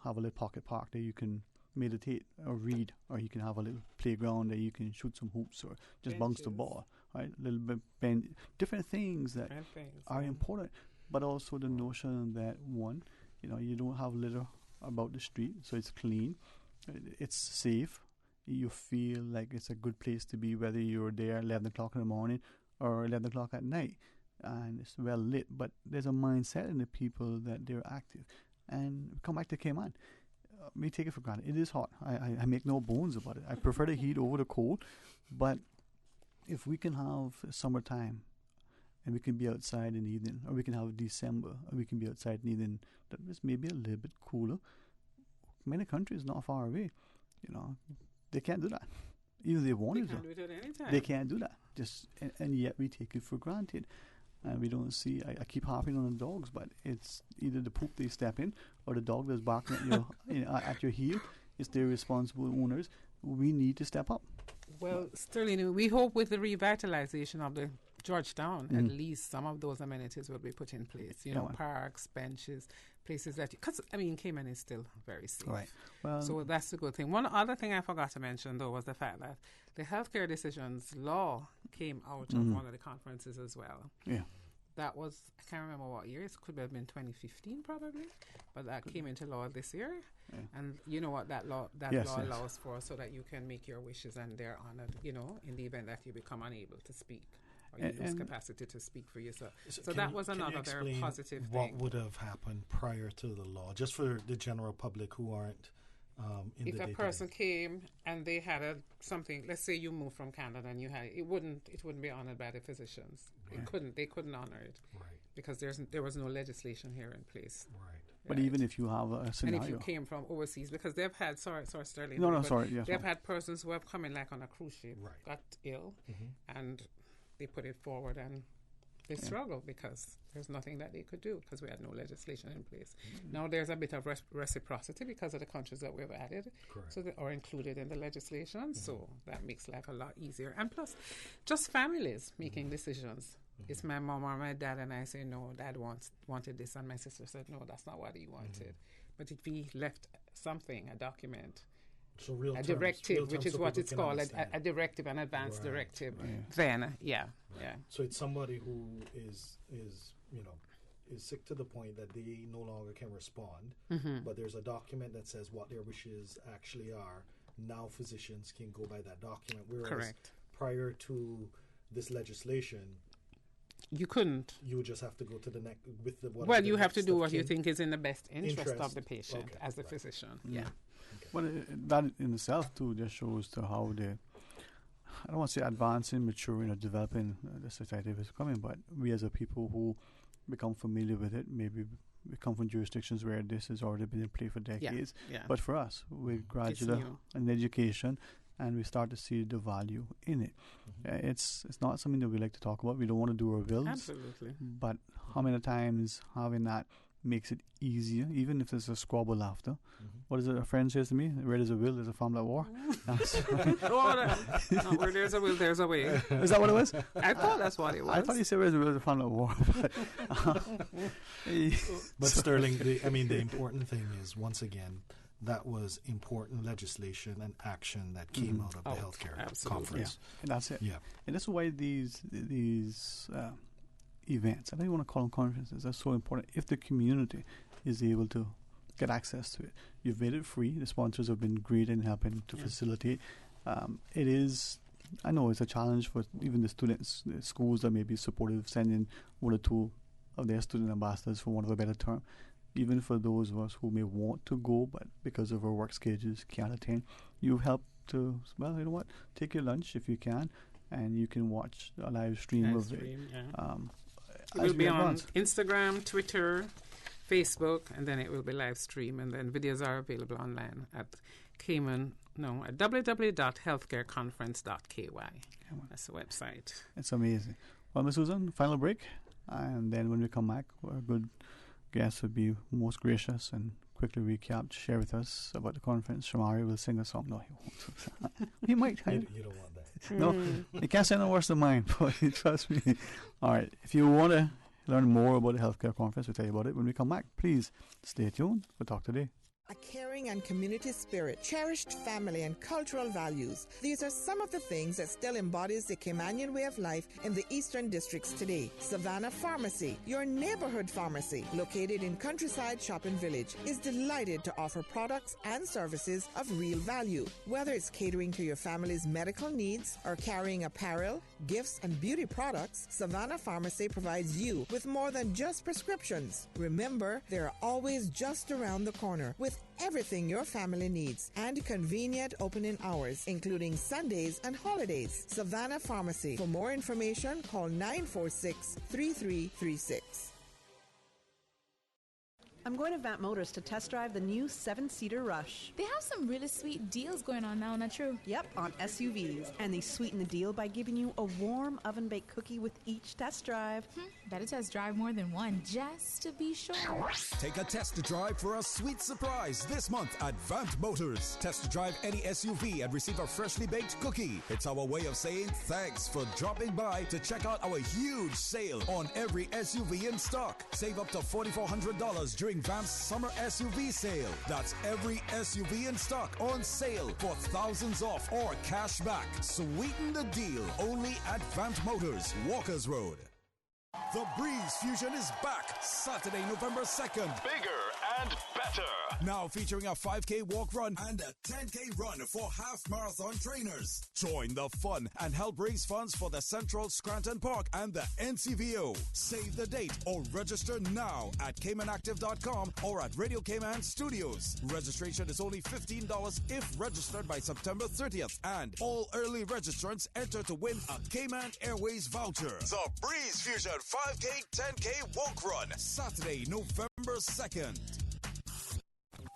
have a little pocket park that you can meditate or read, or you can have a little playground that you can shoot some hoops or just bounce the ball, right? A little bit different things that are important, but also the notion that one, you don't have litter about the street, so it's clean, it's safe, you feel like it's a good place to be, whether you're there 11 o'clock in the morning or 11 o'clock at night, and it's well lit. But there's a mindset in the people that they're active. and come back to Cayman. We take it for granted. It is hot. I make no bones about it. I prefer the heat over the cold. But if we can have summertime and we can be outside in the evening, or we can have December and we can be outside in the evening that is maybe a little bit cooler, many countries not far away, they can't do that. Even if they wanted to. They can't do it at any time. They can't do that. And yet we take it for granted. And we don't see, I keep harping on the dogs, but it's either the poop they step in or the dog that's barking at at your heel. It's their responsible owners. We need to step up. Well, Sterling, we hope with the revitalization of the Georgetown, at least some of those amenities will be put in place. Parks, benches, places that... Because, Cayman is still very safe. Right. Well, so that's a good thing. One other thing I forgot to mention, though, was the fact that the healthcare decisions law came out of one of the conferences as well. Yeah. That was, I can't remember what year, it could have been 2015 probably, but that came into law this year. Yeah. And you know what that law allows for, so that you can make your wishes and they're honored, in the event that you become unable to speak or you lose capacity to speak for yourself. So that was another very positive thing. What would have happened prior to the law, just for the general public who aren't if a person came and they had something, let's say you moved from Canada and you had it wouldn't be honored by the physicians. Right. They couldn't honor it, right? Because there was no legislation here in place, right? But even if you have a scenario, and if you came from overseas, because they've had sorry Sterling, they've had persons who have come in like on a cruise ship, got ill, and they put it forward and they struggle because there's nothing that they could do because we had no legislation in place. Now there's a bit of reciprocity because of the countries that we've added, so they are included in the legislation. So that makes life a lot easier. And plus, just families making decisions. It's my mom or my dad, and I say no, dad wanted this, and my sister said no, that's not what he wanted. But if we left something, a document. So a directive, which is what it's called, a directive, an advanced directive. Then, So it's somebody who is sick to the point that they no longer can respond, but there's a document that says what their wishes actually are. Now physicians can go by that document, whereas prior to this legislation, you couldn't. You would just have to go to the next with the. Well, you have to do what you think is in the best interest of the patient as the physician. Yeah. Well, that in itself too just shows to how I don't want to say advancing, maturing, or developing the society is coming, but we as a people who become familiar with it, maybe we come from jurisdictions where this has already been in play for decades. Yeah. But for us, we graduate in education, and we start to see the value in it. It's not something that we like to talk about. We don't want to do our wills. Absolutely. But how many times having that makes it easier, even if there's a squabble after. What is it a friend says to me? Where there's a will, there's a family at war. Where there's a will, there's a way. Is that what it was? I thought that's what it was. I thought you said where there's a will, there's a family at war. But Sterling, the important thing is, once again, that was important legislation and action that came out of the healthcare conference. Yeah. And that's it. Yeah. And that's why these events, I don't even want to call them conferences, are so important. If the community is able to get access to it, you've made it free. The sponsors have been great in helping to facilitate. It is, I know it's a challenge for even the students, the schools that may be supportive, sending one or two of their student ambassadors, for want of a better term. Even for those of us who may want to go, but because of our work schedules can't attend, you've helped to, take your lunch if you can, and you can watch a live stream of it. It will be on Instagram, Twitter, Facebook, and then it will be live stream, and then videos are available online at www.healthcareconference.ky. That's the website. It's amazing. Well, Ms. Susan, final break, and then when we come back, our good guest would be most gracious and quickly recap, share with us about the conference. Shamari will sing a song. No, he won't. He might. You don't want that. No, he can't say no worse than mine, but trust me. All right, if you want to learn more about the healthcare conference, we'll tell you about it when we come back. Please stay tuned for Talk Today. A caring and community spirit, cherished family and cultural values. These are some of the things that still embodies the Caymanian way of life in the Eastern Districts today. Savannah Pharmacy, your neighborhood pharmacy, located in Countryside Shopping Village, is delighted to offer products and services of real value. Whether it's catering to your family's medical needs or carrying apparel, gifts, and beauty products, Savannah Pharmacy provides you with more than just prescriptions. Remember, they're always just around the corner with everything your family needs and convenient opening hours, including Sundays and holidays. Savannah Pharmacy. For more information, call 946-3336. I'm going to Vant Motors to test drive the new 7-seater Rush. They have some really sweet deals going on now, not true? Yep, on SUVs. And they sweeten the deal by giving you a warm oven-baked cookie with each test drive. Better test drive more than one, just to be sure. Take a test drive for a sweet surprise this month at Vant Motors. Test drive any SUV and receive a freshly baked cookie. It's our way of saying thanks for dropping by to check out our huge sale on every SUV in stock. Save up to $4,400 during Vant's summer SUV sale. That's every SUV in stock on sale for thousands off or cash back. Sweeten the deal only at Vant Motors, Walkers Road. The Breeze Fusion is back Saturday, November 2nd. Bigger and better. Now featuring a 5K walk run and a 10K run for half marathon trainers. Join the fun and help raise funds for the Central Scranton Park and the NCVO. Save the date or register now at CaymanActive.com or at Radio Cayman Studios. Registration is only $15 if registered by September 30th. And all early registrants enter to win a Cayman Airways voucher. The Breeze Fusion 5K, 10K walk run. Saturday, November 2nd.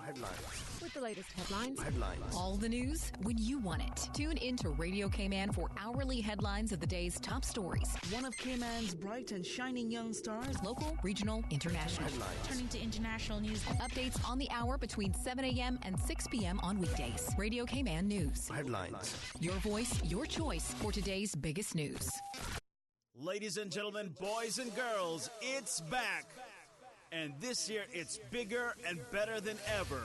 Headlines. With the latest headlines. Headlines. All the news when you want it. Tune in to Radio Cayman for hourly headlines of the day's top stories. One of Cayman's bright and shining young stars. Local, regional, international. Headlines. Turning to international news. Updates on the hour between 7 a.m. and 6 p.m. on weekdays. Radio Cayman News. Headlines. Your voice, your choice for today's biggest news. Ladies and gentlemen, boys and girls, it's back. And this year, it's bigger and better than ever.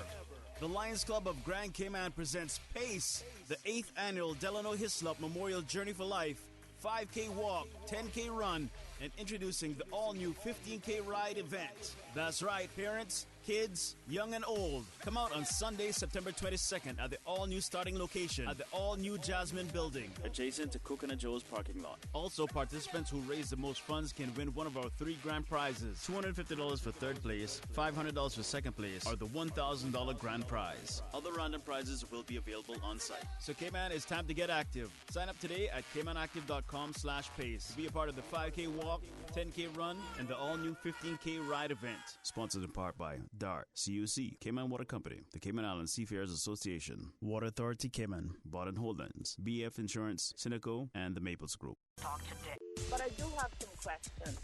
The Lions Club of Grand Cayman presents PACE, the 8th annual Delano Hislop Memorial Journey for Life, 5K walk, 10K run, and introducing the all-new 15K ride event. That's right, parents, kids, young and old. Come out on Sunday, September 22nd at the all-new starting location at the all-new Jasmine Building, adjacent to Coconut Joe's parking lot. Also, participants who raise the most funds can win one of our 3 grand prizes, $250 for third place, $500 for second place, or the $1,000 grand prize. Other random prizes will be available on site. So Cayman, it's time to get active. Sign up today at CaymanActive.com/pace. Be a part of the 5K walk, 10K run, and the all-new 15K ride event. Sponsored in part by DART, CUC, Cayman Water Company, the Cayman Islands Seafarers Association, Water Authority Cayman, Borden Holdings, BF Insurance, Cineco, and the Maples Group. Talk today. But I do have some questions.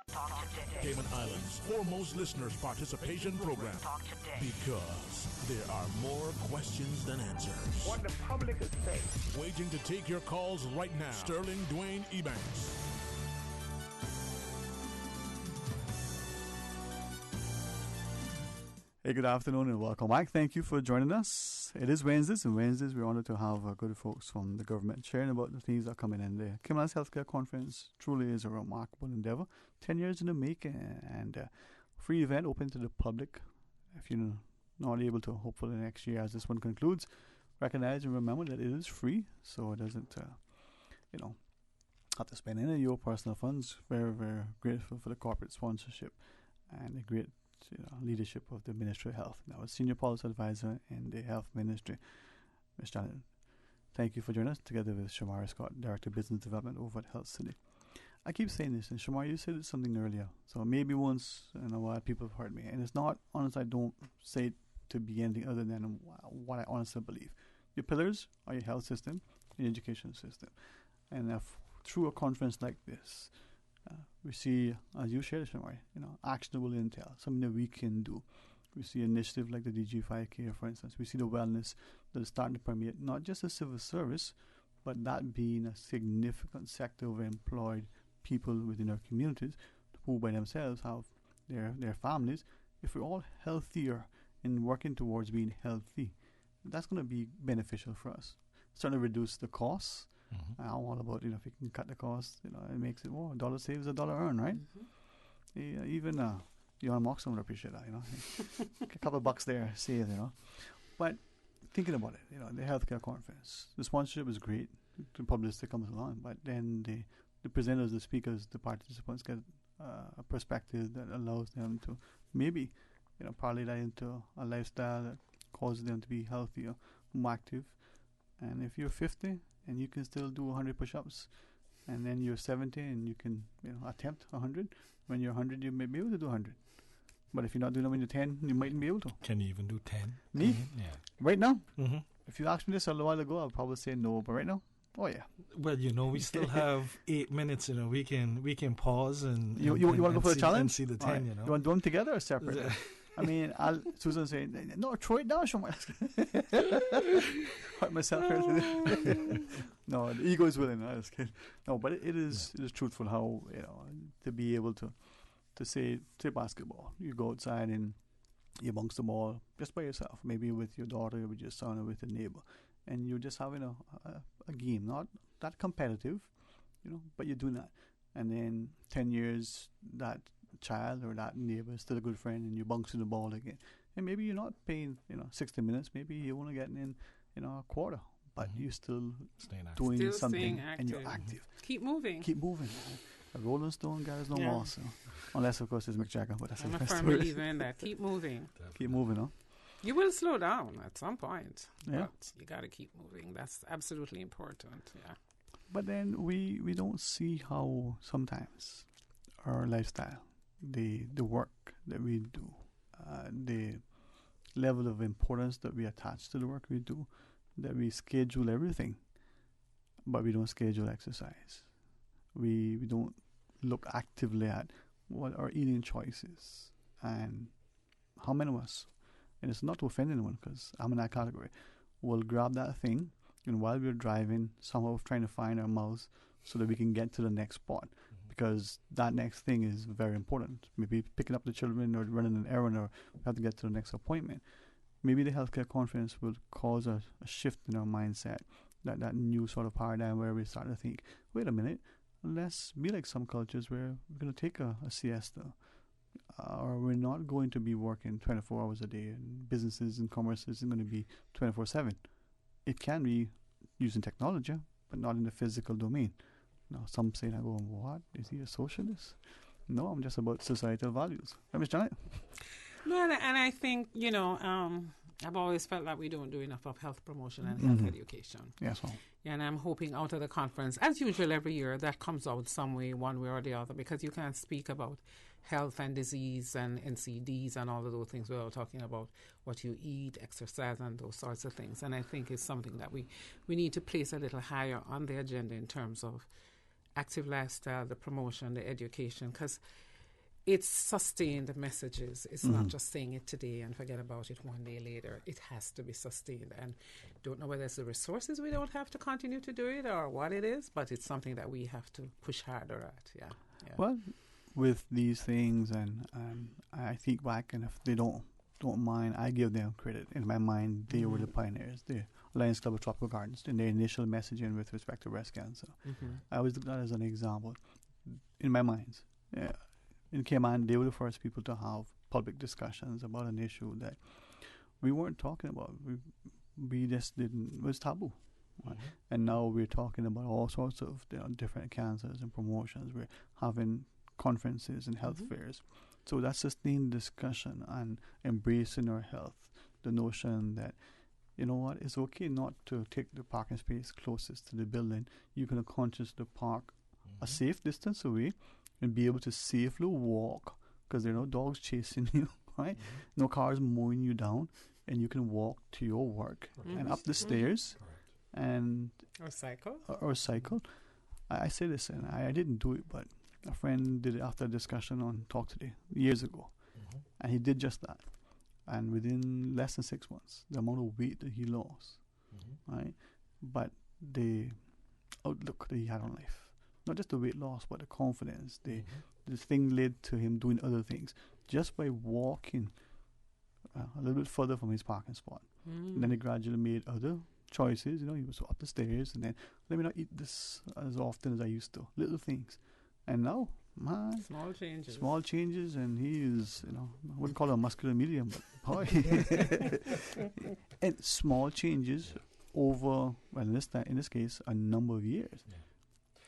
Talk today. Cayman Islands' foremost listeners' participation program. Talk today. Because there are more questions than answers. What the public is saying. Waiting to take your calls right now. Sterling Dwayne Ebanks. Hey, good afternoon and welcome back. Thank you for joining us. It is Wednesdays, and Wednesdays we're honored to have good folks from the government sharing about the things that are coming in. The Cayman Islands Healthcare Conference truly is a remarkable endeavor. 10 years in the making, and free event open to the public. If you're not able to, hopefully next year as this one concludes, recognize and remember that it is free, so it doesn't, have to spend any of your personal funds. Very, very grateful for the corporate sponsorship and the great leadership of the Ministry of Health. Now, as Senior Policy Advisor in the Health Ministry, Ms. Janet, thank you for joining us, together with Shamara Scott, Director of Business Development over at Health City. I keep saying this, and Shamara, you said something earlier, so maybe once in a while people have heard me, and it's not, honestly, I don't say it to be anything other than what I honestly believe. Your pillars are your health system, your education system, and if through a conference like this, we see, as you shared, Shamari, actionable intel, something that we can do. We see initiatives like the DG5K, for instance. We see the wellness that is starting to permeate not just the civil service, but that being a significant sector of employed people within our communities who by themselves have their families. If we're all healthier in working towards being healthy, that's going to be beneficial for us. It's going to reduce the costs. I'm all about, if you can cut the costs, it makes it more. A dollar saves, a dollar earned, right? Yeah, even Jan Moxon would appreciate that, a couple of bucks there saved, But thinking about it, the healthcare conference, the sponsorship is great, the publicity comes along, but then the presenters, the speakers, the participants get a perspective that allows them to maybe, parlay that into a lifestyle that causes them to be healthier, more active. And if you're 50 and you can still do 100 push-ups, and then you're 70 and you can attempt 100, when you're 100 you may be able to do 100. But if you're not doing them when you're 10, you mightn't be able to. Can you even do 10? Me? Yeah. Right now? If you asked me this a while ago, I'll probably say no. But right now, oh yeah. Well, we still have 8 minutes. We can pause and you want to go for the challenge and see the 10. Right. You want to do them together or separate? I mean, Susan say, no, throw it down, Sean. Hurt myself here. No, the ego is willing. I just kidding. No, but it is truthful how to be able to say basketball. You go outside and you bounce the ball just by yourself, maybe with your daughter, or with your son, or with a neighbor, and you're just having a game, not that competitive, but you're doing that, and then 10 years that child or that neighbor is still a good friend, and you're bouncing the ball again, and maybe you're not paying 60 minutes, maybe you're only getting in a quarter, but you're still doing still something and you're active. Keep moving. A rolling stone guy is no more, so unless of course it's Mick Jagger, but that's I'm a a firm believer in that. Keep moving. Keep moving, huh? You will slow down at some point, yeah. But you got to keep moving. That's absolutely important. Yeah. But then we don't see how sometimes our lifestyle, the work that we do, the level of importance that we attach to the work we do, that we schedule everything, but we don't schedule exercise. We don't look actively at what our eating choices and how many of us, and it's not to offend anyone because I'm in that category, will grab that thing and while we're driving somehow trying to find our mouths so that we can get to the next spot, because that next thing is very important. Maybe picking up the children or running an errand, or we have to get to the next appointment. Maybe the healthcare conference will cause a shift in our mindset, that new sort of paradigm where we start to think, wait a minute, let's be like some cultures where we're going to take a siesta, or we're not going to be working 24 hours a day, and businesses and commerce isn't going to be 24/7. It can be using technology, but not in the physical domain. Now, some say, I go, what? Is he a socialist? No, I'm just about societal values. Miss Janet? No, and I think, I've always felt that we don't do enough of health promotion and health education. Yes, well. And I'm hoping out of the conference, as usual every year, that comes out some way, one way or the other, because you can't speak about health and disease and NCDs and all of those things without talking about what you eat, exercise, and those sorts of things. And I think it's something that we need to place a little higher on the agenda in terms of active lifestyle, the promotion, the education, because it's sustained messages. It's not just saying it today and forget about it one day later. It has to be sustained. And don't know whether it's the resources we don't have to continue to do it or what it is, but it's something that we have to push harder at. Yeah. Well, with these things, and I think back, and if they don't mind, I give them credit. In my mind, they were the pioneers. The Lions Club of Tropical Gardens in their initial messaging with respect to breast cancer. I always look at that as an example. In my mind, in Cayman, they were the first people to have public discussions about an issue that we weren't talking about. We just didn't, it was taboo. Right? And now we're talking about all sorts of different cancers and promotions. We're having conferences and health fairs. So that sustained discussion and embracing our health, the notion that, you know what, it's okay not to take the parking space closest to the building. You can consciously park a safe distance away and be able to safely walk, because there are no dogs chasing you, right? No cars mowing you down, and you can walk to your work and up the stairs, and or cycle. I say this, and I didn't do it, but a friend did it after a discussion on Talk Today years ago, and he did just that. And within less than 6 months, the amount of weight that he lost, right? But the outlook that he had on life. Not just the weight loss, but the confidence. The thing led to him doing other things. Just by walking a little bit further from his parking spot. And then he gradually made other choices. He was up the stairs, and then let me not eat this as often as I used to. Little things. And now, man, small changes, and he is, I wouldn't call him a muscular medium, but boy. And small changes over, well, in this case, a number of years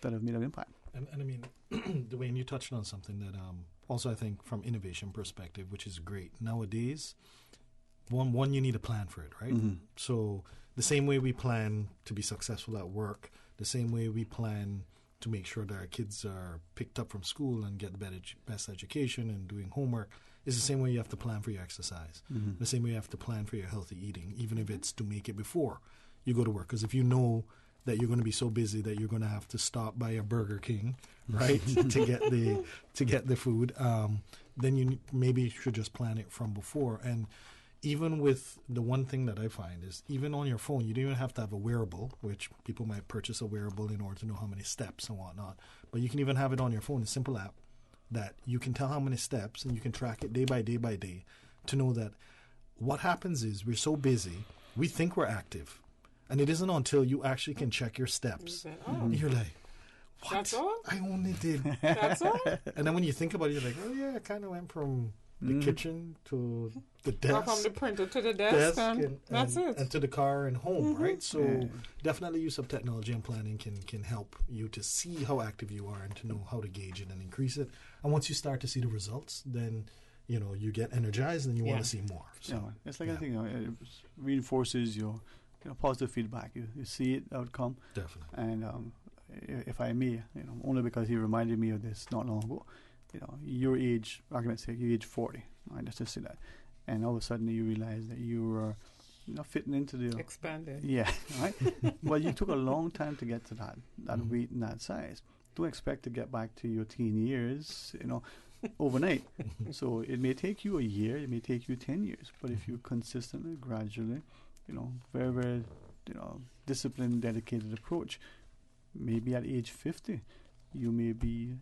that have made an impact. And I mean, Dwayne, you touched on something that also I think from innovation perspective, which is great. Nowadays, one you need a plan for it, right? Mm-hmm. So the same way we plan to be successful at work, the same way we plan to make sure that our kids are picked up from school and get the best education and doing homework, is the same way you have to plan for your exercise. Mm-hmm. The same way you have to plan for your healthy eating, even if it's to make it before you go to work. Because if you know that you're going to be so busy that you're going to have to stop by a Burger King, right, to get the food, then you maybe should just plan it from before. And even with the one thing that I find is even on your phone, you don't even have to have a wearable, which people might purchase a wearable in order to know how many steps and whatnot. But you can even have it on your phone, a simple app that you can tell how many steps and you can track it day by day by day to know that what happens is we're so busy, we think we're active. And it isn't until you actually can check your steps. You're like, what? That's all? I only did. That's all? And then when you think about it, you're like, oh yeah, I kind of went from the kitchen to the desk. Or from the printer to the desk and that's it. And to the car and home, right? So definitely use of technology and planning can help you to see how active you are and to know how to gauge it and increase it. And once you start to see the results, then you get energized and you want to see more. So, it's like anything, it reinforces your positive feedback. You see it outcome. Definitely. And if I may, only because he reminded me of this not long ago, your age, argument's sake, you age 40, right? Let's just say that. And all of a sudden you realize that you were fitting into the... Expanded. Yeah, right? Well, you took a long time to get to that weight and that size. Don't expect to get back to your teen years, overnight. So it may take you a year, it may take you 10 years, but if you consistently, gradually, very, very, disciplined, dedicated approach, maybe at age 50, you may be,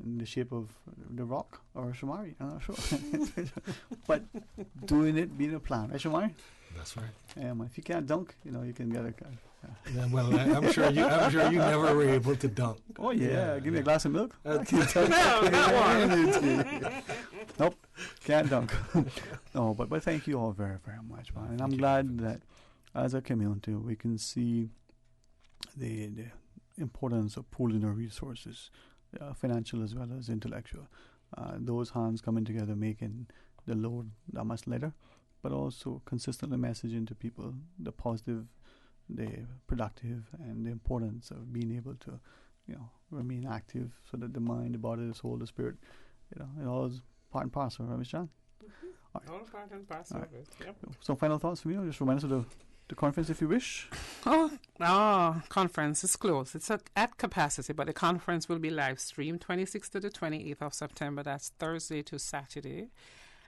in the shape of The Rock or Shamari. I'm not sure. But doing it, being a plan. Right, Shamari? That's right. If you can't dunk, you can get a... Yeah, well, I'm sure you never were able to dunk. Oh, yeah. Give me a glass of milk. No, Nope, can't dunk. No, but thank you all very, very much, man. And I'm glad that as a community we can see the importance of pooling our resources, financial as well as intellectual. Those hands coming together, making the load that much lighter, but also consistently messaging to people the positive, the productive, and the importance of being able to, remain active so that the mind, the body, the soul, the spirit, it all is part and parcel, right, Ms. John? All part and parcel of it, yep. Some final thoughts from you? Just remind us of the conference if you wish. Conference is closed. It's at capacity, but the conference will be live streamed 26th to the 28th of September. That's Thursday to Saturday.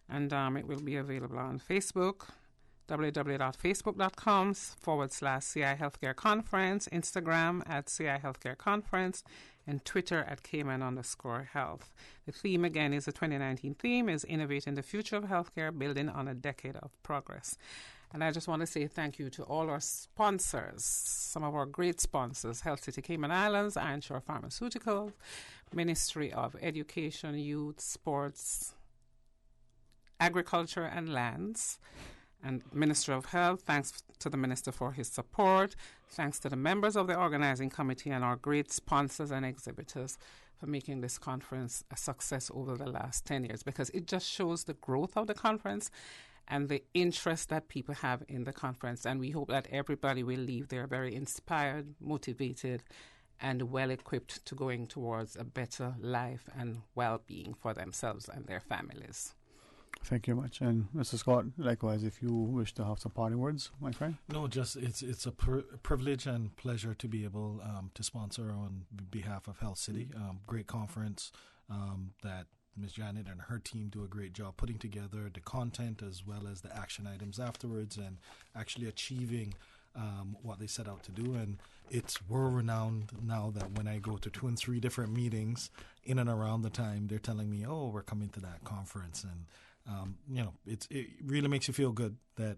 And it will be available on Facebook, www.facebook.com/CI Healthcare Conference, Instagram at CI Healthcare Conference, and Twitter at Cayman_Health. The theme, again, is the 2019 theme, is Innovating the Future of Healthcare, Building on a Decade of Progress. And I just want to say thank you to all our sponsors, some of our great sponsors, Health City Cayman Islands, Ironshore Pharmaceuticals, Ministry of Education, Youth, Sports, Agriculture and Lands, and Minister of Health. Thanks to the Minister for his support. Thanks to the members of the organizing committee and our great sponsors and exhibitors for making this conference a success over the last 10 years, because it just shows the growth of the conference and the interest that people have in the conference. And we hope that everybody will leave there very inspired, motivated, and well-equipped to going towards a better life and well-being for themselves and their families. Thank you very much. And Mr. Scott, likewise, if you wish to have some parting words, my friend. No, just it's a privilege and pleasure to be able to sponsor on behalf of Health City. Great conference that Ms. Janet and her team do a great job putting together the content as well as the action items afterwards and actually achieving what they set out to do. And it's world-renowned now that when I go to 2 and 3 different meetings in and around the time, they're telling me, oh, we're coming to that conference. And It really makes you feel good that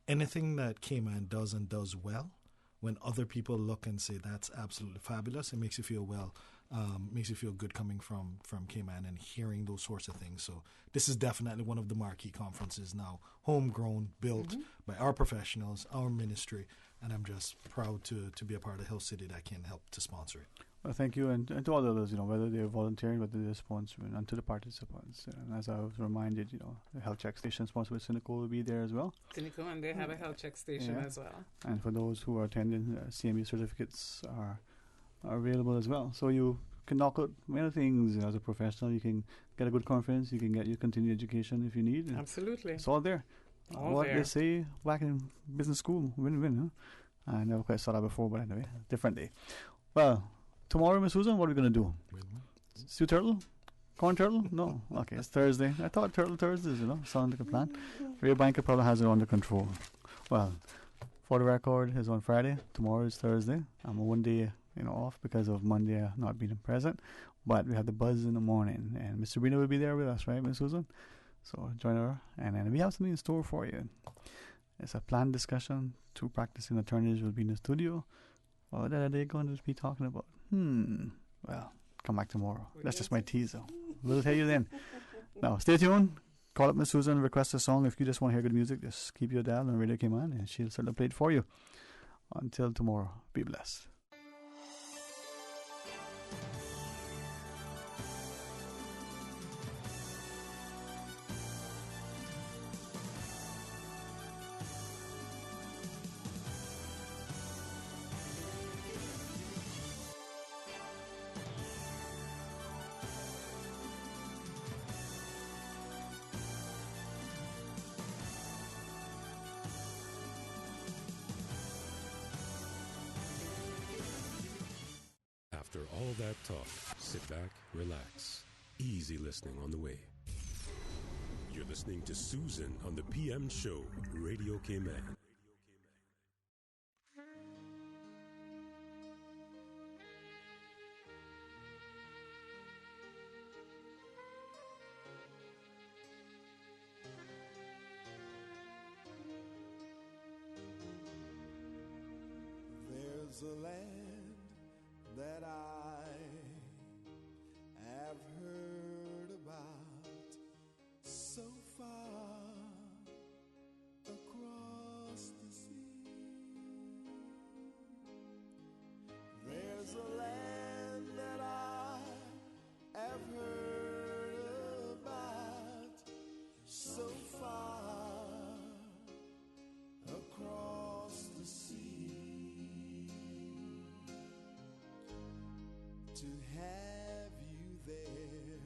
anything that Cayman does and does well, when other people look and say that's absolutely fabulous, it makes you feel makes you feel good coming from Cayman and hearing those sorts of things. So this is definitely one of the marquee conferences now, homegrown, built by our professionals, our ministry, and I'm just proud to be a part of Hill City that can help to sponsor it. Well, thank you, and to all others, whether they're volunteering, whether they're sponsoring, and to the participants. And as I was reminded, the health check station sponsored by Cynical will be there as well. Cynical, and they have a health check station as well. And for those who are attending, CME certificates are available as well. So you can knock out many things as a professional. You can get a good conference. You can get your continued education if you need. Absolutely. It's all there. What they say back in business school, win-win, huh? I never quite saw that before, but anyway, different day. Well, tomorrow, Miss Susan, what are we going to do? Stew turtle? Corn turtle? No. Okay, it's Thursday. I thought turtle Thursdays, sound like a plan. Ray Banker probably has it under control. Well, for the record, it's on Friday. Tomorrow is Thursday. I'm one day, off because of Monday not being present. But we have the buzz in the morning, and Miss Sabrina will be there with us, right, Miss Susan? So join her, and then we have something in store for you. It's a planned discussion. 2 practicing attorneys will be in the studio. What are they going to be talking about? Well, come back tomorrow. That's just my teaser. We'll tell you then. Now, stay tuned. Call up Miss Susan, request a song. If you just want to hear good music, just keep your dial on Radio Cayman, and she'll certainly play it for you. Until tomorrow, be blessed. After all that talk, sit back, relax. Easy listening on the way. You're listening to Susan on the PM Show, Radio Cayman. There's a land that I have heard about so far across the sea. There's a land that I have heard about so far across the sea. To have you there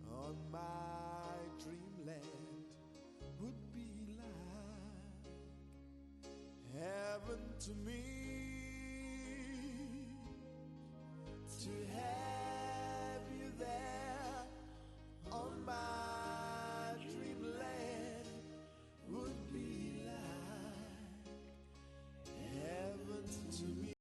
on my dreamland would be like heaven to me. To have